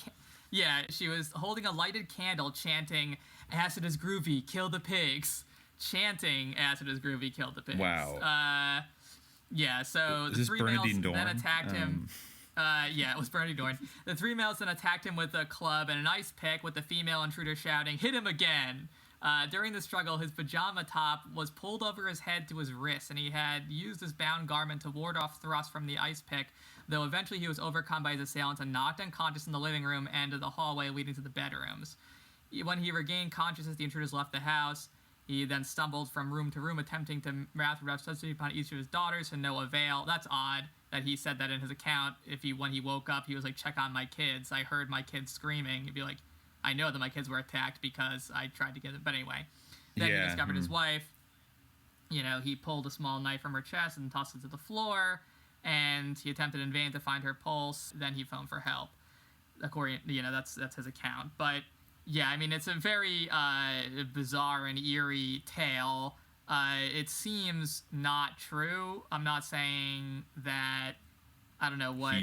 she was holding a lighted candle chanting, "Acid is groovy, kill the pigs." Chanting, "Acid is groovy, kill the pigs." Wow. Yeah, so the 3 males then attacked him. It was Bernadine Dorn. The 3 males then attacked him with a club and an ice pick, with the female intruder shouting, "Hit him again!" During the struggle, his pajama top was pulled over his head to his wrist, and he had used his bound garment to ward off thrusts from the ice pick, though eventually he was overcome by his assailants and knocked unconscious in the living room and to the hallway leading to the bedrooms. When he regained consciousness, the intruders left the house. He then stumbled from room to room, attempting to wrath substitute upon each of his daughters to no avail. That's odd that he said that in his account. When he woke up, he was like, "Check on my kids. I heard my kids screaming." He'd be like, "I know that my kids were attacked because I tried to get it." But anyway, then he discovered his wife. He pulled a small knife from her chest and tossed it to the floor, and he attempted in vain to find her pulse. Then he phoned for help. According, that's his account. But yeah, I mean, it's a very bizarre and eerie tale. It seems not true. I'm not saying that I don't know what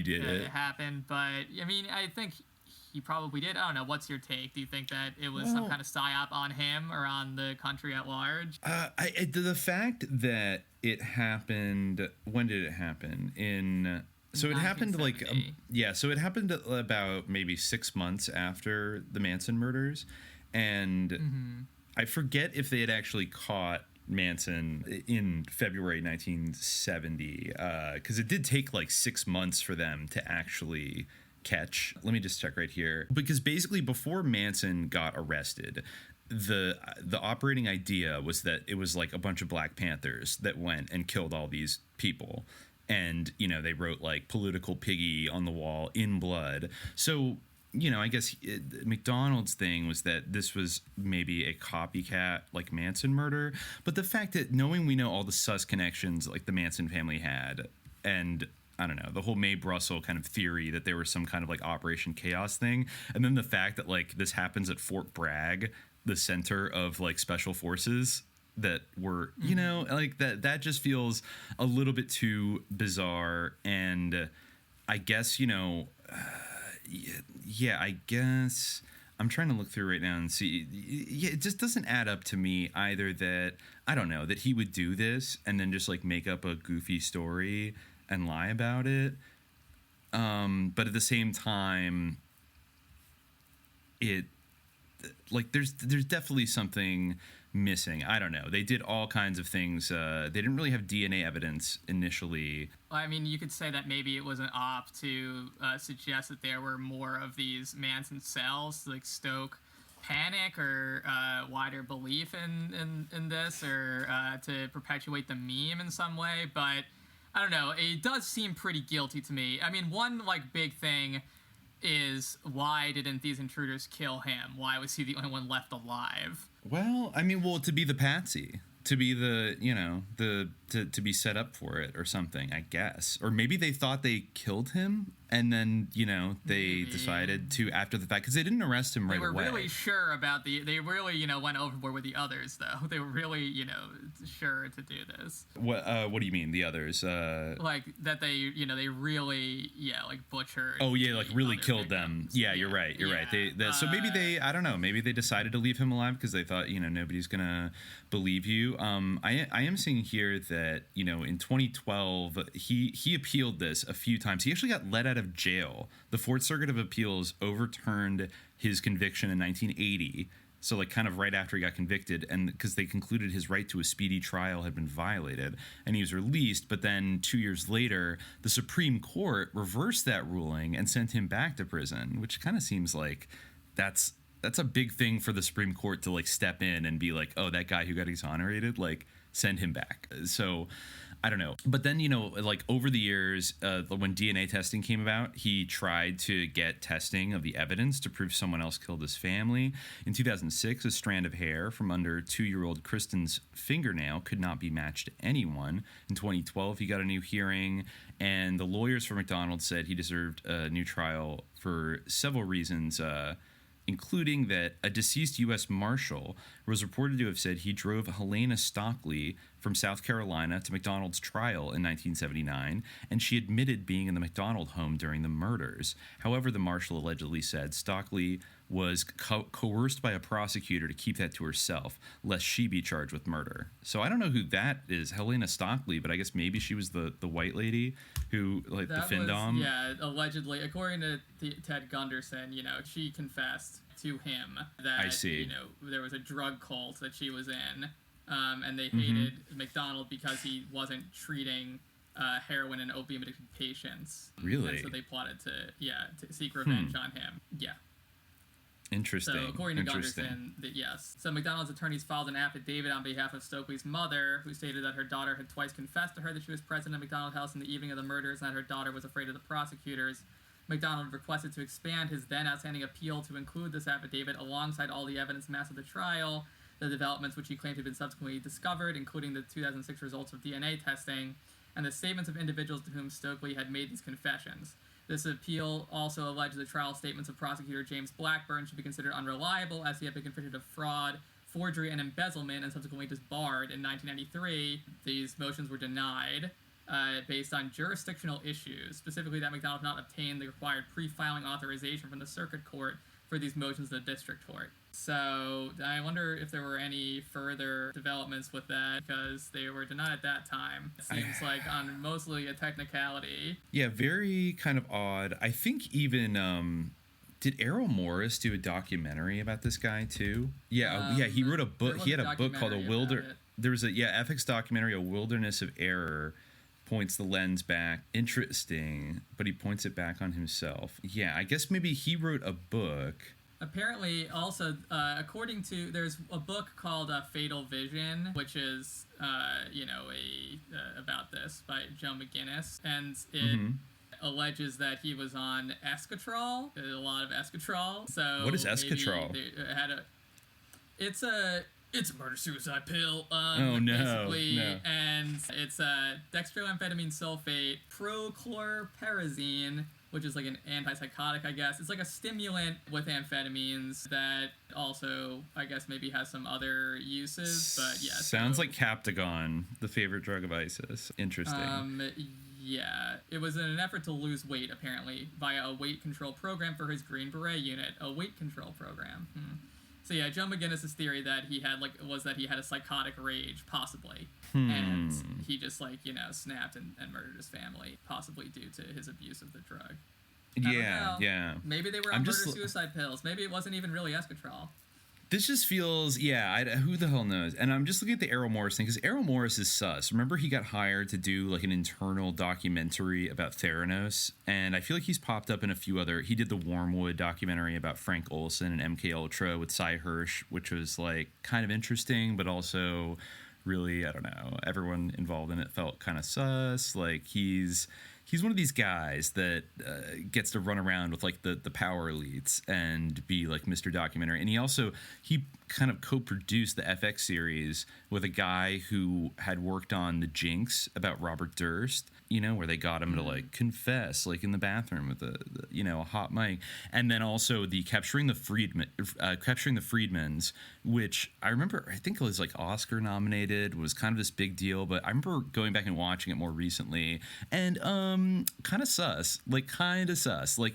happened, but I mean, I think he probably did. I don't know. What's your take? Do you think that it was some kind of psyop on him or on the country at large? The fact that it happened. When did it happen? So it happened so it happened about maybe 6 months after the Manson murders, and I forget if they had actually caught Manson in February 1970, because it did take like 6 months for them to actually catch. Let me just check right here, because basically before Manson got arrested, the operating idea was that it was like a bunch of Black Panthers that went and killed all these people. And, they wrote like "political piggy" on the wall in blood. So, I guess McDonald's thing was that this was maybe a copycat like Manson murder. But the fact that we know all the sus connections like the Manson family had, and I don't know, the whole Mae Brussel kind of theory that there was some kind of like Operation Chaos thing. And then the fact that like this happens at Fort Bragg, the center of like special forces that were, like that just feels a little bit too bizarre. And I guess, I guess I'm trying to look through right now and see. Yeah, it just doesn't add up to me either that, I don't know, that he would do this and then just like make up a goofy story and lie about it. But at the same time, there's definitely something missing. I don't know. They did all kinds of things. They didn't really have DNA evidence initially. I mean, you could say that maybe it was an op to suggest that there were more of these Manson cells to like stoke panic or wider belief in this, or to perpetuate the meme in some way. But I don't know. It does seem pretty guilty to me. I mean, one like big thing is why didn't these intruders kill him? Why was he the only one left alive? Well, I mean, to be the patsy, to be the, to be set up for it or something, I guess. Or maybe they thought they killed him and then, they decided to after the fact, because they didn't arrest him right away. They were really sure about they really, went overboard with the others, though. They were really, sure to do this. What do you mean, the others? Like, that they, they really, butchered. Oh, yeah, like really killed them. Yeah, you're right. You're right. So maybe I don't know, maybe they decided to leave him alive because they thought, nobody's going to believe you. I am seeing here that, in 2012, he appealed this a few times. He actually got let out of jail. The Fourth Circuit of Appeals overturned his conviction in 1980. So, like, kind of right after he got convicted, and because they concluded his right to a speedy trial had been violated, and he was released. But then 2 years later, the Supreme Court reversed that ruling and sent him back to prison, which kind of seems like that's a big thing for the Supreme Court to, like, step in and be like, oh, that guy who got exonerated, like, send him back. So I don't know. But then, like, over the years, when DNA testing came about, he tried to get testing of the evidence to prove someone else killed his family. In 2006, a strand of hair from under 2-year-old Kristen's fingernail could not be matched to anyone. In 2012, he got a new hearing, and the lawyers for McDonald said he deserved a new trial for several reasons, including that a deceased U.S. Marshal was reported to have said he drove Helena Stockley from South Carolina to McDonald's trial in 1979, and she admitted being in the McDonald home during the murders. However, the Marshal allegedly said Stockley was coerced by a prosecutor to keep that to herself, lest she be charged with murder. So I don't know who that is, Helena Stockley, but I guess maybe she was the white lady who, like, the Findom. Yeah, allegedly. According to Ted Gunderson, she confessed to him that, I see. There was a drug cult that she was in, and they hated McDonald because he wasn't treating heroin and opium addicted patients. Really? And so they plotted to seek revenge on him. Yeah. Interesting. So according to Gunderson, yes. So McDonald's attorneys filed an affidavit on behalf of Stokely's mother, who stated that her daughter had twice confessed to her that she was present at McDonald House in the evening of the murders and that her daughter was afraid of the prosecutors. McDonald requested to expand his then outstanding appeal to include this affidavit alongside all the evidence amassed at the trial, the developments which he claimed had been subsequently discovered, including the 2006 results of DNA testing, and the statements of individuals to whom Stokely had made these confessions. This appeal also alleged the trial statements of prosecutor James Blackburn should be considered unreliable, as he had been convicted of fraud, forgery, and embezzlement, and subsequently disbarred in 1993. These motions were denied based on jurisdictional issues, specifically that McDonald not obtained the required pre-filing authorization from the circuit court for these motions to the district court. So I wonder if there were any further developments with that, because they were denied at that time. It seems like on mostly a technicality. Yeah, very kind of odd. I think even did Errol Morris do a documentary about this guy too? Yeah, he wrote a book. He had a book called There was a ethics documentary, A Wilderness of Error. Points the lens back. Interesting, but he points it back on himself. Yeah, I guess maybe he wrote a book. Apparently, also, according to, there's a book called Fatal Vision, which is, about this by Joe McGinnis, and it alleges that he was on Escatrol, a lot of Escatrol. So what is Escatrol? It's a murder-suicide pill. Oh, no. Basically, no. And it's dextroamphetamine sulfate, prochlorperazine, which is like an antipsychotic, I guess. It's like a stimulant with amphetamines that also, I guess, maybe has some other uses. But yeah. Sounds like Captagon, the favorite drug of ISIS. Interesting. Yeah. It was in an effort to lose weight, apparently, via a weight control program for his Green Beret unit. A weight control program. So yeah, Joe McGinnis' theory that he had was that he had a psychotic rage, possibly, and he just snapped and murdered his family, possibly due to his abuse of the drug. Yeah. Maybe they were on murder-suicide pills. Maybe it wasn't even really Escatrol. This just feels, who the hell knows? And I'm just looking at the Errol Morris thing, because Errol Morris is sus. Remember, he got hired to do like an internal documentary about Theranos, and I feel like he's popped up in a few other. He did the Wormwood documentary about Frank Olson and MK Ultra with Cy Hirsch, which was like kind of interesting, but also really, I don't know, everyone involved in it felt kind of sus. Like he's he's one of these guys that gets to run around with like the power elites and be like Mr. Documentary. And he kind of co-produced the FX series with a guy who had worked on The Jinx about Robert Durst, where they got him to like confess like in the bathroom with a hot mic. And then also the Capturing the Freedmans, which I remember, I think it was like Oscar nominated, was kind of this big deal, but I remember going back and watching it more recently and kind of sus. Like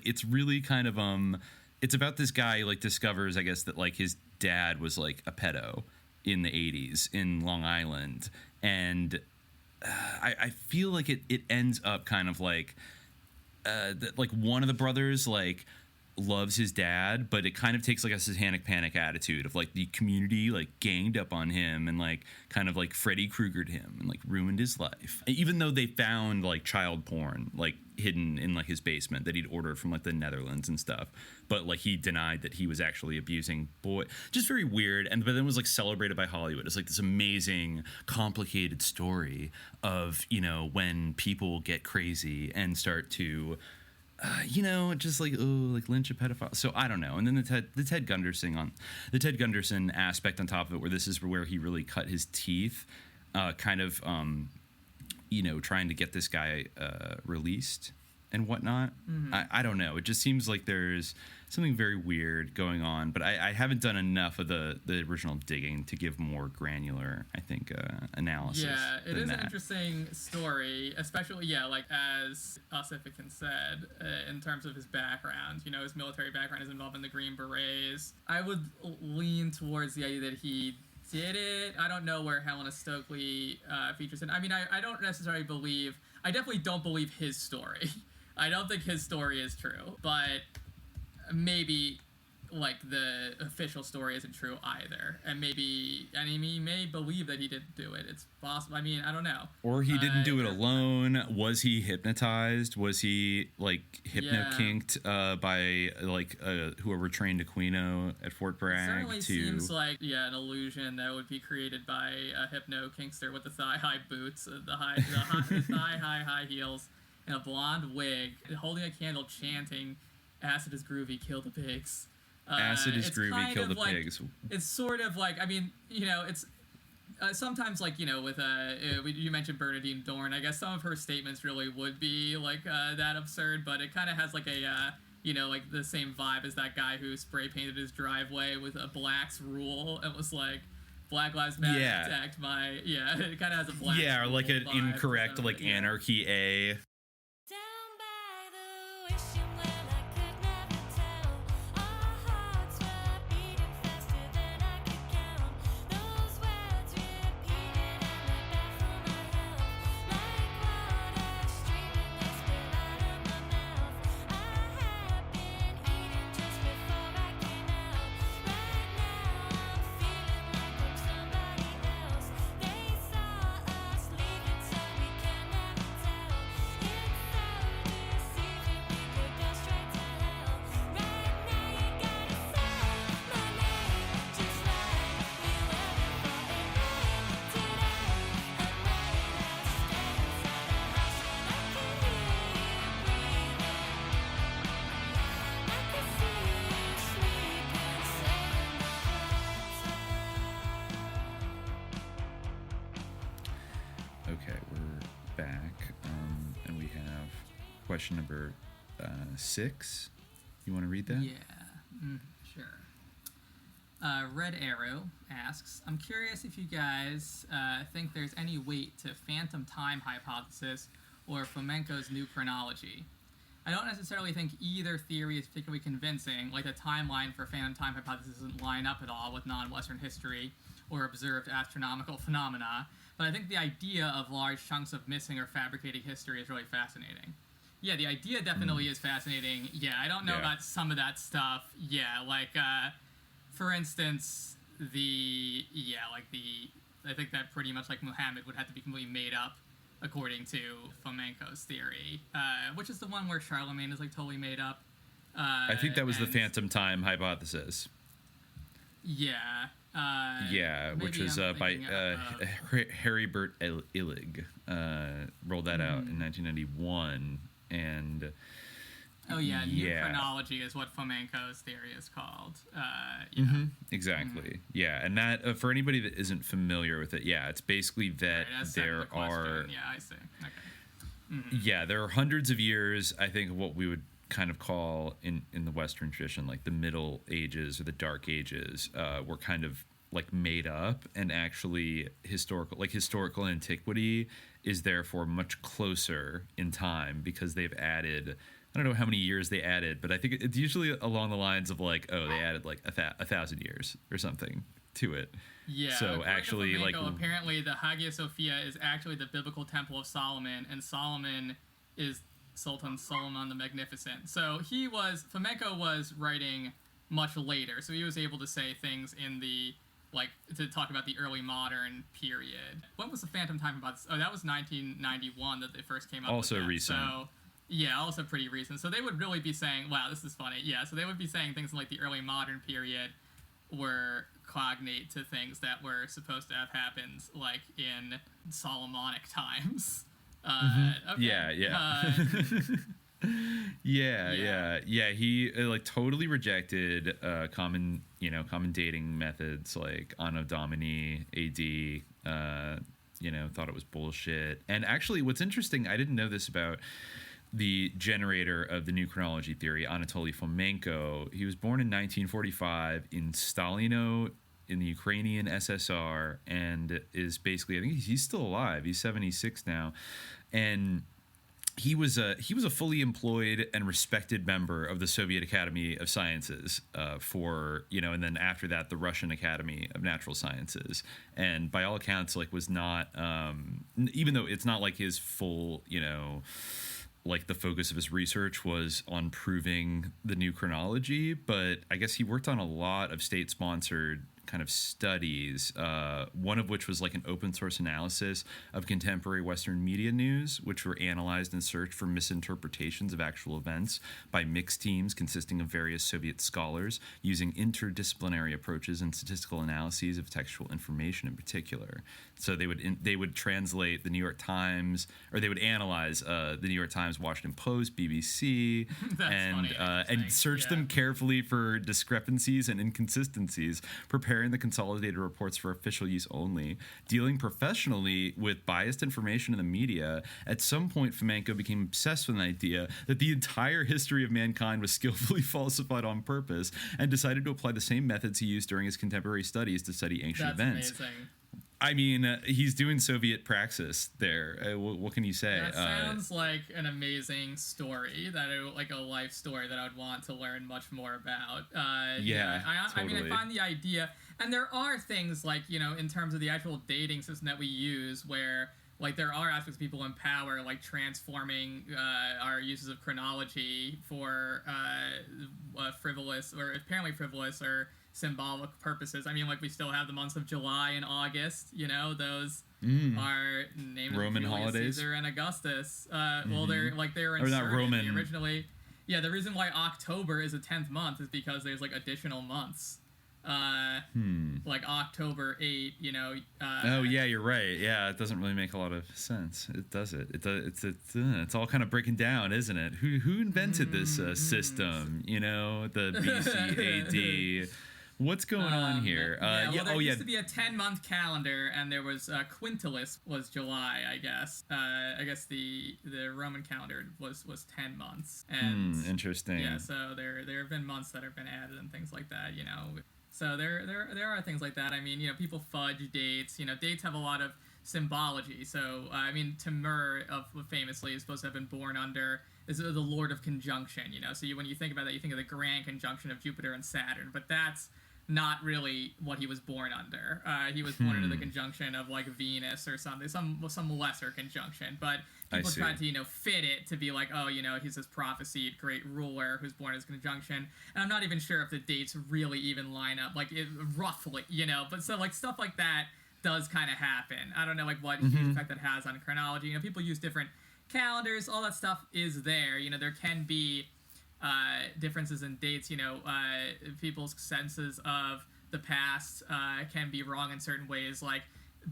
it's really kind of it's about this guy who like discovers, I guess, that like his dad was like a pedo in the 80s in Long Island, and I feel like it ends up kind of like that like one of the brothers like loves his dad, but it kind of takes like a satanic panic attitude of like the community like ganged up on him and like kind of like Freddy Kruegered him and like ruined his life, even though they found like child porn like hidden in like his basement that he'd ordered from like the Netherlands and stuff, but like he denied that he was actually abusing boy. Just very weird. And but then was like celebrated by Hollywood. It's like this amazing complicated story of when people get crazy and start to just like like lynch a pedophile. So I don't know. And then the Ted Gunderson aspect on top of it, where this is where he really cut his teeth, kind of trying to get this guy released and whatnot. I don't know. It just seems like there's something very weird going on, but I haven't done enough of the original digging to give more granular, I think, analysis. Yeah, it is that. an interesting story, especially, like as Osifican said, in terms of his background. His military background is involved in the Green Berets. I would lean towards the idea that he did it. I don't know where Helena Stokely features in. I mean, I don't necessarily believe... I definitely don't believe his story. I don't think his story is true, but maybe like the official story isn't true either, and he may believe that he didn't do it. It's possible. I mean, I don't know. Or he didn't do it alone. Was he hypnotized? Was he like hypno-kinked by like whoever trained Aquino at Fort Bragg? It certainly seems like an illusion that would be created by a hypno-kinkster with the thigh-high boots, the thigh-high heels, and a blonde wig, holding a candle, chanting, "Acid is groovy, kill the pigs." Acid is groovy, kill the pigs. It's sort of like, I mean, it's sometimes like, with you mentioned Bernadine Dorn. I guess some of her statements really would be like that absurd, but it kind of has like a like the same vibe as that guy who spray painted his driveway with a Black's Rule and was like, Black Lives Matter protect my it kind of has a Black or like an vibe incorrect like Anarchy A. Okay, we're back, and we have question number 6. You want to read that? Yeah, sure. Red Arrow asks, I'm curious if you guys think there's any weight to phantom time hypothesis or Fomenko's new chronology. I don't necessarily think either theory is particularly convincing, like the timeline for phantom time hypothesis doesn't line up at all with non-Western history or observed astronomical phenomena, but I think the idea of large chunks of missing or fabricating history is really fascinating. Yeah, the idea definitely is fascinating. Yeah, I don't know about some of that stuff. Yeah, like, for instance, I think that pretty much like Muhammad would have to be completely made up according to Fomenko's theory, which is the one where Charlemagne is like totally made up. I think that was the phantom time hypothesis. Yeah. Which was by Harry Burt Illig. Rolled that out in 1991, and new chronology is what Fomenko's theory is called. Exactly. And that for anybody that isn't familiar with it, it's basically that there are. Yeah, I see. Okay. There are hundreds of years, I think, of what we would kind of call in the Western tradition, like the Middle Ages or the Dark Ages, were kind of like made up, and actually historical antiquity is therefore much closer in time because they've added. I don't know how many years they added, but I think it's usually along the lines of like, they added like 1,000 years or something to it. Yeah. So actually, apparently the Hagia Sophia is actually the biblical temple of Solomon, and Solomon is Sultan Solomon the Magnificent. So Fomenko was writing much later, so he was able to say things in the to talk about the early modern period. When was the Phantom Time about this? Oh, that was 1991 that they first came up with that. Also recent. So, yeah, also pretty recent. So they would really be saying, wow, this is funny. Yeah, so they would be saying things in like the early modern period were cognate to things that were supposed to have happened like in Solomonic times. Okay. He totally rejected common dating methods like Anno Domini AD. Thought it was bullshit. And actually, what's interesting, I didn't know this about the generator of the new chronology theory, Anatoly Fomenko. He was born in 1945 in Stalino in the Ukrainian SSR, and is basically, I think he's still alive. He's 76 now, and he was a fully employed and respected member of the Soviet Academy of Sciences and then after that the Russian Academy of Natural Sciences, and by all accounts was not even though it's not like his full the focus of his research was on proving the new chronology, but I guess he worked on a lot of state-sponsored kind of studies, one of which was like an open source analysis of contemporary Western media news, which were analyzed and searched for misinterpretations of actual events by mixed teams consisting of various Soviet scholars using interdisciplinary approaches and statistical analyses of textual information in particular. So they would translate the New York Times, or they would analyze the New York Times, Washington Post, BBC, and search them carefully for discrepancies and inconsistencies, preparing the consolidated reports for official use only, dealing professionally with biased information in the media. At some point, Fomenko became obsessed with an idea that the entire history of mankind was skillfully falsified on purpose, and decided to apply the same methods he used during his contemporary studies to study ancient events. Amazing. I mean, he's doing Soviet praxis there. What can you say? That sounds like an amazing story, a life story that I would want to learn much more about. Totally. I mean, I find the idea, and there are things in terms of the actual dating system that we use where there are aspects of people in power, transforming our uses of chronology for frivolous or symbolic purposes. I mean, we still have the months of July and August. Those are named Roman Julius holidays, Caesar and Augustus. Well, they're inserted. Or not Roman. Originally. Yeah, the reason why October is a 10th month is because there's additional months. October 8. Oh yeah, you're right. Yeah, it doesn't really make a lot of sense. It does it. It's all kind of breaking down, isn't it? Who invented this system? The BC AD. What's going on here? There used to be a 10-month calendar, and there was Quintilis was July, I guess. I guess the Roman calendar was 10 months. And interesting. Yeah, so there have been months that have been added and things like that. So there are things like that. I mean, people fudge dates. Dates have a lot of symbology. So I mean, Timur famously is supposed to have been born under is the Lord of Conjunction. So when you think about that, you think of the grand conjunction of Jupiter and Saturn, but that's not really what he was born under. He was born under the conjunction of Venus or something, some lesser conjunction. But people tried to fit it to be he's this prophesied great ruler who's born as conjunction. And I'm not even sure if the dates really even line up, roughly, But so stuff like that does kind of happen. I don't know what huge effect that has on chronology. People use different calendars. All that stuff is there. There can be differences in dates, people's senses of the past can be wrong in certain ways. Like,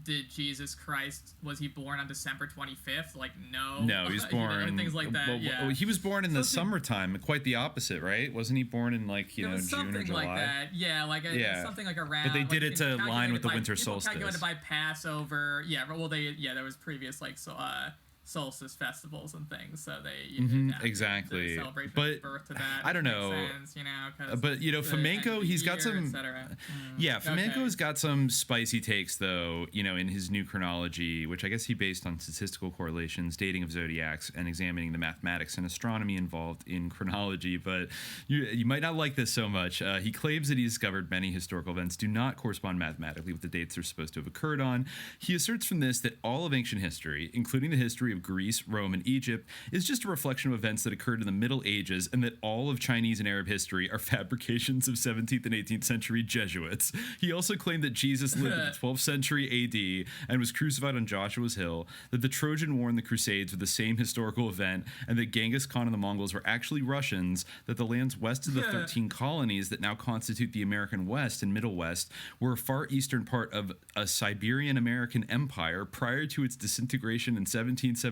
did Jesus Christ, was he born on December 25th? Like, no, he was born and things like that. Well, he was born in the summertime, quite the opposite, right? Wasn't he born in like June or July? Something like that. Yeah, like something like around. But they did like, it to line with the winter people solstice. calculated by Passover. Yeah, well, there was previous like solstice festivals and things, so they exactly. the celebration but of birth to that. I don't know. Sense, but flamenco, he's got some. Flamenco's got some spicy takes though. In his new chronology, which I guess he based on statistical correlations, dating of zodiacs, and examining the mathematics and astronomy involved in chronology. But you might not like this so much. He claims that he discovered many historical events do not correspond mathematically with the dates they're supposed to have occurred on. He asserts from this that all of ancient history, including the history of Greece, Rome, and Egypt, is just a reflection of events that occurred in the Middle Ages, and that all of Chinese and Arab history are fabrications of 17th and 18th century Jesuits. He also claimed that Jesus lived in the 12th century AD and was crucified on Joshua's Hill, that the Trojan War and the Crusades were the same historical event, and that Genghis Khan and the Mongols were actually Russians, that the lands west of the 13 colonies that now constitute the American West and Middle West were a far eastern part of a Siberian American empire prior to its disintegration in 1775,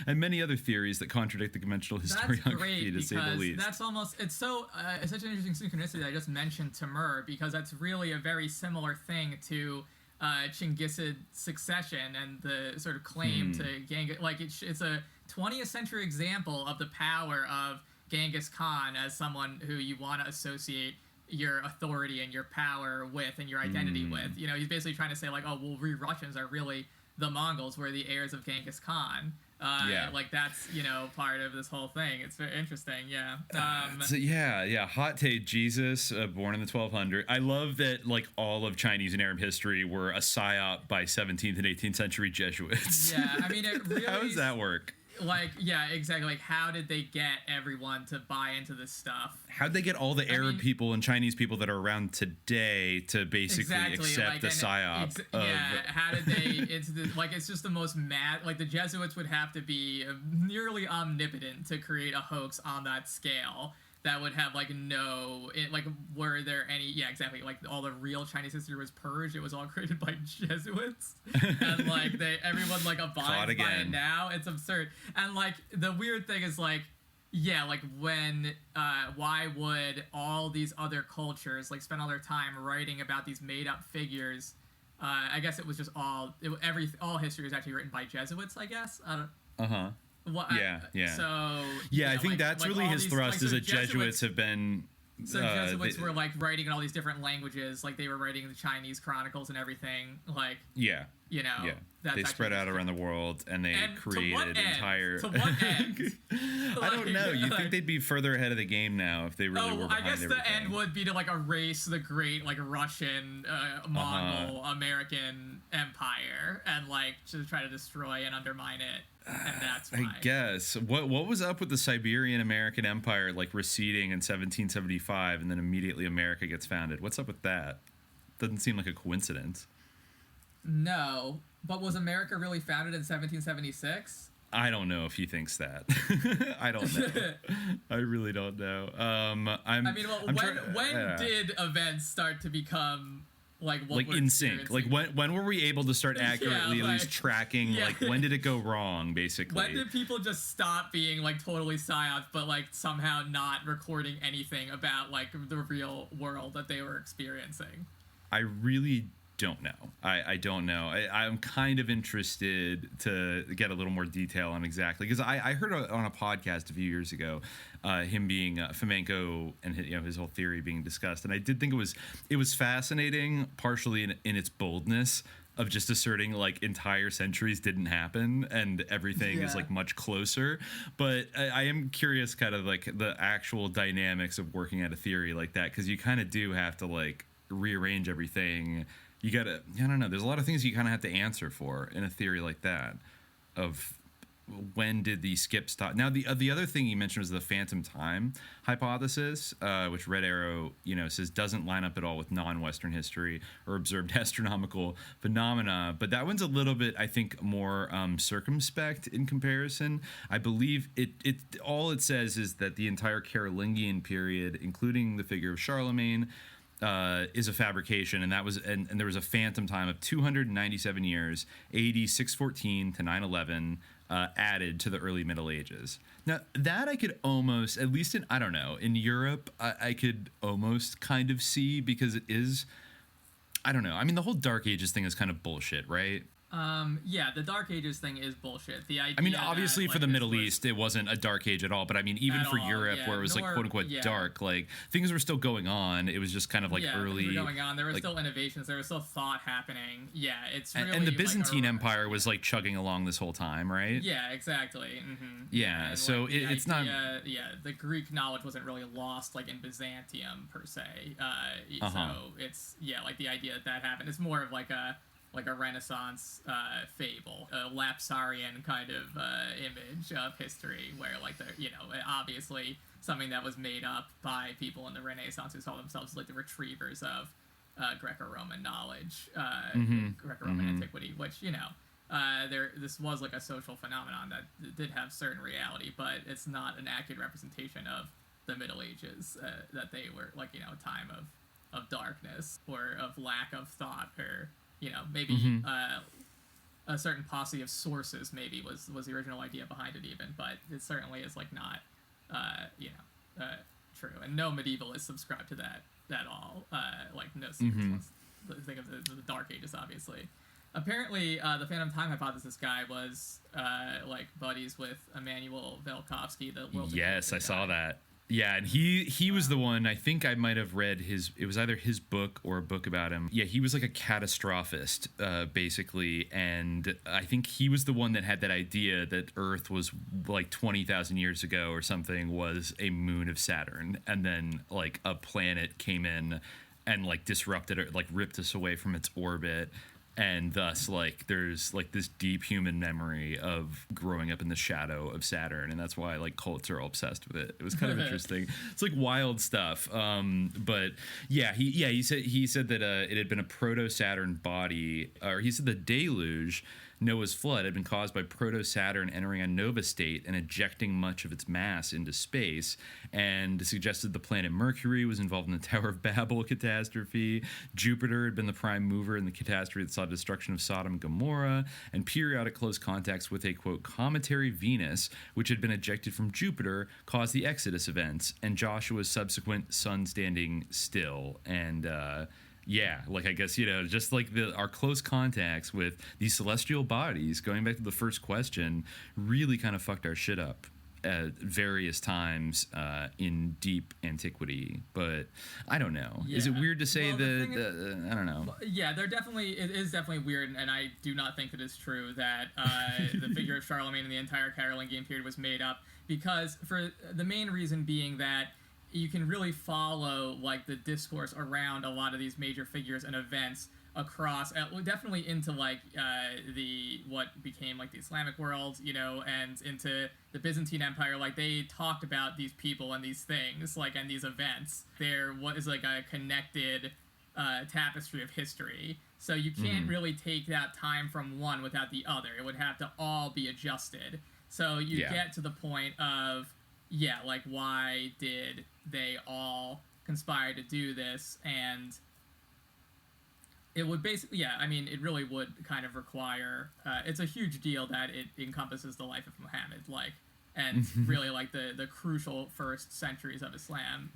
and many other theories that contradict the conventional historiography, to say the least. That's almost, it's such an interesting synchronicity that I just mentioned Timur, because that's really a very similar thing to Chinggisid succession and the sort of claim to Genghis. Like, it's a 20th century example of the power of Genghis Khan as someone who you want to associate your authority and your power with and your identity with. He's basically trying to say, like, oh, well, we Russians are really the Mongols, were the heirs of Genghis Khan. Like, that's, part of this whole thing. It's very interesting. Hot take. Jesus, born in the 1200s. I love that, like, all of Chinese and Arab history were a psyop by 17th and 18th century Jesuits. Yeah, I mean, it really... How does that work? Like, yeah, exactly. Like, how did they get everyone to buy into this stuff? How'd they get all the Arab people and Chinese people that are around today to basically accept the psyop? How did they? It's just the most mad. Like, the Jesuits would have to be nearly omnipotent to create a hoax on that scale. That would have were there any? Yeah, exactly. Like, all the real Chinese history was purged. It was all created by Jesuits, and like everyone like abides by it now. It's absurd. And like the weird thing is like, when why would all these other cultures like spend all their time writing about these made up figures? I guess it was just all history was actually written by Jesuits. I guess. I don't. So I think that's really his thrust, is that Jesuits have been. So Jesuits were like writing in all these different languages, like they were writing the Chinese chronicles and everything. Like they spread out around the world and they created entire. To what end? I don't know. You think they'd be further ahead of the game now if they really were behind everything. The end would be to like erase the great like Russian, Mongol, American empire and like to try to destroy and undermine it. And that's why. I guess. What was up with the Siberian American Empire like receding in 1775 and then immediately America gets founded? What's up with that? Doesn't seem like a coincidence. No, but was America really founded in 1776? I don't know if he thinks that. I don't know. I really don't know. When did events start to become like in sync? Like when were we able to start accurately at least tracking like when did it go wrong, basically? When did people just stop being like totally psyops but like somehow not recording anything about like the real world that they were experiencing? I really don't know. I don't know. I'm kind of interested to get a little more detail on exactly, because I heard on a podcast a few years ago him being flamenco and his whole theory being discussed, and I did think it was fascinating, partially in its boldness of just asserting like entire centuries didn't happen and everything is like much closer. But I am curious kind of like the actual dynamics of working at a theory like that, because you kind of do have to like rearrange everything. You gotta, I don't know, there's a lot of things you kind of have to answer for in a theory like that, of when did the skip stop. Now the other thing you mentioned was the phantom time hypothesis, which Red Arrow says doesn't line up at all with non-Western history or observed astronomical phenomena, but that one's a little bit, I think, more circumspect in comparison. I believe it all it says is that the entire Carolingian period, including the figure of Charlemagne, is a fabrication, and that was and there was a phantom time of 297 years, AD 614 to 911, added to the early Middle Ages. Now that I could almost, at least in, I don't know, in Europe, I could almost kind of see, because it is, I don't know. I mean, the whole Dark Ages thing is kind of bullshit, right? Yeah, the Dark Ages thing is bullshit. The idea, I mean, obviously that, for the Middle East, it wasn't a Dark Age at all. But I mean, even for Europe, where it was like quote unquote dark, like things were still going on. It was just kind of like early. Things were going on. There were still innovations. There was still thought happening. Yeah, it's really and the Byzantine Empire was like chugging along this whole time, right? Yeah, exactly. Mm-hmm. Yeah, so like, it's not. Yeah, the Greek knowledge wasn't really lost like in Byzantium per se. So it's like the idea that happened. It's more of like a Renaissance fable, a lapsarian kind of image of history, where like obviously something that was made up by people in the Renaissance who saw themselves as like the retrievers of Greco-Roman knowledge, Greco-Roman antiquity, which this was like a social phenomenon that did have certain reality, but it's not an accurate representation of the Middle Ages, that they were like a time of darkness or of lack of thought, or maybe a certain posse of sources maybe was the original idea behind it even, but it certainly is like not true, and no medievalists subscribe to that at all. Like no serious think of the Dark Ages, obviously. Apparently, the Phantom Time Hypothesis guy was like buddies with Immanuel Velikovsky, the world. Yes, I saw that. Yeah, and he was the one, I think I might have read it was either his book or a book about him. Yeah, he was like a catastrophist, basically, and I think he was the one that had that idea that Earth was like 20,000 years ago or something, was a moon of Saturn, and then like a planet came in and like disrupted it, like ripped us away from its orbit. And thus, like, there's like this deep human memory of growing up in the shadow of Saturn, and that's why like cults are all obsessed with it. It was kind of interesting. It's like wild stuff. But yeah, he said that it had been a proto-Saturn body, or he said the deluge, Noah's flood, had been caused by proto-Saturn entering a nova state and ejecting much of its mass into space, and suggested the planet Mercury was involved in the Tower of Babel catastrophe. Jupiter had been the prime mover in the catastrophe that saw destruction of Sodom and Gomorrah, and periodic close contacts with a, quote, cometary Venus, which had been ejected from Jupiter, caused the Exodus events, and Joshua's subsequent sun standing still. And yeah, like I guess, just like our close contacts with these celestial bodies, going back to the first question, really kind of fucked our shit up at various times in deep antiquity. But I don't know. Yeah. Is it weird to say I don't know. Yeah, it is definitely weird, and I do not think that it's true that the figure of Charlemagne in the entire Carolingian period was made up, because for the main reason being that you can really follow like the discourse around a lot of these major figures and events across, definitely into like what became like the Islamic world, and into the Byzantine Empire. Like they talked about these people and these things, like, and these events. There was like a connected tapestry of history. So you can't really take that time from one without the other. It would have to all be adjusted. So you get to the point of, like, why did they all conspire to do this? And it would basically, it really would kind of require, it's a huge deal that it encompasses the life of Muhammad, like, and really, like, the crucial first centuries of Islam.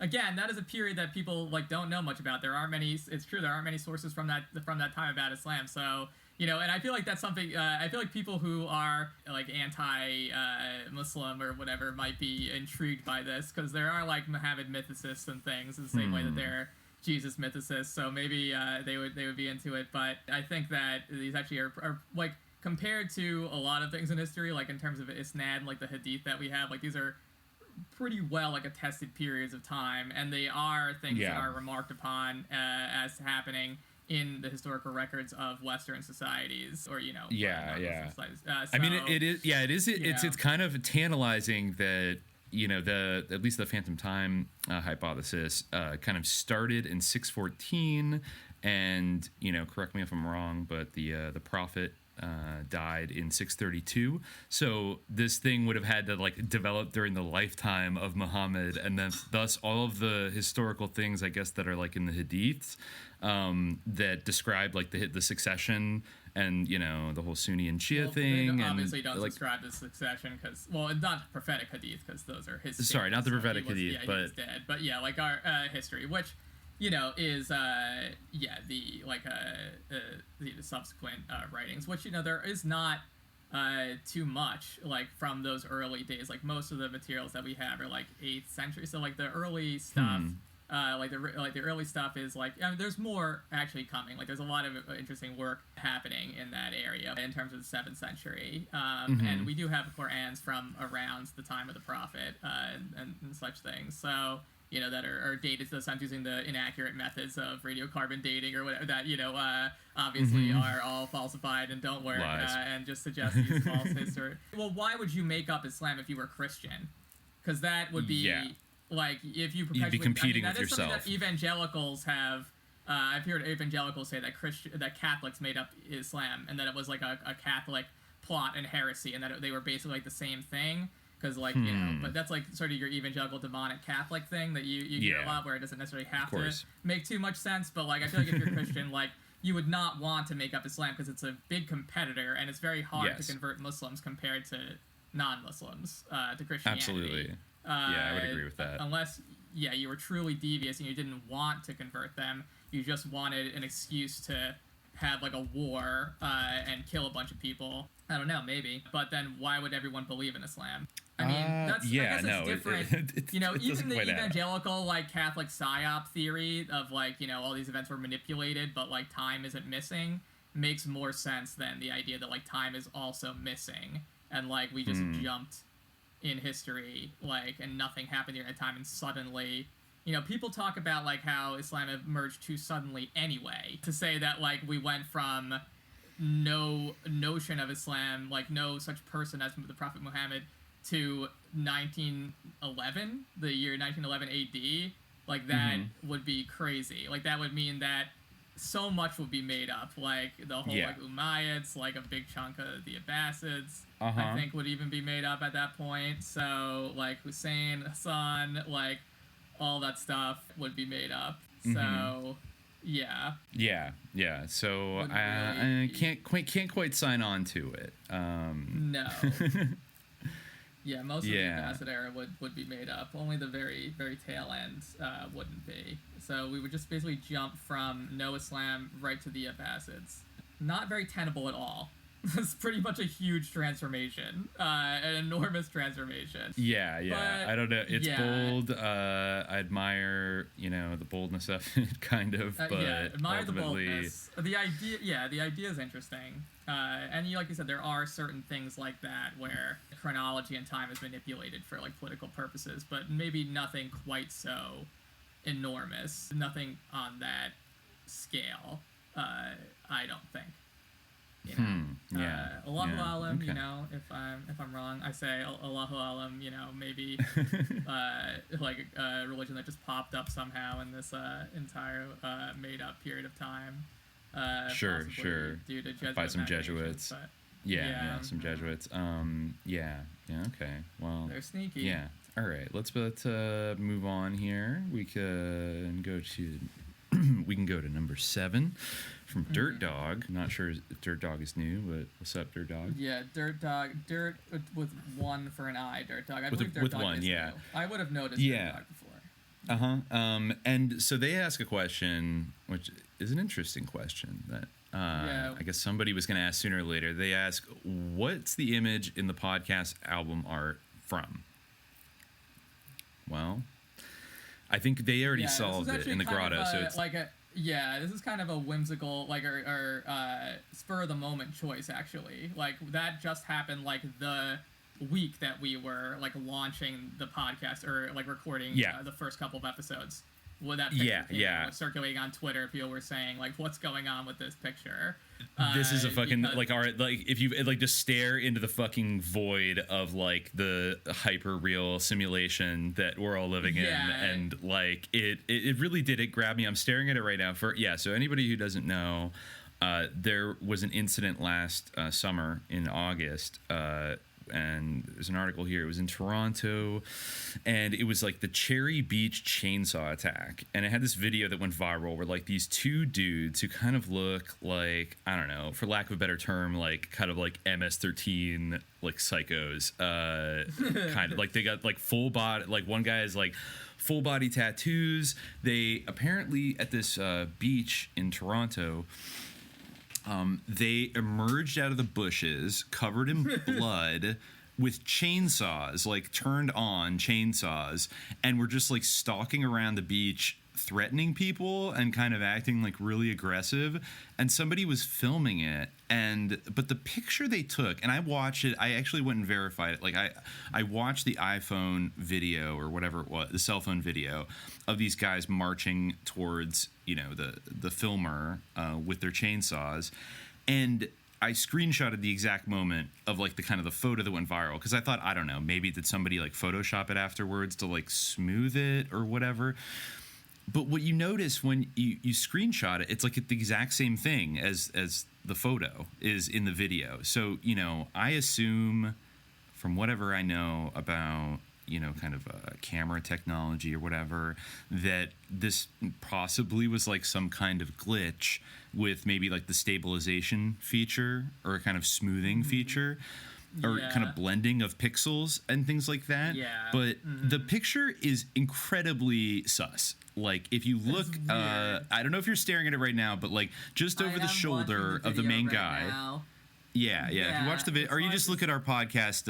Again, that is a period that people, like, don't know much about. It's true, there aren't many sources from that time about Islam, so... and I feel like that's something, I feel like people who are, like, anti-Muslim or whatever might be intrigued by this, because there are, like, Muhammad mythicists and things in the same way that there are Jesus mythicists, so maybe they would be into it. But I think that these actually are, like, compared to a lot of things in history, like, in terms of Isnad, like, the Hadith that we have, like, these are pretty well, like, attested periods of time, and they are things that are remarked upon as happening in the historical records of Western societies, or I mean, it's kind of tantalizing that at least the Phantom Time hypothesis kind of started in 614 and correct me if I'm wrong, but the prophet died in 632. So this thing would have had to develop during the lifetime of Muhammad, and then thus all of the historical things, I guess, that are in the hadiths that describe the succession and the whole Sunni and Shia thing. They obviously and, don't subscribe to succession because, not prophetic hadith, because those are his. Sorry, not the prophetic hadith, he but was dead. But yeah, our history, which is the subsequent writings, which there is not too much from those early days. Most of the materials that we have are 8th century, so the early stuff. The early stuff is there's more actually coming. There's a lot of interesting work happening in that area in terms of the 7th century, and we do have Qur'ans from around the time of the Prophet and such things. So that are dated to sometimes using the inaccurate methods of radiocarbon dating or whatever that obviously are all falsified and don't work and just suggest these false history. Well, why would you make up Islam if you were Christian? Because that would be if you you'd be competing with yourself. That evangelicals have. I've heard evangelicals say that Catholics made up Islam and that it was a Catholic plot and heresy, and that they were basically the same thing. Because but that's sort of your evangelical demonic Catholic thing that you hear a lot, where it doesn't necessarily have to make too much sense. But I feel if you're Christian, you would not want to make up Islam because it's a big competitor and it's very hard to convert Muslims compared to non-Muslims to Christianity. Absolutely. I would agree with that. Unless you were truly devious and you didn't want to convert them, you just wanted an excuse to have a war and kill a bunch of people. I don't know, maybe. But then why would everyone believe in Islam? I mean, I guess it's different. Even the evangelical Catholic psyop theory of all these events were manipulated, but time isn't missing, makes more sense than the idea that time is also missing and we just jumped in history and nothing happened during that time, and suddenly people talk about how Islam emerged too suddenly anyway, to say that we went from no notion of Islam, no such person as the Prophet Muhammad, to 1911, the year 1911 AD. That would be crazy. That would mean that so much would be made up, the whole Umayyads, a big chunk of the Abbasids, I think would even be made up at that point. So Hussein, Hassan, all that stuff would be made up. So yeah. So I can't quite sign on to it. No. Most of the Abbasid era would be made up. Only the very, very tail end wouldn't be. So we would just basically jump from no Islam right to the Abbasids. Not very tenable at all. It's pretty much a huge transformation, an enormous transformation. But, I don't know. It's bold. I admire, the boldness of it, kind of. But admire ultimately, the boldness. The idea is interesting. And like you said, there are certain things like that where chronology and time is manipulated for political purposes, but maybe nothing quite so enormous. Nothing on that scale. I don't think. Allahu Alam, okay. if I'm wrong, I say Allahu Alam, maybe a religion that just popped up somehow in this entire made up period of time. Sure. Due to Jesuit by some Jesuits. But, some Jesuits. Okay. Well, they're sneaky. Yeah. All right. Let's move on here. We can go to number 7 from Dirt Dog. I'm not sure if Dirt Dog is new, but what's up, Dirt Dog? Yeah, Dirt Dog. Dirt with one for an I, Dirt Dog. I believe Dirt with Dog one, is yeah. new. I would have noticed Dirt Dog before. And so they ask a question, which is an interesting question that I guess somebody was going to ask sooner or later. They ask, what's the image in the podcast album art from? Well, I think they already solved it in the grotto. So it's this is kind of a whimsical, or spur of the moment choice, actually. That just happened the week that we were launching the podcast or recording the first couple of episodes. that picture was circulating on Twitter. People were saying like, "What's going on with this picture?" This is a fucking if you just stare into the fucking void of like the hyper real simulation that we're all living in, and like it really did, it grabbed me. I'm staring at it right now. So anybody who doesn't know, there was an incident last summer in August, and there's an article here. It was in Toronto, and it was like the Cherry Beach chainsaw attack. And it had this video that went viral where like these two dudes who kind of look like, I don't know, for lack of a better term, like kind of like MS-13 like psychos, kind of like they got like full body, like one guy is like full body tattoos. They apparently at this beach in Toronto, they emerged out of the bushes covered in blood with chainsaws, like turned on chainsaws, and were just like stalking around the beach, threatening people and kind of acting like really aggressive. And somebody was filming it, but the picture they took, and I watched it, I actually went and verified it. Like I watched the iPhone video or whatever it was, the cell phone video of these guys marching towards, you know, the filmer with their chainsaws, and I screenshotted the exact moment of like the kind of the photo that went viral, because I thought, I don't know, maybe did somebody like Photoshop it afterwards to like smooth it or whatever. But what you notice when you screenshot it, it's like the exact same thing as the photo is in the video. So, you know, I assume from whatever I know about, you know, kind of camera technology or whatever, that this possibly was like some kind of glitch with maybe like the stabilization feature or a kind of smoothing feature, or kind of blending of pixels and things like that. But the picture is incredibly sus. Like if you look, I don't know if you're staring at it right now, but like just over the shoulder of the main guy. Now. Yeah. If you watch the video, or you just look at our podcast,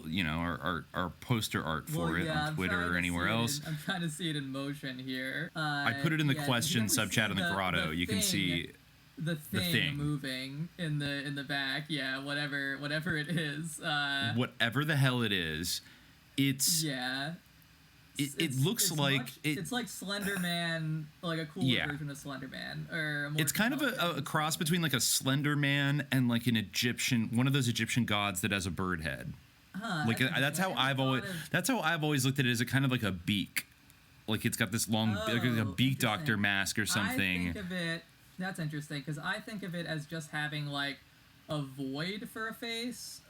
you know, our poster art for it on Twitter or anywhere else. I'm trying to see it in motion here. I put it in the question sub chat in the grotto. You can see the thing moving in the back. Yeah, whatever it is. Whatever the hell it is, it's It looks like it's like Slender Man, like a cooler version of Slender Man, or a more it's kind of a cross between like a Slender Man and like an Egyptian, one of those Egyptian gods that has a bird head. Like that's how I've always looked at it, as a kind of like a beak, like it's got this long like a beak doctor mask or something. I think of it. That's interesting, because I think of it as just having like a void for a face,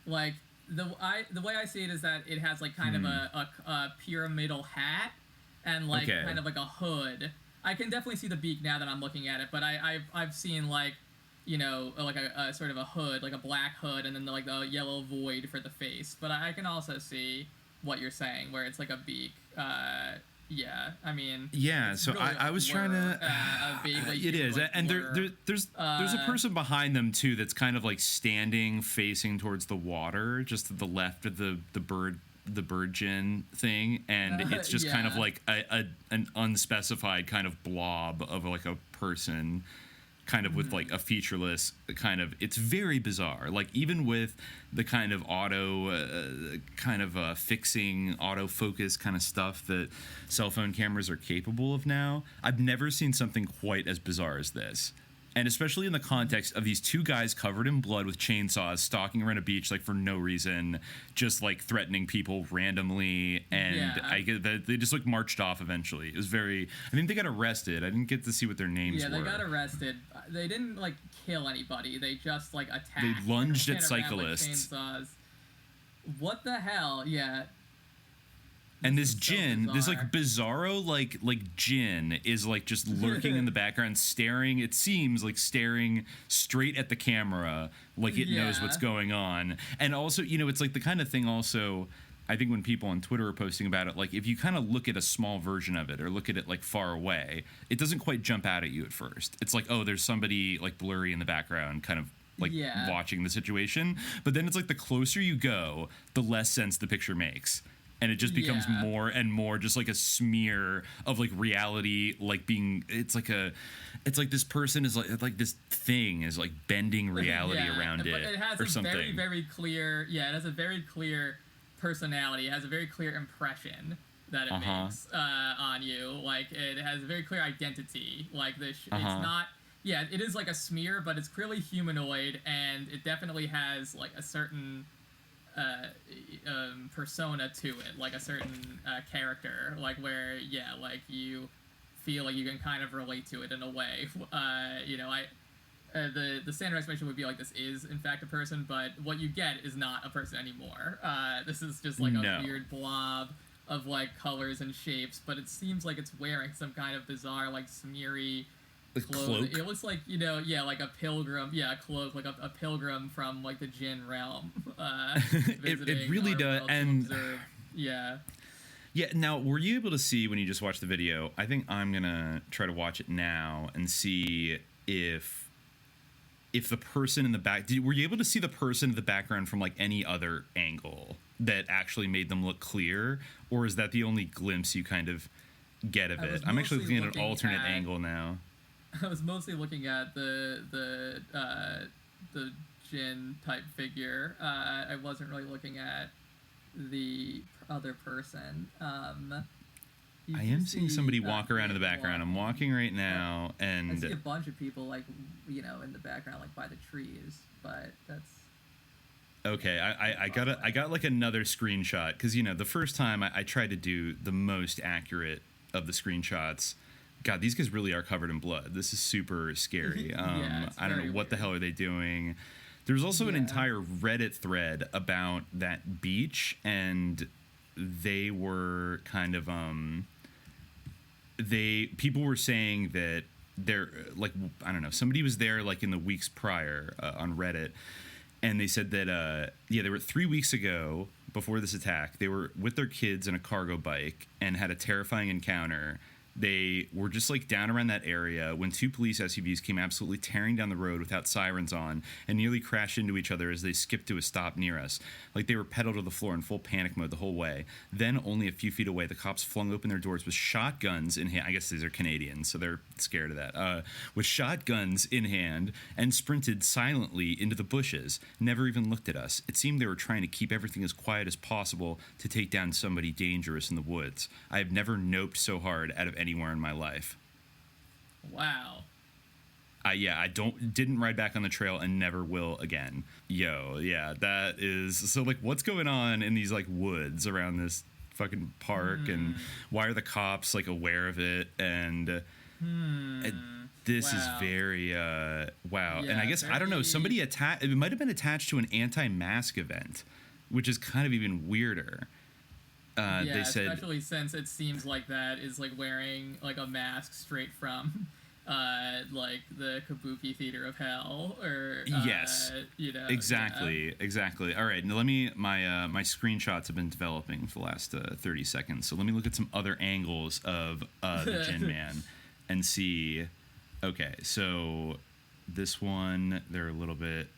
like. The way I see it is that it has like kind of a pyramidal hat and like kind of like a hood. I can definitely see the beak now that I'm looking at it, but I've seen like, you know, like a sort of a hood, like a black hood, and then like the yellow void for the face. But I can also see what you're saying, where it's like a beak. Yeah, I mean. Yeah, so really I was trying to. It is, and there's a person behind them too that's kind of like standing facing towards the water, just to the left of the bird gin thing, and it's just kind of like an unspecified kind of blob of like a person, kind of with like a featureless kind of. It's very bizarre. Like even with the kind of fixing autofocus kind of stuff that cell phone cameras are capable of now, I've never seen something quite as bizarre as this. And especially in the context of these two guys covered in blood with chainsaws stalking around a beach, like for no reason, just like threatening people randomly, and they just like marched off eventually. It was very. I think they got arrested. I didn't get to see what their names were. Yeah, they got arrested. They didn't like kill anybody. They just like attacked. They lunged at cyclists. With chainsaws. What the hell? Yeah. And this Jinn, this like bizarro like Jinn is like just lurking in the background, staring. It seems like staring straight at the camera, like it knows what's going on. And also, you know, it's like the kind of thing. Also, I think when people on Twitter are posting about it, like if you kind of look at a small version of it or look at it like far away, it doesn't quite jump out at you at first. It's like, oh, there's somebody like blurry in the background, kind of like watching the situation. But then it's like the closer you go, the less sense the picture makes. And it just becomes more and more just like a smear of like reality, like being, it's like this person is like this thing is like bending reality around it, it has or a something. Very clear, it has a very clear personality. It has a very clear impression. that it makes on you. Like, it has a very clear identity. Like, it's not... Yeah, it is like a smear, but it's clearly humanoid, and it definitely has, like, a certain persona to it, like a certain character, like, where, yeah, like, you feel like you can kind of relate to it in a way. The standard explanation would be like, this is in fact a person, but what you get is not a person anymore. This is just like a weird blob of like colors and shapes, but it seems like it's wearing some kind of bizarre, like, smeary cloak. It looks like, like a pilgrim, a cloak, like a pilgrim from like the Jinn realm. It really does, and yeah. Now, were you able to see when you just watched the video? I think I'm gonna try to watch it now and see if the person in the back, were you able to see the person in the background from like any other angle that actually made them look clear, or is that the only glimpse you kind of get of it? I'm actually looking at an alternate angle now. I was mostly looking at the Jinn type figure. I wasn't really looking at the other person. I am seeing somebody walk around in the background. I'm walking right now, and I see a bunch of people, like, in the background, like by the trees. But that's okay. I got like another screenshot, because the first time I tried to do the most accurate of the screenshots. God, these guys really are covered in blood. This is super scary. I don't know what the hell are they doing. There's also an entire Reddit thread about that beach, and they were kind of people were saying that they're like, I don't know, somebody was there like in the weeks prior on Reddit, and they said that they were 3 weeks ago before this attack. They were with their kids in a cargo bike and had a terrifying encounter. They were just like down around that area when two police SUVs came absolutely tearing down the road without sirens on and nearly crashed into each other as they skipped to a stop near us. Like they were pedaled to the floor in full panic mode the whole way. Then, only a few feet away, the cops flung open their doors with shotguns in hand. I guess these are Canadians, so they're scared of that. With shotguns in hand and sprinted silently into the bushes. Never even looked at us. It seemed they were trying to keep everything as quiet as possible to take down somebody dangerous in the woods. I have never noped so hard out of anywhere in my life. Wow. I didn't ride back on the trail and never will again. That is so, like, what's going on in these like woods around this fucking park, and why are the cops like aware of it? And this is very wow. And I guess I don't know, somebody it might have been attached to an anti-mask event, which is kind of even weirder. They said, especially since it seems like that is like wearing like a mask straight from like the Kabuki Theater of Hell, or yes, exactly. All right, now my screenshots have been developing for the last 30 seconds, so let me look at some other angles of the Jinn Man and see. Okay, so this one, they're a little bit.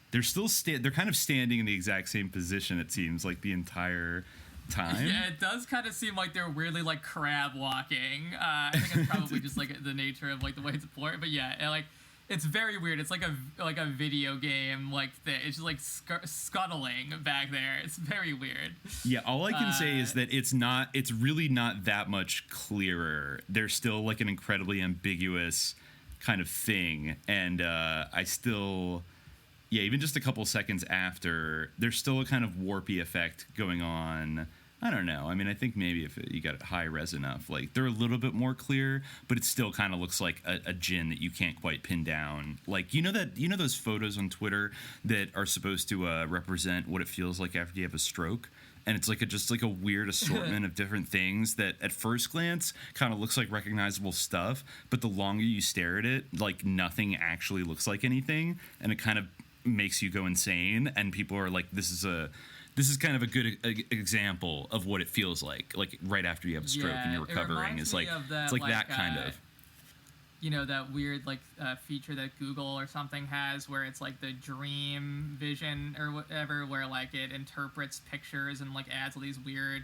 They're still they're kind of standing in the exact same position, it seems like, the entire time. Yeah, it does kind of seem like they're weirdly like crab walking. I think it's probably just like the nature of like the way it's blurred, but like it's very weird. It's like a video game like thing. It's just like scuttling back there. It's very weird. Yeah, all I can say is that it's really not that much clearer. There's still like an incredibly ambiguous kind of thing, and I still. Yeah, even just a couple seconds after, there's still a kind of warpy effect going on. I don't know. I mean, I think maybe if you got it high res enough, like they're a little bit more clear, but it still kind of looks like a Jinn that you can't quite pin down. Like, those photos on Twitter that are supposed to represent what it feels like after you have a stroke? And it's like just a weird assortment of different things that at first glance kind of looks like recognizable stuff, but the longer you stare at it, like nothing actually looks like anything, and it kind of makes you go insane, and people are like, this is kind of a good example of what it feels like right after you have a stroke and you're recovering. It's like it's like that kind of, that weird like feature that Google or something has where it's like the dream vision or whatever, where like it interprets pictures and like adds all these weird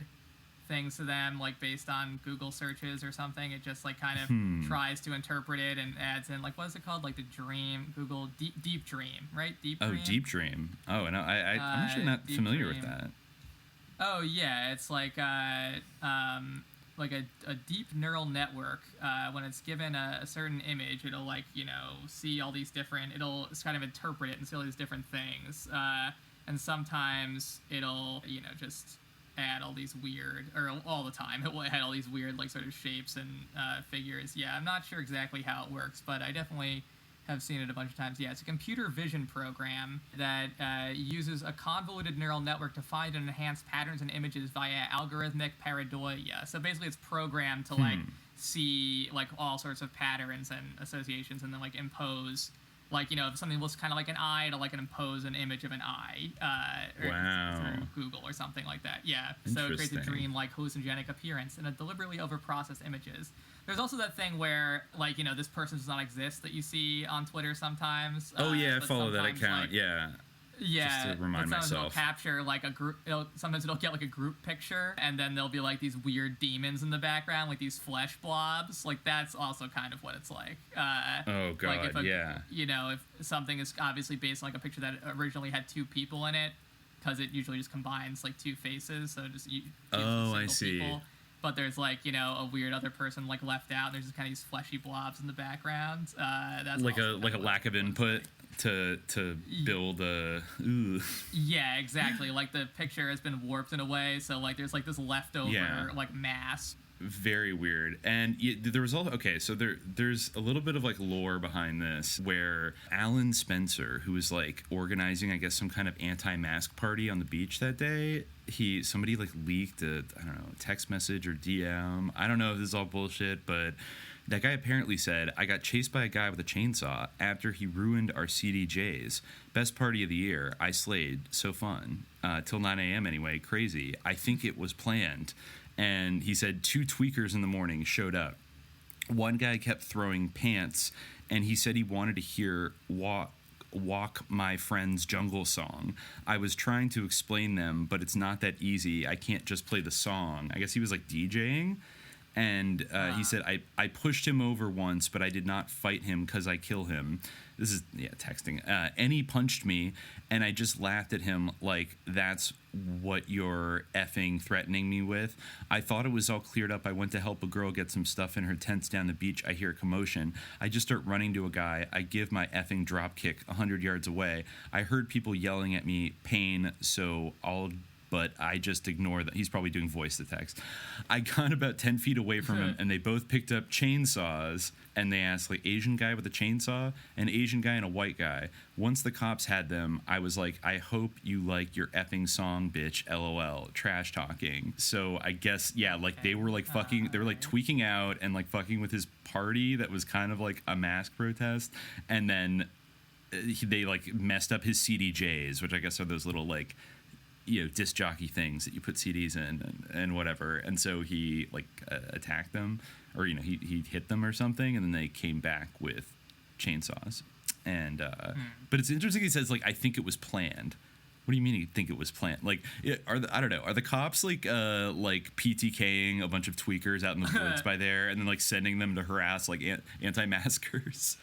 things to them, like based on Google searches or something. It just like kind of tries to interpret it and adds in like, what is it called, like the dream, Google deep dream, right? Deep dream. Deep dream. Oh, and I'm actually not familiar with that. Oh yeah, it's like a deep neural network. When it's given a certain image, it'll like see all these different. It'll kind of interpret it and see all these different things. And sometimes it'll just add all these weird, or all the time it will add all these weird like sort of shapes and figures. Yeah, I'm not sure exactly how it works, but I definitely have seen it a bunch of times. Yeah, it's a computer vision program that uses a convoluted neural network to find and enhance patterns and images via algorithmic pareidolia. So basically it's programmed to like see like all sorts of patterns and associations and then like impose like if something looks kind of like an eye to like impose an image of an eye through Google or something like that. Yeah, so it creates a dream-like hallucinogenic appearance in a deliberately overprocessed images. There's also that thing where like this person does not exist that you see on Twitter sometimes. I follow that account. Like, yeah, just to remind sometimes myself. It'll capture like a group. Sometimes it'll get like a group picture, and then there'll be like these weird demons in the background, like these flesh blobs. Like that's also kind of what it's like. Oh god, like if if something is obviously based on like a picture that originally had two people in it, because it usually just combines like two faces, so just I see. People. But there's like a weird other person like left out. There's just kind of these fleshy blobs in the background. That's like a lack of input to build a. Yeah, exactly. Like the picture has been warped in a way, so like there's like this leftover like mass. Very weird. And there was also so there's a little bit of like lore behind this where Alan Spencer, who was like organizing I guess some kind of anti-mask party on the beach that day, somebody like leaked a text message or DM. I don't know if this is all bullshit, but that guy apparently said, "I got chased by a guy with a chainsaw after he ruined our CDJs. Best party of the year. I slayed. So fun. Till 9 a.m. anyway. Crazy. I think it was planned." And he said 2 tweakers in the morning showed up. One guy kept throwing pants, and he said he wanted to hear Walk My Friend's Jungle Song. I was trying to explain them, but it's not that easy. I can't just play the song. I guess he was like DJing. And he said, I pushed him over once, but I did not fight him because I kill him. This is, texting. And he punched me, and I just laughed at him like, that's what you're effing threatening me with. I thought it was all cleared up. I went to help a girl get some stuff in her tents down the beach. I hear a commotion. I just start running to a guy. I give my effing drop kick 100 yards away. I heard people yelling at me, pain, but I just ignore that. He's probably doing voice to text. I got about 10 feet away from him, and they both picked up chainsaws, and they asked, like, Asian guy with a chainsaw, an Asian guy, and a white guy. Once the cops had them, I was like, I hope you like your effing song, bitch, LOL, trash talking. So I guess, they were, like, fucking, they were, like, tweaking out and, like, fucking with his party that was kind of, like, a mask protest, and then they, like, messed up his CDJs, which I guess are those little, like, disc jockey things that you put CDs in and whatever. And so he like attacked them, or he hit them or something, and then they came back with chainsaws. And but it's interesting. He says like, I think it was planned. What do you mean you think it was planned? Like, I don't know. Are the cops like PTKing a bunch of tweakers out in the woods by there, and then like sending them to harass like anti-maskers?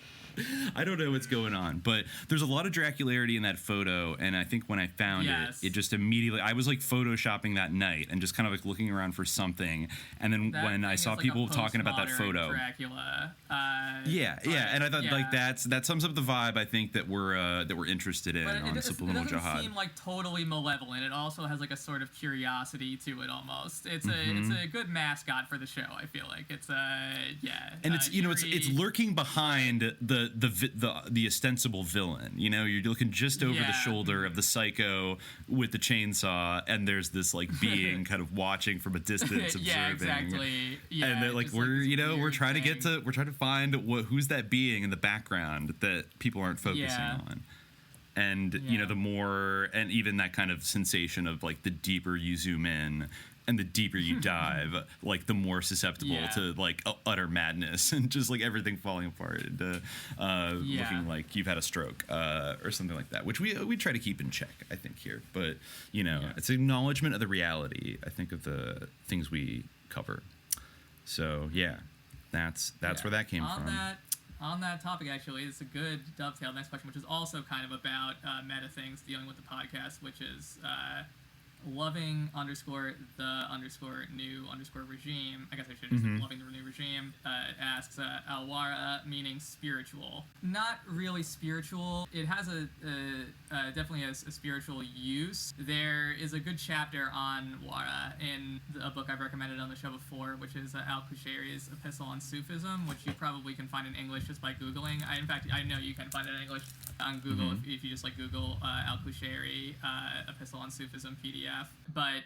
I don't know what's going on, but there's a lot of Dracularity in that photo, and I think when I found it just immediately, I was like photoshopping that night and just kind of like looking around for something, and then when I saw people talking about that photo, Dracula, and I thought like that sums up the vibe I think that we're interested in on Subliminal Jihad. It doesn't seem like totally malevolent. It also has like a sort of curiosity to it almost. It's a good mascot for the show. I feel like it's and it's it's lurking behind the ostensible villain. You're looking just over the shoulder of the psycho with the chainsaw, and there's this like being kind of watching from a distance, observing. Yeah, exactly. Yeah, and they're like we're trying to find who's that being in the background that people aren't focusing on. And the more, and even that kind of sensation of like the deeper you zoom in and the deeper you dive, like the more susceptible to like utter madness and just like everything falling apart and looking like you've had a stroke or something like that, which we try to keep in check, I think, here. But it's an acknowledgement of the reality, I think, of the things we cover. So that's where that came from. On that topic, actually, it's a good dovetail. Next question, which is also kind of about meta things dealing with the podcast, which is loving underscore the underscore new underscore regime. I guess I should have said loving the new regime. Asks Alwara meaning spiritual. Not really spiritual. It has definitely a spiritual use. There is a good chapter on Wara in a book I've recommended on the show before, which is Al-Qushayri's Epistle on Sufism, which you probably can find in English just by Googling. In fact, I know you can find it in English on Google if you just like Google Al-Qushayri Epistle on Sufism PDF. But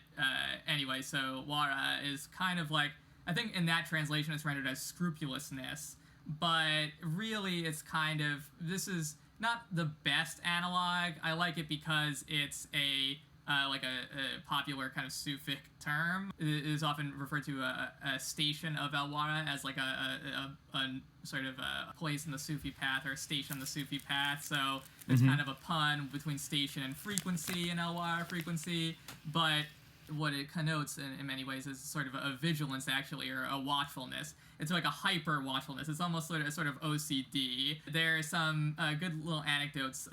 anyway, so Wara is kind of like, I think in that translation it's rendered as scrupulousness, but really it's kind of, this is not the best analog. I like it because it's a popular kind of Sufic term. It is often referred to a station of Al-Wara as like a sort of a place in the Sufi path, or a station on the Sufi path. So there's kind of a pun between station and frequency in Al-Wara frequency, but what it connotes in many ways is sort of a vigilance, actually, or a watchfulness. It's like a hyper watchfulness. It's almost sort of OCD. There are some good little anecdotes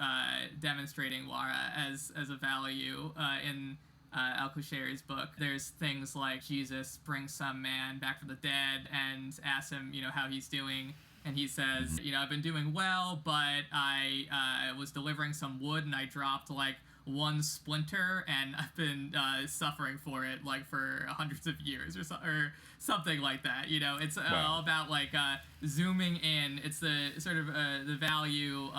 demonstrating Wara as a value in Al-Qushayri's book. There's things like Jesus brings some man back from the dead and asks him, how he's doing. And he says, I've been doing well, but I was delivering some wood and I dropped like one splinter, and I've been suffering for it like for hundreds of years or something like that. It's all about like zooming in. It's the sort of the value,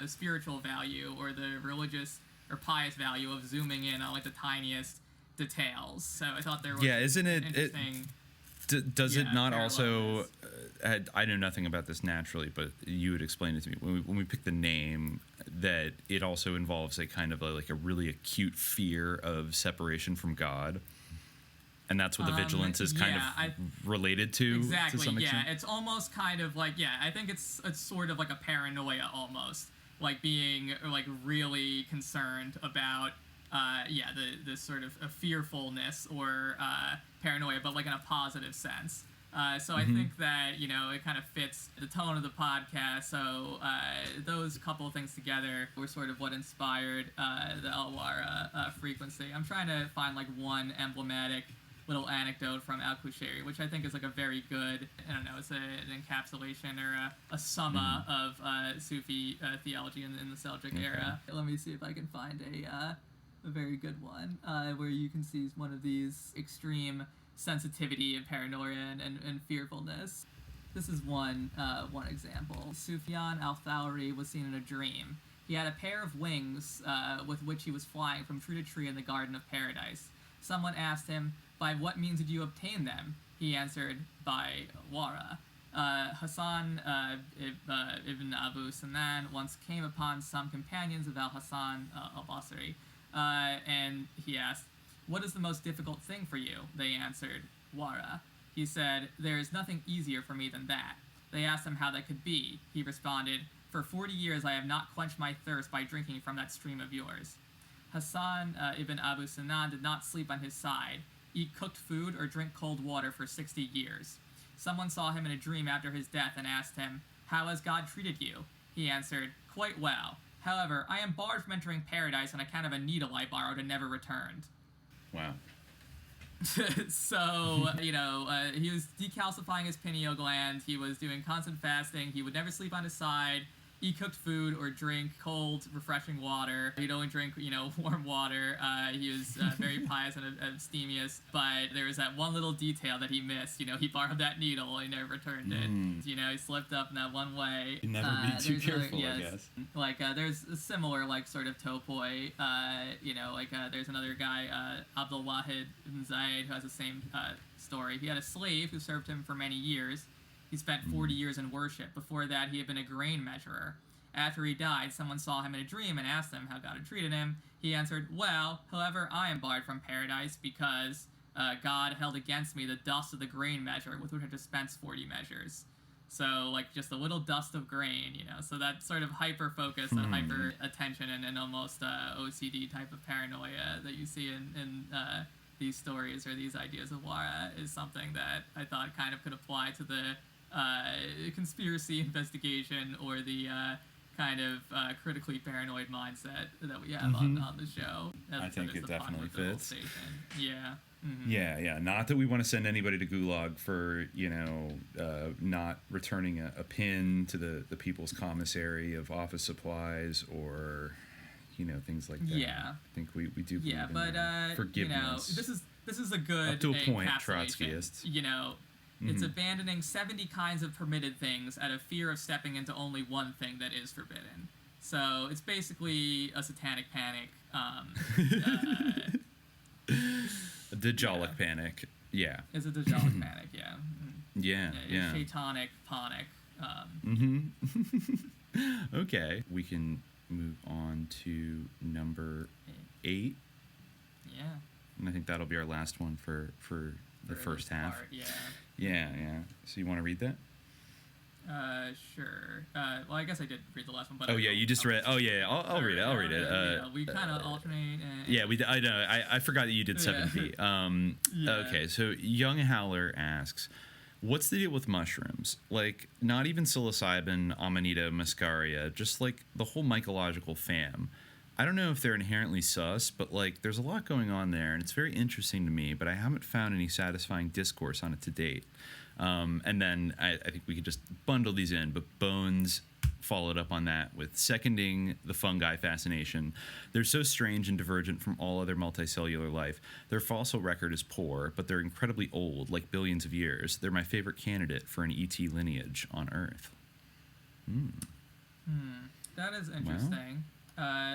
spiritual value, or the religious or pious value of zooming in on like the tiniest details. So I thought there was isn't it interesting. Does it not parallels. also? I know nothing about this naturally, but you would explain it to me when we pick the name. That it also involves a kind of a really acute fear of separation from God, and that's what the vigilance is kind of related to. Exactly. To some extent. It's almost kind of like I think it's sort of like a paranoia almost, like being like really concerned about the sort of a fearfulness or paranoia, but like in a positive sense. So I think that, it kind of fits the tone of the podcast. So those couple of things together were sort of what inspired the Al-Wara frequency. I'm trying to find like one emblematic little anecdote from Al-Qushayri, which I think is like a very good, it's an encapsulation or a summa of Sufi theology in the Seljuk era. Let me see if I can find a very good one where you can see one of these extreme sensitivity and paranoia and fearfulness. This is one example. Sufyan al-Thawri was seen in a dream. He had a pair of wings with which he was flying from tree to tree in the Garden of Paradise. Someone asked him, "By what means did you obtain them?" He answered, "By Wara." Hassan ibn Abu Sinan once came upon some companions of al-Hassan al-Basri, and he asked, "What is the most difficult thing for you?" They answered, "Wara." He said, "There is nothing easier for me than that." They asked him how that could be. He responded, "For 40 years I have not quenched my thirst by drinking from that stream of yours." Hassan ibn Abu Sinan did not sleep on his side, eat cooked food, or drink cold water for 60 years. Someone saw him in a dream after his death and asked him, "How has God treated you?" He answered, "Quite well. However, I am barred from entering paradise on account of a needle I borrowed and never returned." Wow. So, he was decalcifying his pineal gland. He was doing constant fasting. He would never sleep on his side, eat cooked food, or drink cold, refreshing water. He'd only drink, warm water. He was very pious and abstemious. But there was that one little detail that he missed. He borrowed that needle and he never returned it. He slipped up in that one way. You never be too careful, I guess. Like, there's a similar, like, sort of topoi. There's another guy, Abdul Wahid ibn Zayed, who has the same story. He had a slave who served him for many years. He spent 40 years in worship. Before that, he had been a grain measurer. After he died, someone saw him in a dream and asked him how God had treated him. He answered, "Well, however, I am barred from paradise because God held against me the dust of the grain measure with which I dispensed 40 measures." So, like, just a little dust of grain, So that sort of hyper-focus and hyper-attention and almost OCD type of paranoia that you see in these stories or these ideas of Wara is something that I thought kind of could apply to the conspiracy investigation or the kind of critically paranoid mindset that we have on the show. I think it definitely fits. Yeah. Yeah. Not that we want to send anybody to Gulag for, not returning a pin to the People's Commissary of office supplies or, things like that. Yeah. I think we do believe in but forgiveness. This is a good up to a point, encapsulation. Trotskyists. It's abandoning 70 kinds of permitted things out of fear of stepping into only one thing that is forbidden. So it's basically a satanic panic. A Dajalic panic. Yeah. It's a Dajalic panic, yeah. Yeah. Satanic panic. Okay. We can move on to number 8. Yeah. And I think that'll be our last one for the first half. Part, yeah. Yeah. So you want to read that? Sure. Well, I guess I did read the last one, but you just read. Oh yeah, I'll read it. I'll read it. We kind of alternate. Yeah, I know. I forgot that you did 7B. Okay, so Young Howler asks, what's the deal with mushrooms? Like, not even psilocybin, amanita, muscaria, just like the whole mycological fam. I don't know if they're inherently sus, but like, there's a lot going on there, and it's very interesting to me, but I haven't found any satisfying discourse on it to date. And then I think we could just bundle these in, but Bones followed up on that with seconding the fungi fascination. They're so strange and divergent from all other multicellular life. Their fossil record is poor, but they're incredibly old, like billions of years. They're my favorite candidate for an ET lineage on Earth. That is interesting.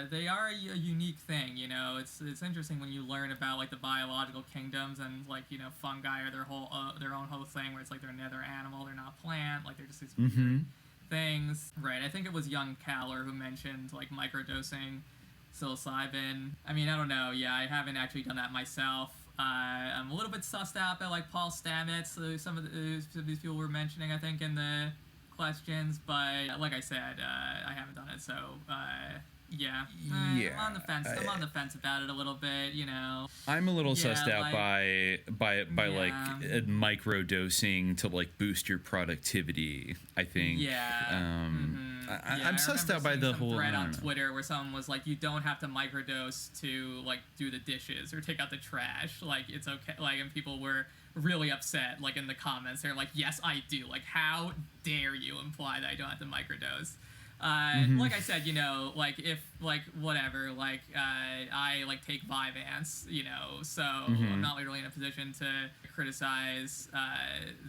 They are a unique thing, It's interesting when you learn about like the biological kingdoms and like fungi are their own whole thing where it's like they're another animal, they're not plant, like they're just these weird things. Right. I think it was Young Caller who mentioned like microdosing psilocybin. I mean, I don't know. Yeah, I haven't actually done that myself. I'm a little bit sussed out by like Paul Stamets. Some of these people were mentioning, I think, in the questions, but like I said, I haven't done it, so. I'm on the fence. I'm on the fence about it a little bit, I'm a little sussed out by like micro dosing to like boost your productivity, I think. I'm sussed out by the whole thread on Twitter where someone was like, you don't have to microdose to like do the dishes or take out the trash. Like, it's okay. Like, and people were really upset, like in the comments. They're like, yes, I do. Like, how dare you imply that I don't have to microdose? Like I said, like if like whatever, like I like take Vyvanse, so I'm not really in a position to criticize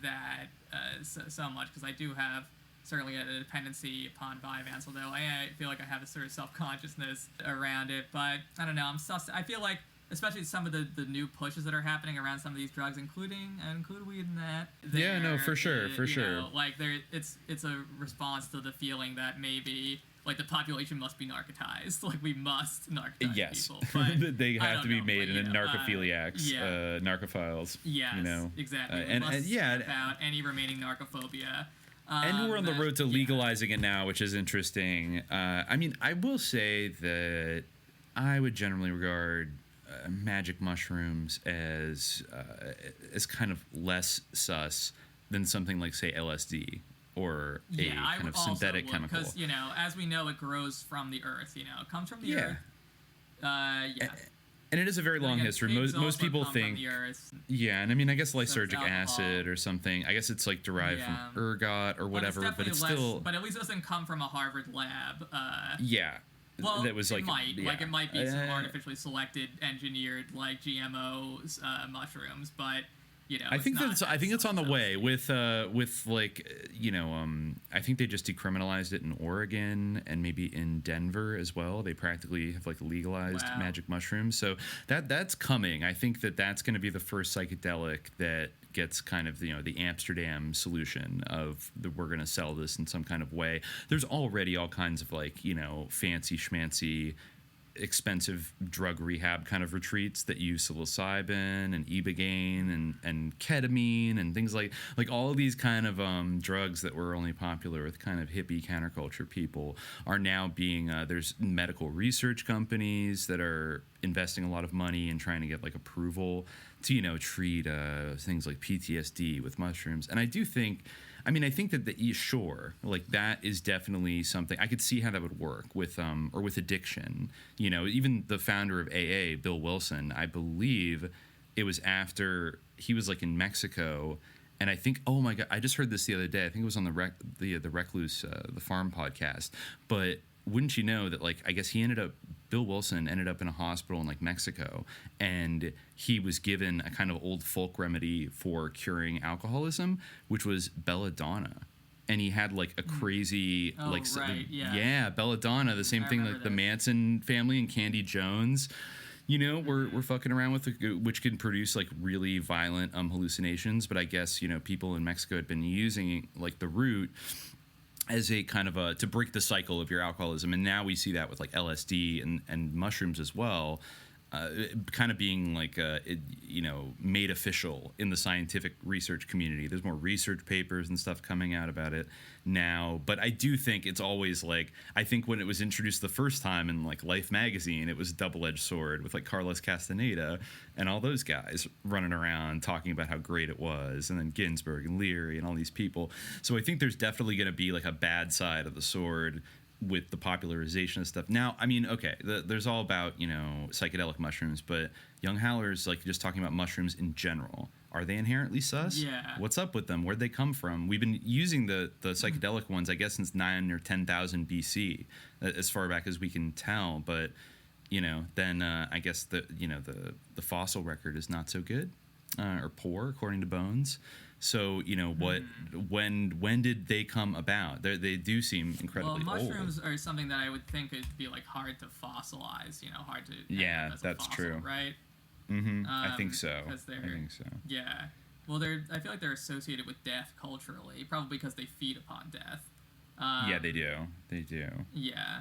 that so much, because I do have certainly a dependency upon Vyvanse, although I feel like I have a sort of self-consciousness around it. But I don't know, I feel like, especially some of the new pushes that are happening around some of these drugs, include weed in that. Yeah, no, for sure. Like it's a response to the feeling that maybe like the population must be narcotized, like we must narcotize people. But they have to be made into narcophiliacs, narcophiles. Yes, exactly. And about any remaining narcophobia. And we're on the road to legalizing it now, which is interesting. I mean, I will say that I would generally regard magic mushrooms as kind of less sus than something like, say, LSD or a kind of synthetic chemical. Because, as we know, it grows from the earth. It comes from the earth. And it is a very long history. Most people think, and I mean, I guess lysergic acid or something. I guess it's like derived from ergot or whatever, but it's still. But at least it doesn't come from a Harvard lab. Well, that was like, it might be some artificially selected, engineered like GMOs mushrooms, but I think it's on the way with like I think they just decriminalized it in Oregon and maybe in Denver as well. They practically have like legalized magic mushrooms, so that's coming. I think that's going to be the first psychedelic that gets kind of the Amsterdam solution of we're going to sell this in some kind of way. There's already all kinds of like fancy schmancy expensive drug rehab kind of retreats that use psilocybin and ibogaine and ketamine and things like all of these kind of drugs that were only popular with kind of hippie counterculture people are now being there's medical research companies that are investing a lot of money and trying to get like approval to treat things like PTSD with mushrooms. And I do think I mean, I think that sure, like that is definitely something I could see how that would work with or with addiction. You know, even the founder of AA, Bill Wilson, I believe it was after he was like in Mexico, and I think, oh my God, I just heard this the other day. I think it was on the Recluse, the Farm podcast. But wouldn't you know that, like, I guess Bill Wilson ended up in a hospital in like Mexico, and he was given a kind of old folk remedy for curing alcoholism, which was belladonna. And he had like a crazy, belladonna, the same thing like the Manson family and Candy Jones. You know, we're fucking around with which can produce like really violent hallucinations. But I guess, you know, people in Mexico had been using like the root as a kind of to break the cycle of your alcoholism. And now we see that with like LSD and mushrooms as well, kind of being like, made official in the scientific research community. There's more research papers and stuff coming out about it now. But I do think it's always like, I think when it was introduced the first time in like Life magazine, it was a double-edged sword with like Carlos Castaneda and all those guys running around talking about how great it was. And then Ginsberg and Leary and all these people. So I think there's definitely going to be like a bad side of the sword with the popularization of stuff. Now, I mean, okay, there's all about, you know, psychedelic mushrooms, but Young Haller's like just talking about mushrooms in general. Are they inherently sus? Yeah. What's up with them? Where'd they come from? We've been using the psychedelic ones, I guess, since 9 or 10,000 BC, as far back as we can tell. But, you know, then I guess the fossil record is not so good or poor, according to Bones. So, you know, when did they come about? They do seem incredibly well, old. mushrooms are something that I would think would be like hard to fossilize, you know, hard to as that's fossil, true, right? Mm-hmm. I think so. I think so. Yeah. Well, I feel like they're associated with death culturally, probably because they feed upon death. Yeah, they do. They do. Yeah.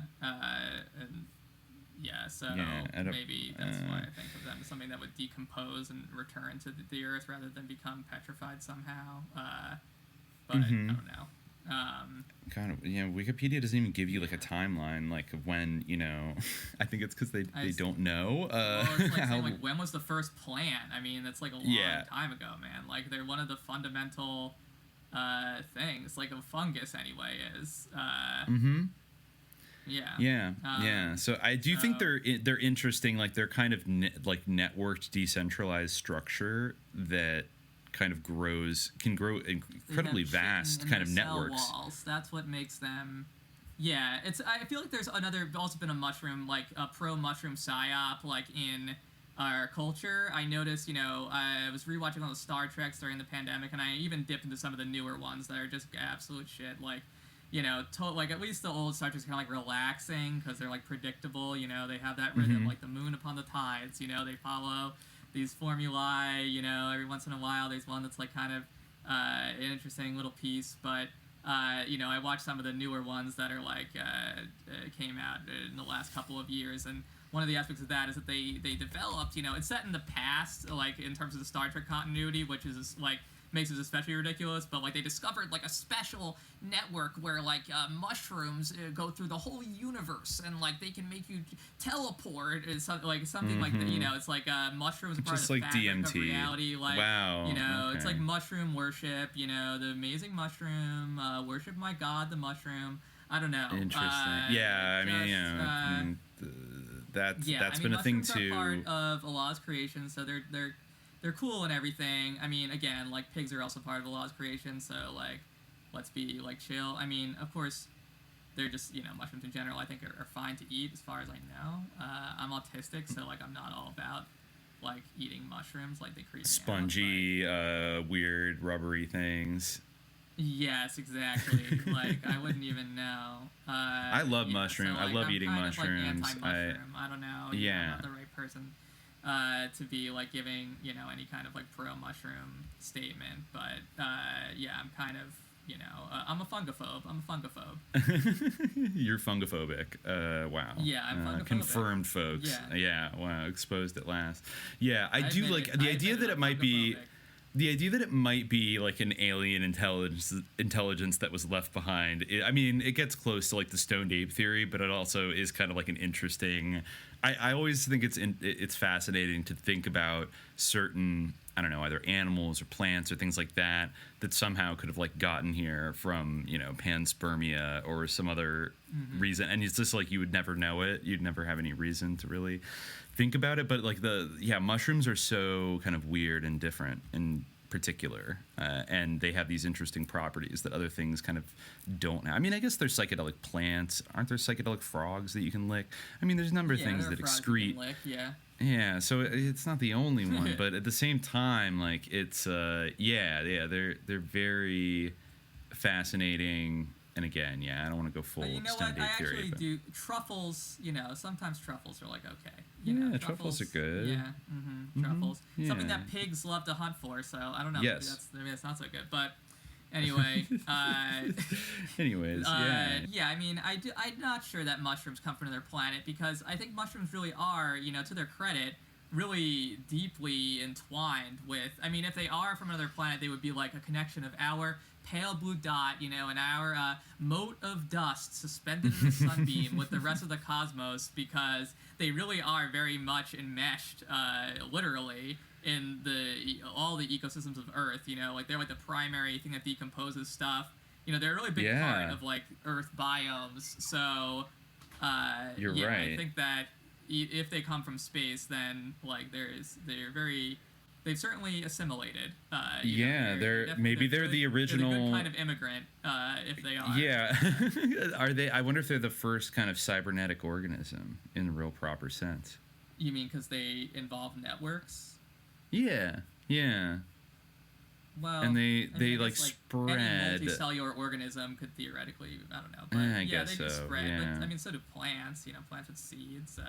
So maybe that's why I think of them as something that would decompose and return to the earth rather than become petrified somehow. But I don't know. God, Wikipedia doesn't even give you like a timeline, like when, you know. I think it's because they don't know. It's like saying, like, when was the first plant? I mean, that's like a long time ago, man. Like, they're one of the fundamental things, like a fungus anyway is. Yeah. So I do think they're interesting. Like, they're kind of networked, decentralized structure that kind of can grow incredibly vast kind of networks. Walls. That's what makes them. Yeah, I feel like there's also been a mushroom, like a pro-mushroom psyop, like in our culture. I noticed, you know, I was rewatching all the Star Treks during the pandemic, and I even dipped into some of the newer ones that are just absolute shit, like. You know, like at least the old Star Trek's kind of like relaxing because they're like predictable. You know, they have that rhythm like the moon upon the tides. You know, they follow these formulae. You know, every once in a while there's one that's like kind of an interesting little piece. But you know, I watched some of the newer ones that are like came out in the last couple of years, and one of the aspects of that is that they developed. You know, it's set in the past, like in terms of the Star Trek continuity, which is like. Makes it especially ridiculous, but like they discovered like a special network where like mushrooms go through the whole universe and like they can make you teleport. It's something like that. You know, it's like mushrooms are part of the fabric DMT. Of reality. Like, wow, you know, it's like mushroom worship. You know, the amazing mushroom, worship my god, the mushroom. I don't know. Interesting. That's been a thing too. Mushrooms are part of Allah's creation, so they're cool and everything. I mean, again, like pigs are also part of Allah's creation, so like, let's be like chill. I mean, of course, they're just, you know, mushrooms in general. I think are fine to eat as far as I know. I'm autistic, so like I'm not all about like eating mushrooms. Like they creep me out, spongy, weird, rubbery things. Yes, exactly. Like I wouldn't even know. I love mushrooms. So, like, I love I'm eating kind mushrooms. Of, like, anti-mushroom. I don't know. I'm not the right person. To be like giving, you know, any kind of like pro mushroom statement, but I'm kind of, you know, I'm a fungophobe. You're fungophobic. Wow. Yeah, I'm fungophobic. Confirmed, folks. Yeah. Wow. Exposed at last. Yeah, I do like the idea that it might be. The idea that it might be like an alien intelligence that was left behind. I mean, it gets close to like the stoned ape theory, but it also is kind of like an interesting. I always think it's fascinating to think about certain I don't know, either animals or plants or things like that somehow could have like gotten here from, you know, panspermia or some other reason. And it's just like you would never know it. You'd never have any reason to really think about it. But like mushrooms are so kind of weird and different and particular, and they have these interesting properties that other things kind of don't have. I mean, I guess there's psychedelic plants. Aren't there psychedelic frogs that you can lick? I mean, there's a number of things that excrete. Yeah, so it's not the only one, but at the same time, like it's they're very fascinating. And again, I don't want to go full you know stone what? date I theory. actually But do truffles. You know, sometimes truffles are like okay. Truffles are good. Yeah, truffles. Yeah. Something that pigs love to hunt for. So I don't know. Yes. Maybe that's not so good. But anyway. Anyways, yeah. I mean, I'm not sure that mushrooms come from another planet because I think mushrooms really are, you know, to their credit, really deeply entwined with. I mean, if they are from another planet, they would be like a connection of our pale blue dot, you know, and our mote of dust suspended in the sunbeam with the rest of the cosmos, because they really are very much enmeshed, literally, in all the ecosystems of Earth. You know, like they're like the primary thing that decomposes stuff. You know, they're a really big part of like Earth biomes. So, You're yeah, right. I think that if they come from space, then like they've certainly assimilated. They're the original. They're the good kind of immigrant, if they are. Yeah, are they? I wonder if they're the first kind of cybernetic organism in the real proper sense. You mean because they involve networks? Yeah. Well, and they like spread. Any multicellular organism could theoretically, I don't know, but I guess they do so. spread. Yeah. But, I mean, so do plants. You know, plants with seeds.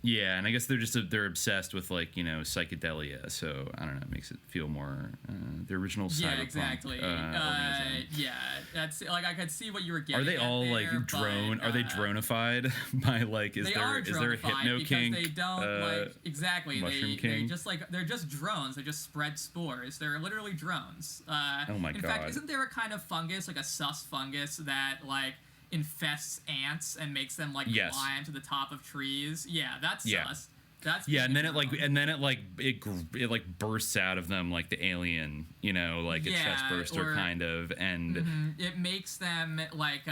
Yeah, and I guess they're obsessed with like, you know, psychedelia. So I don't know, it makes it feel more the original cyberpunk. Yeah, exactly. Yeah, that's like I could see what you were getting. Are they all there, like drone? Are they dronified by like? Is there a hypno kink? They don't like exactly. Mushroom They king? just like they're just drones. They just spread spores. They're literally drones. Oh my god! In fact, isn't there a kind of fungus, like a sus fungus, that like infests ants and makes them like climb to the top of trees? Yeah, that's sus. That's and then it bursts out of them like the alien, you know, like a chest burster kind of, and it makes them like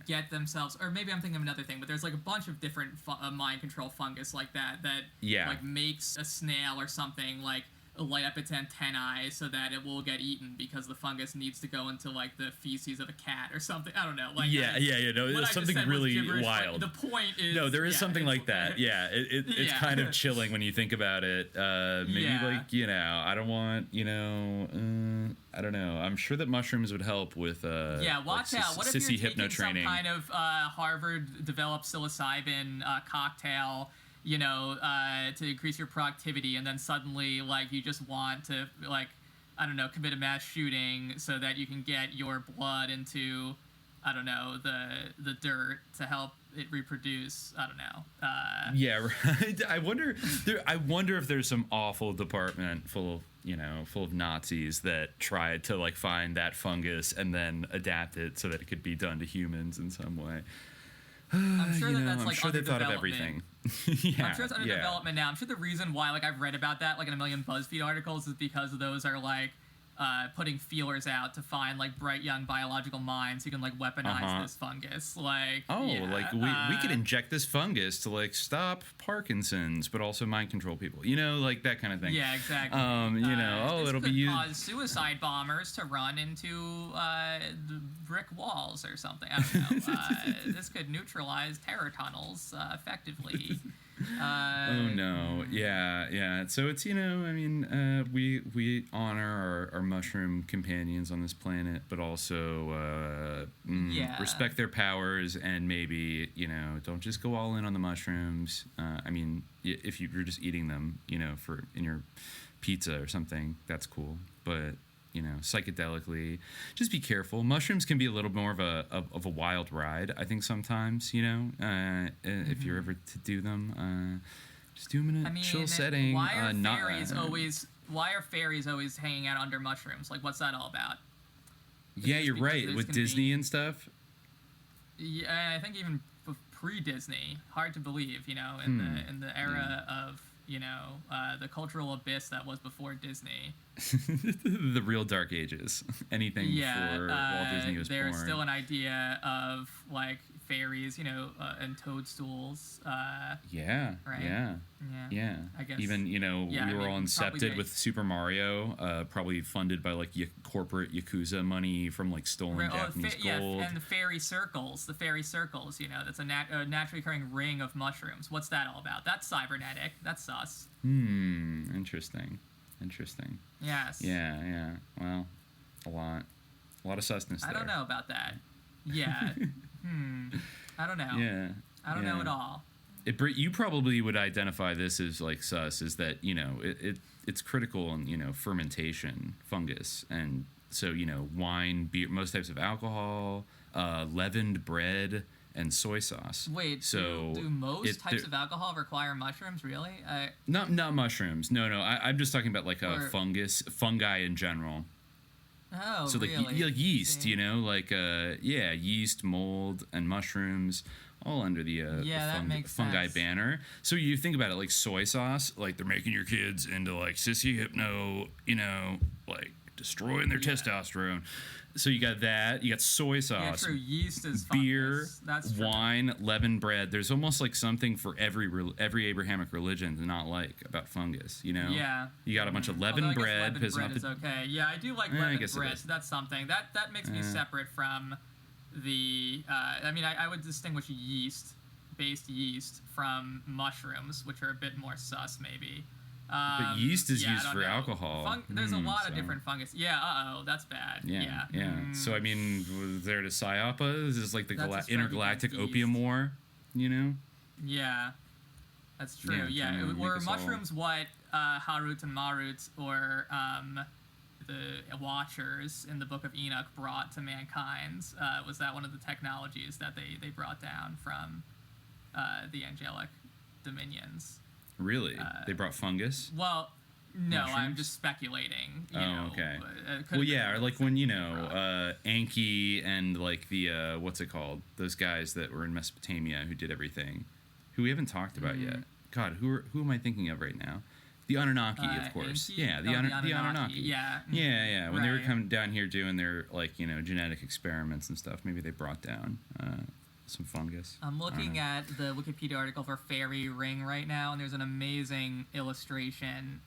get themselves, or maybe I'm thinking of another thing, but there's like a bunch of different mind control fungus like that like makes a snail or something like light up its antennae so that it will get eaten because the fungus needs to go into like the feces of a cat or something. I don't know. Like no, it's something really wild. But the point is, no, there is something like that. Yeah, it's kind of chilling when you think about it. Maybe like, you know, I don't want, you know, I don't know. I'm sure that mushrooms would help with watch like out. What if you're taking some kind of Harvard developed psilocybin cocktail, you know, to increase your productivity, and then suddenly, like, you just want to, like, I don't know, commit a mass shooting so that you can get your blood into, I don't know, the dirt to help it reproduce. I don't know. Yeah, right. I wonder if there's some awful department full of Nazis that tried to like find that fungus and then adapt it so that it could be done to humans in some way. I'm sure that's I'm like sure under they thought of development. everything. I'm sure it's under development now. I'm sure the reason why like I've read about that like in a million BuzzFeed articles is because those are like putting feelers out to find like bright young biological minds who can like weaponize this fungus. Like like we could inject this fungus to like stop Parkinson's, but also mind control people. You know, like that kind of thing. Yeah, exactly. It'll be used. Cause suicide bombers to run into brick walls or something. I don't know. This could neutralize terror tunnels effectively. Oh no, yeah. So it's, you know, I mean, we honor our mushroom companions on this planet, but also respect their powers, and maybe, you know, don't just go all in on the mushrooms. I mean, if you're just eating them, you know, in your pizza or something, that's cool. But, you know, psychedelically, just be careful. Mushrooms can be a little more of a wild ride, I think, sometimes, you know, if you're ever to do them. Just do them in a chill setting. Why are fairies always hanging out under mushrooms? Like, what's that all about? Yeah, you're right. With Disney and stuff? Yeah, I think even pre-Disney. Hard to believe, you know, in the era of the cultural abyss that was before Disney. The real dark ages. Anything before Walt Disney was there's born. still an idea of like fairies, and toadstools. Yeah, right? Yeah. I guess. Even, we were all incepted with Super Mario, probably funded by like corporate Yakuza money from like stolen Japanese gold. And the fairy circles. That's a naturally occurring ring of mushrooms. What's that all about? That's cybernetic. That's sus. Interesting. Yes. Yeah. Well, a lot of susness there. I don't know about that. Yeah. I don't know. Yeah. I don't know at all. You probably would identify this as like sus, is that it's critical in fermentation, fungus, and so wine, beer, most types of alcohol, leavened bread, and soy sauce. Wait, so do most types of alcohol require mushrooms? Really? Not mushrooms. No. I'm just talking about like fungi in general. Oh, so like really? like yeast, yeast, mold, and mushrooms, all under the fungi banner. So you think about it, like soy sauce, like they're making your kids into like sissy hypno, like destroying their testosterone. So you got that. You got soy sauce. Yeah, true. Yeast is beer, That's true. wine, leavened bread. There's almost like something for every Abrahamic religion to not like about fungus. Yeah. You got a bunch of leavened bread. Leavened bread is okay. Yeah, I do like leavened bread. So that's something that makes me separate from the. I would distinguish yeast-based yeast from mushrooms, which are a bit more sus, maybe. But yeast is used for alcohol. There's a lot of different fungus. Yeah, that's bad. Yeah. So, was there to Psyopa? Is this like the intergalactic opium war, Yeah, that's true. Yeah, were mushrooms what Harut and Marut, or the Watchers in the Book of Enoch brought to mankind? Was that one of the technologies that they brought down from the angelic dominions? Really? They brought fungus? Well, no, mushrooms? I'm just speculating. Okay. Or like when, Anki and like the, what's it called? Those guys that were in Mesopotamia who did everything, who we haven't talked about yet. God, who am I thinking of right now? The Anunnaki, of course. Anki? Yeah, the Anunnaki. Yeah. When they were coming down here doing their, like, genetic experiments and stuff, maybe they brought down some fungus. I'm looking at the Wikipedia article for Fairy Ring right now, and there's an amazing illustration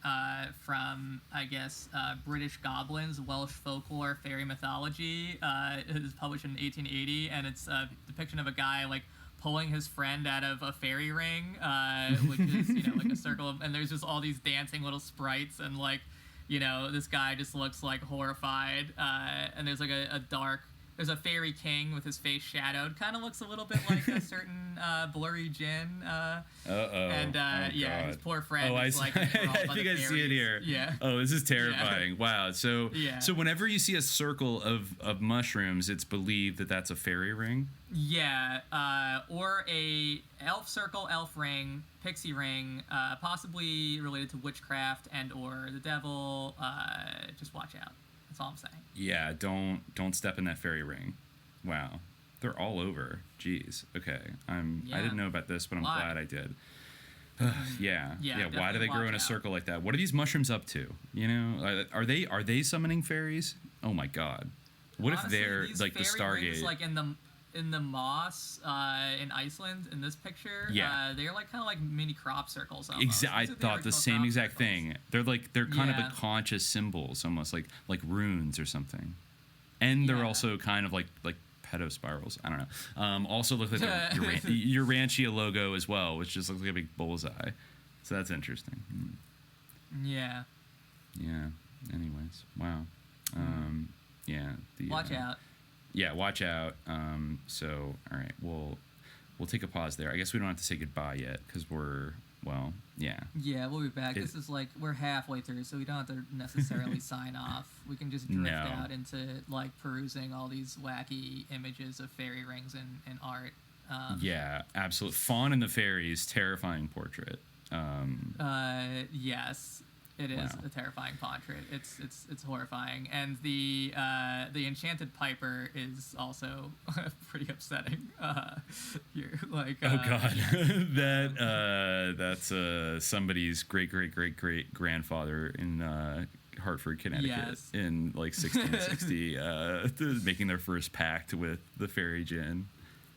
from, I guess, British Goblins, Welsh folklore, fairy mythology. It was published in 1880, and it's a depiction of a guy, like, pulling his friend out of a fairy ring, which is, like a circle of, and there's just all these dancing little sprites, and, like, this guy just looks, like, horrified, and there's, like, there's a fairy king with his face shadowed. Kind of looks a little bit like a certain blurry djinn. And his poor friend is like. I think I see it here. Yeah. Oh, this is terrifying. Yeah. Wow. So whenever you see a circle of mushrooms, it's believed that that's a fairy ring. Yeah. Or a elf circle, elf ring, pixie ring, possibly related to witchcraft and or the devil. Just watch out. That's all I'm saying. Yeah, don't step in that fairy ring. Wow, they're all over. Jeez. Okay, I didn't know about this, but I'm glad I did. Yeah. Why do they grow in a circle like that? What are these mushrooms up to? Are they summoning fairies? Oh my God. What if they're like the Stargate? Rings, like in the moss in Iceland in this picture, they're like kind of like mini crop circles almost. I thought the same exact thing. They're kind of like conscious symbols, almost like runes or something, and they're also kind of like pedo spirals. I don't know. Also look like your Urantia logo as well, which just looks like a big bullseye. So that's interesting. Yeah. Anyways, wow. Watch out. Yeah, watch out. So, all right, we'll take a pause there. I guess we don't have to say goodbye yet because Yeah, we'll be back. This is like we're halfway through, so we don't have to necessarily sign off. We can just drift out into like perusing all these wacky images of fairy rings and art. Yeah, absolutely. Fawn and the Fairies, terrifying portrait. Yes. It is Wow. a terrifying portrait. It's horrifying, and the enchanted piper is also pretty upsetting. You're like, oh god, that's somebody's great grandfather in Hartford, Connecticut, Yes. in like 1660, making their first pact with the fairy djinn.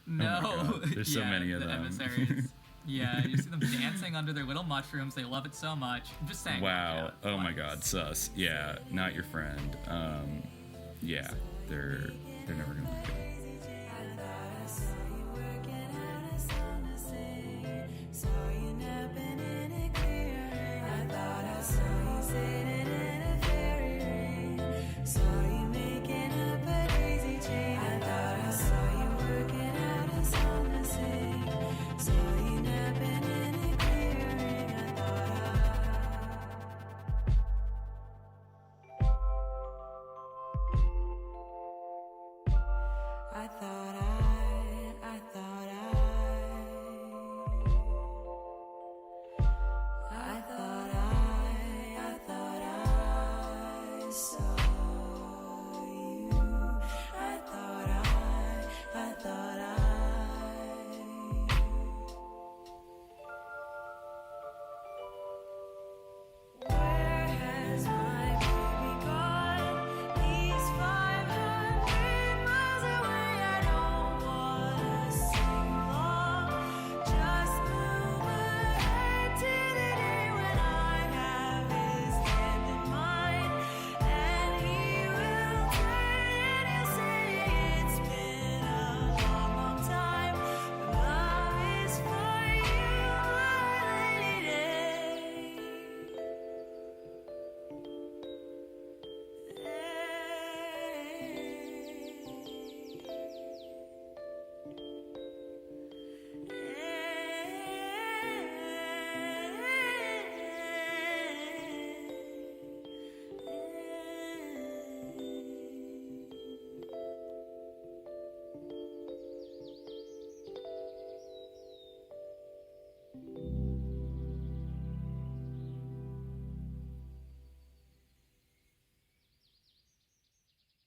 No, Oh my God. There's so many of the them. Emissaries. Yeah, you see them dancing under their little mushrooms. They love it so much. I'm just saying. Wow. watch out. Oh my god, sus. Yeah, not your friend. Yeah, they're never gonna be good.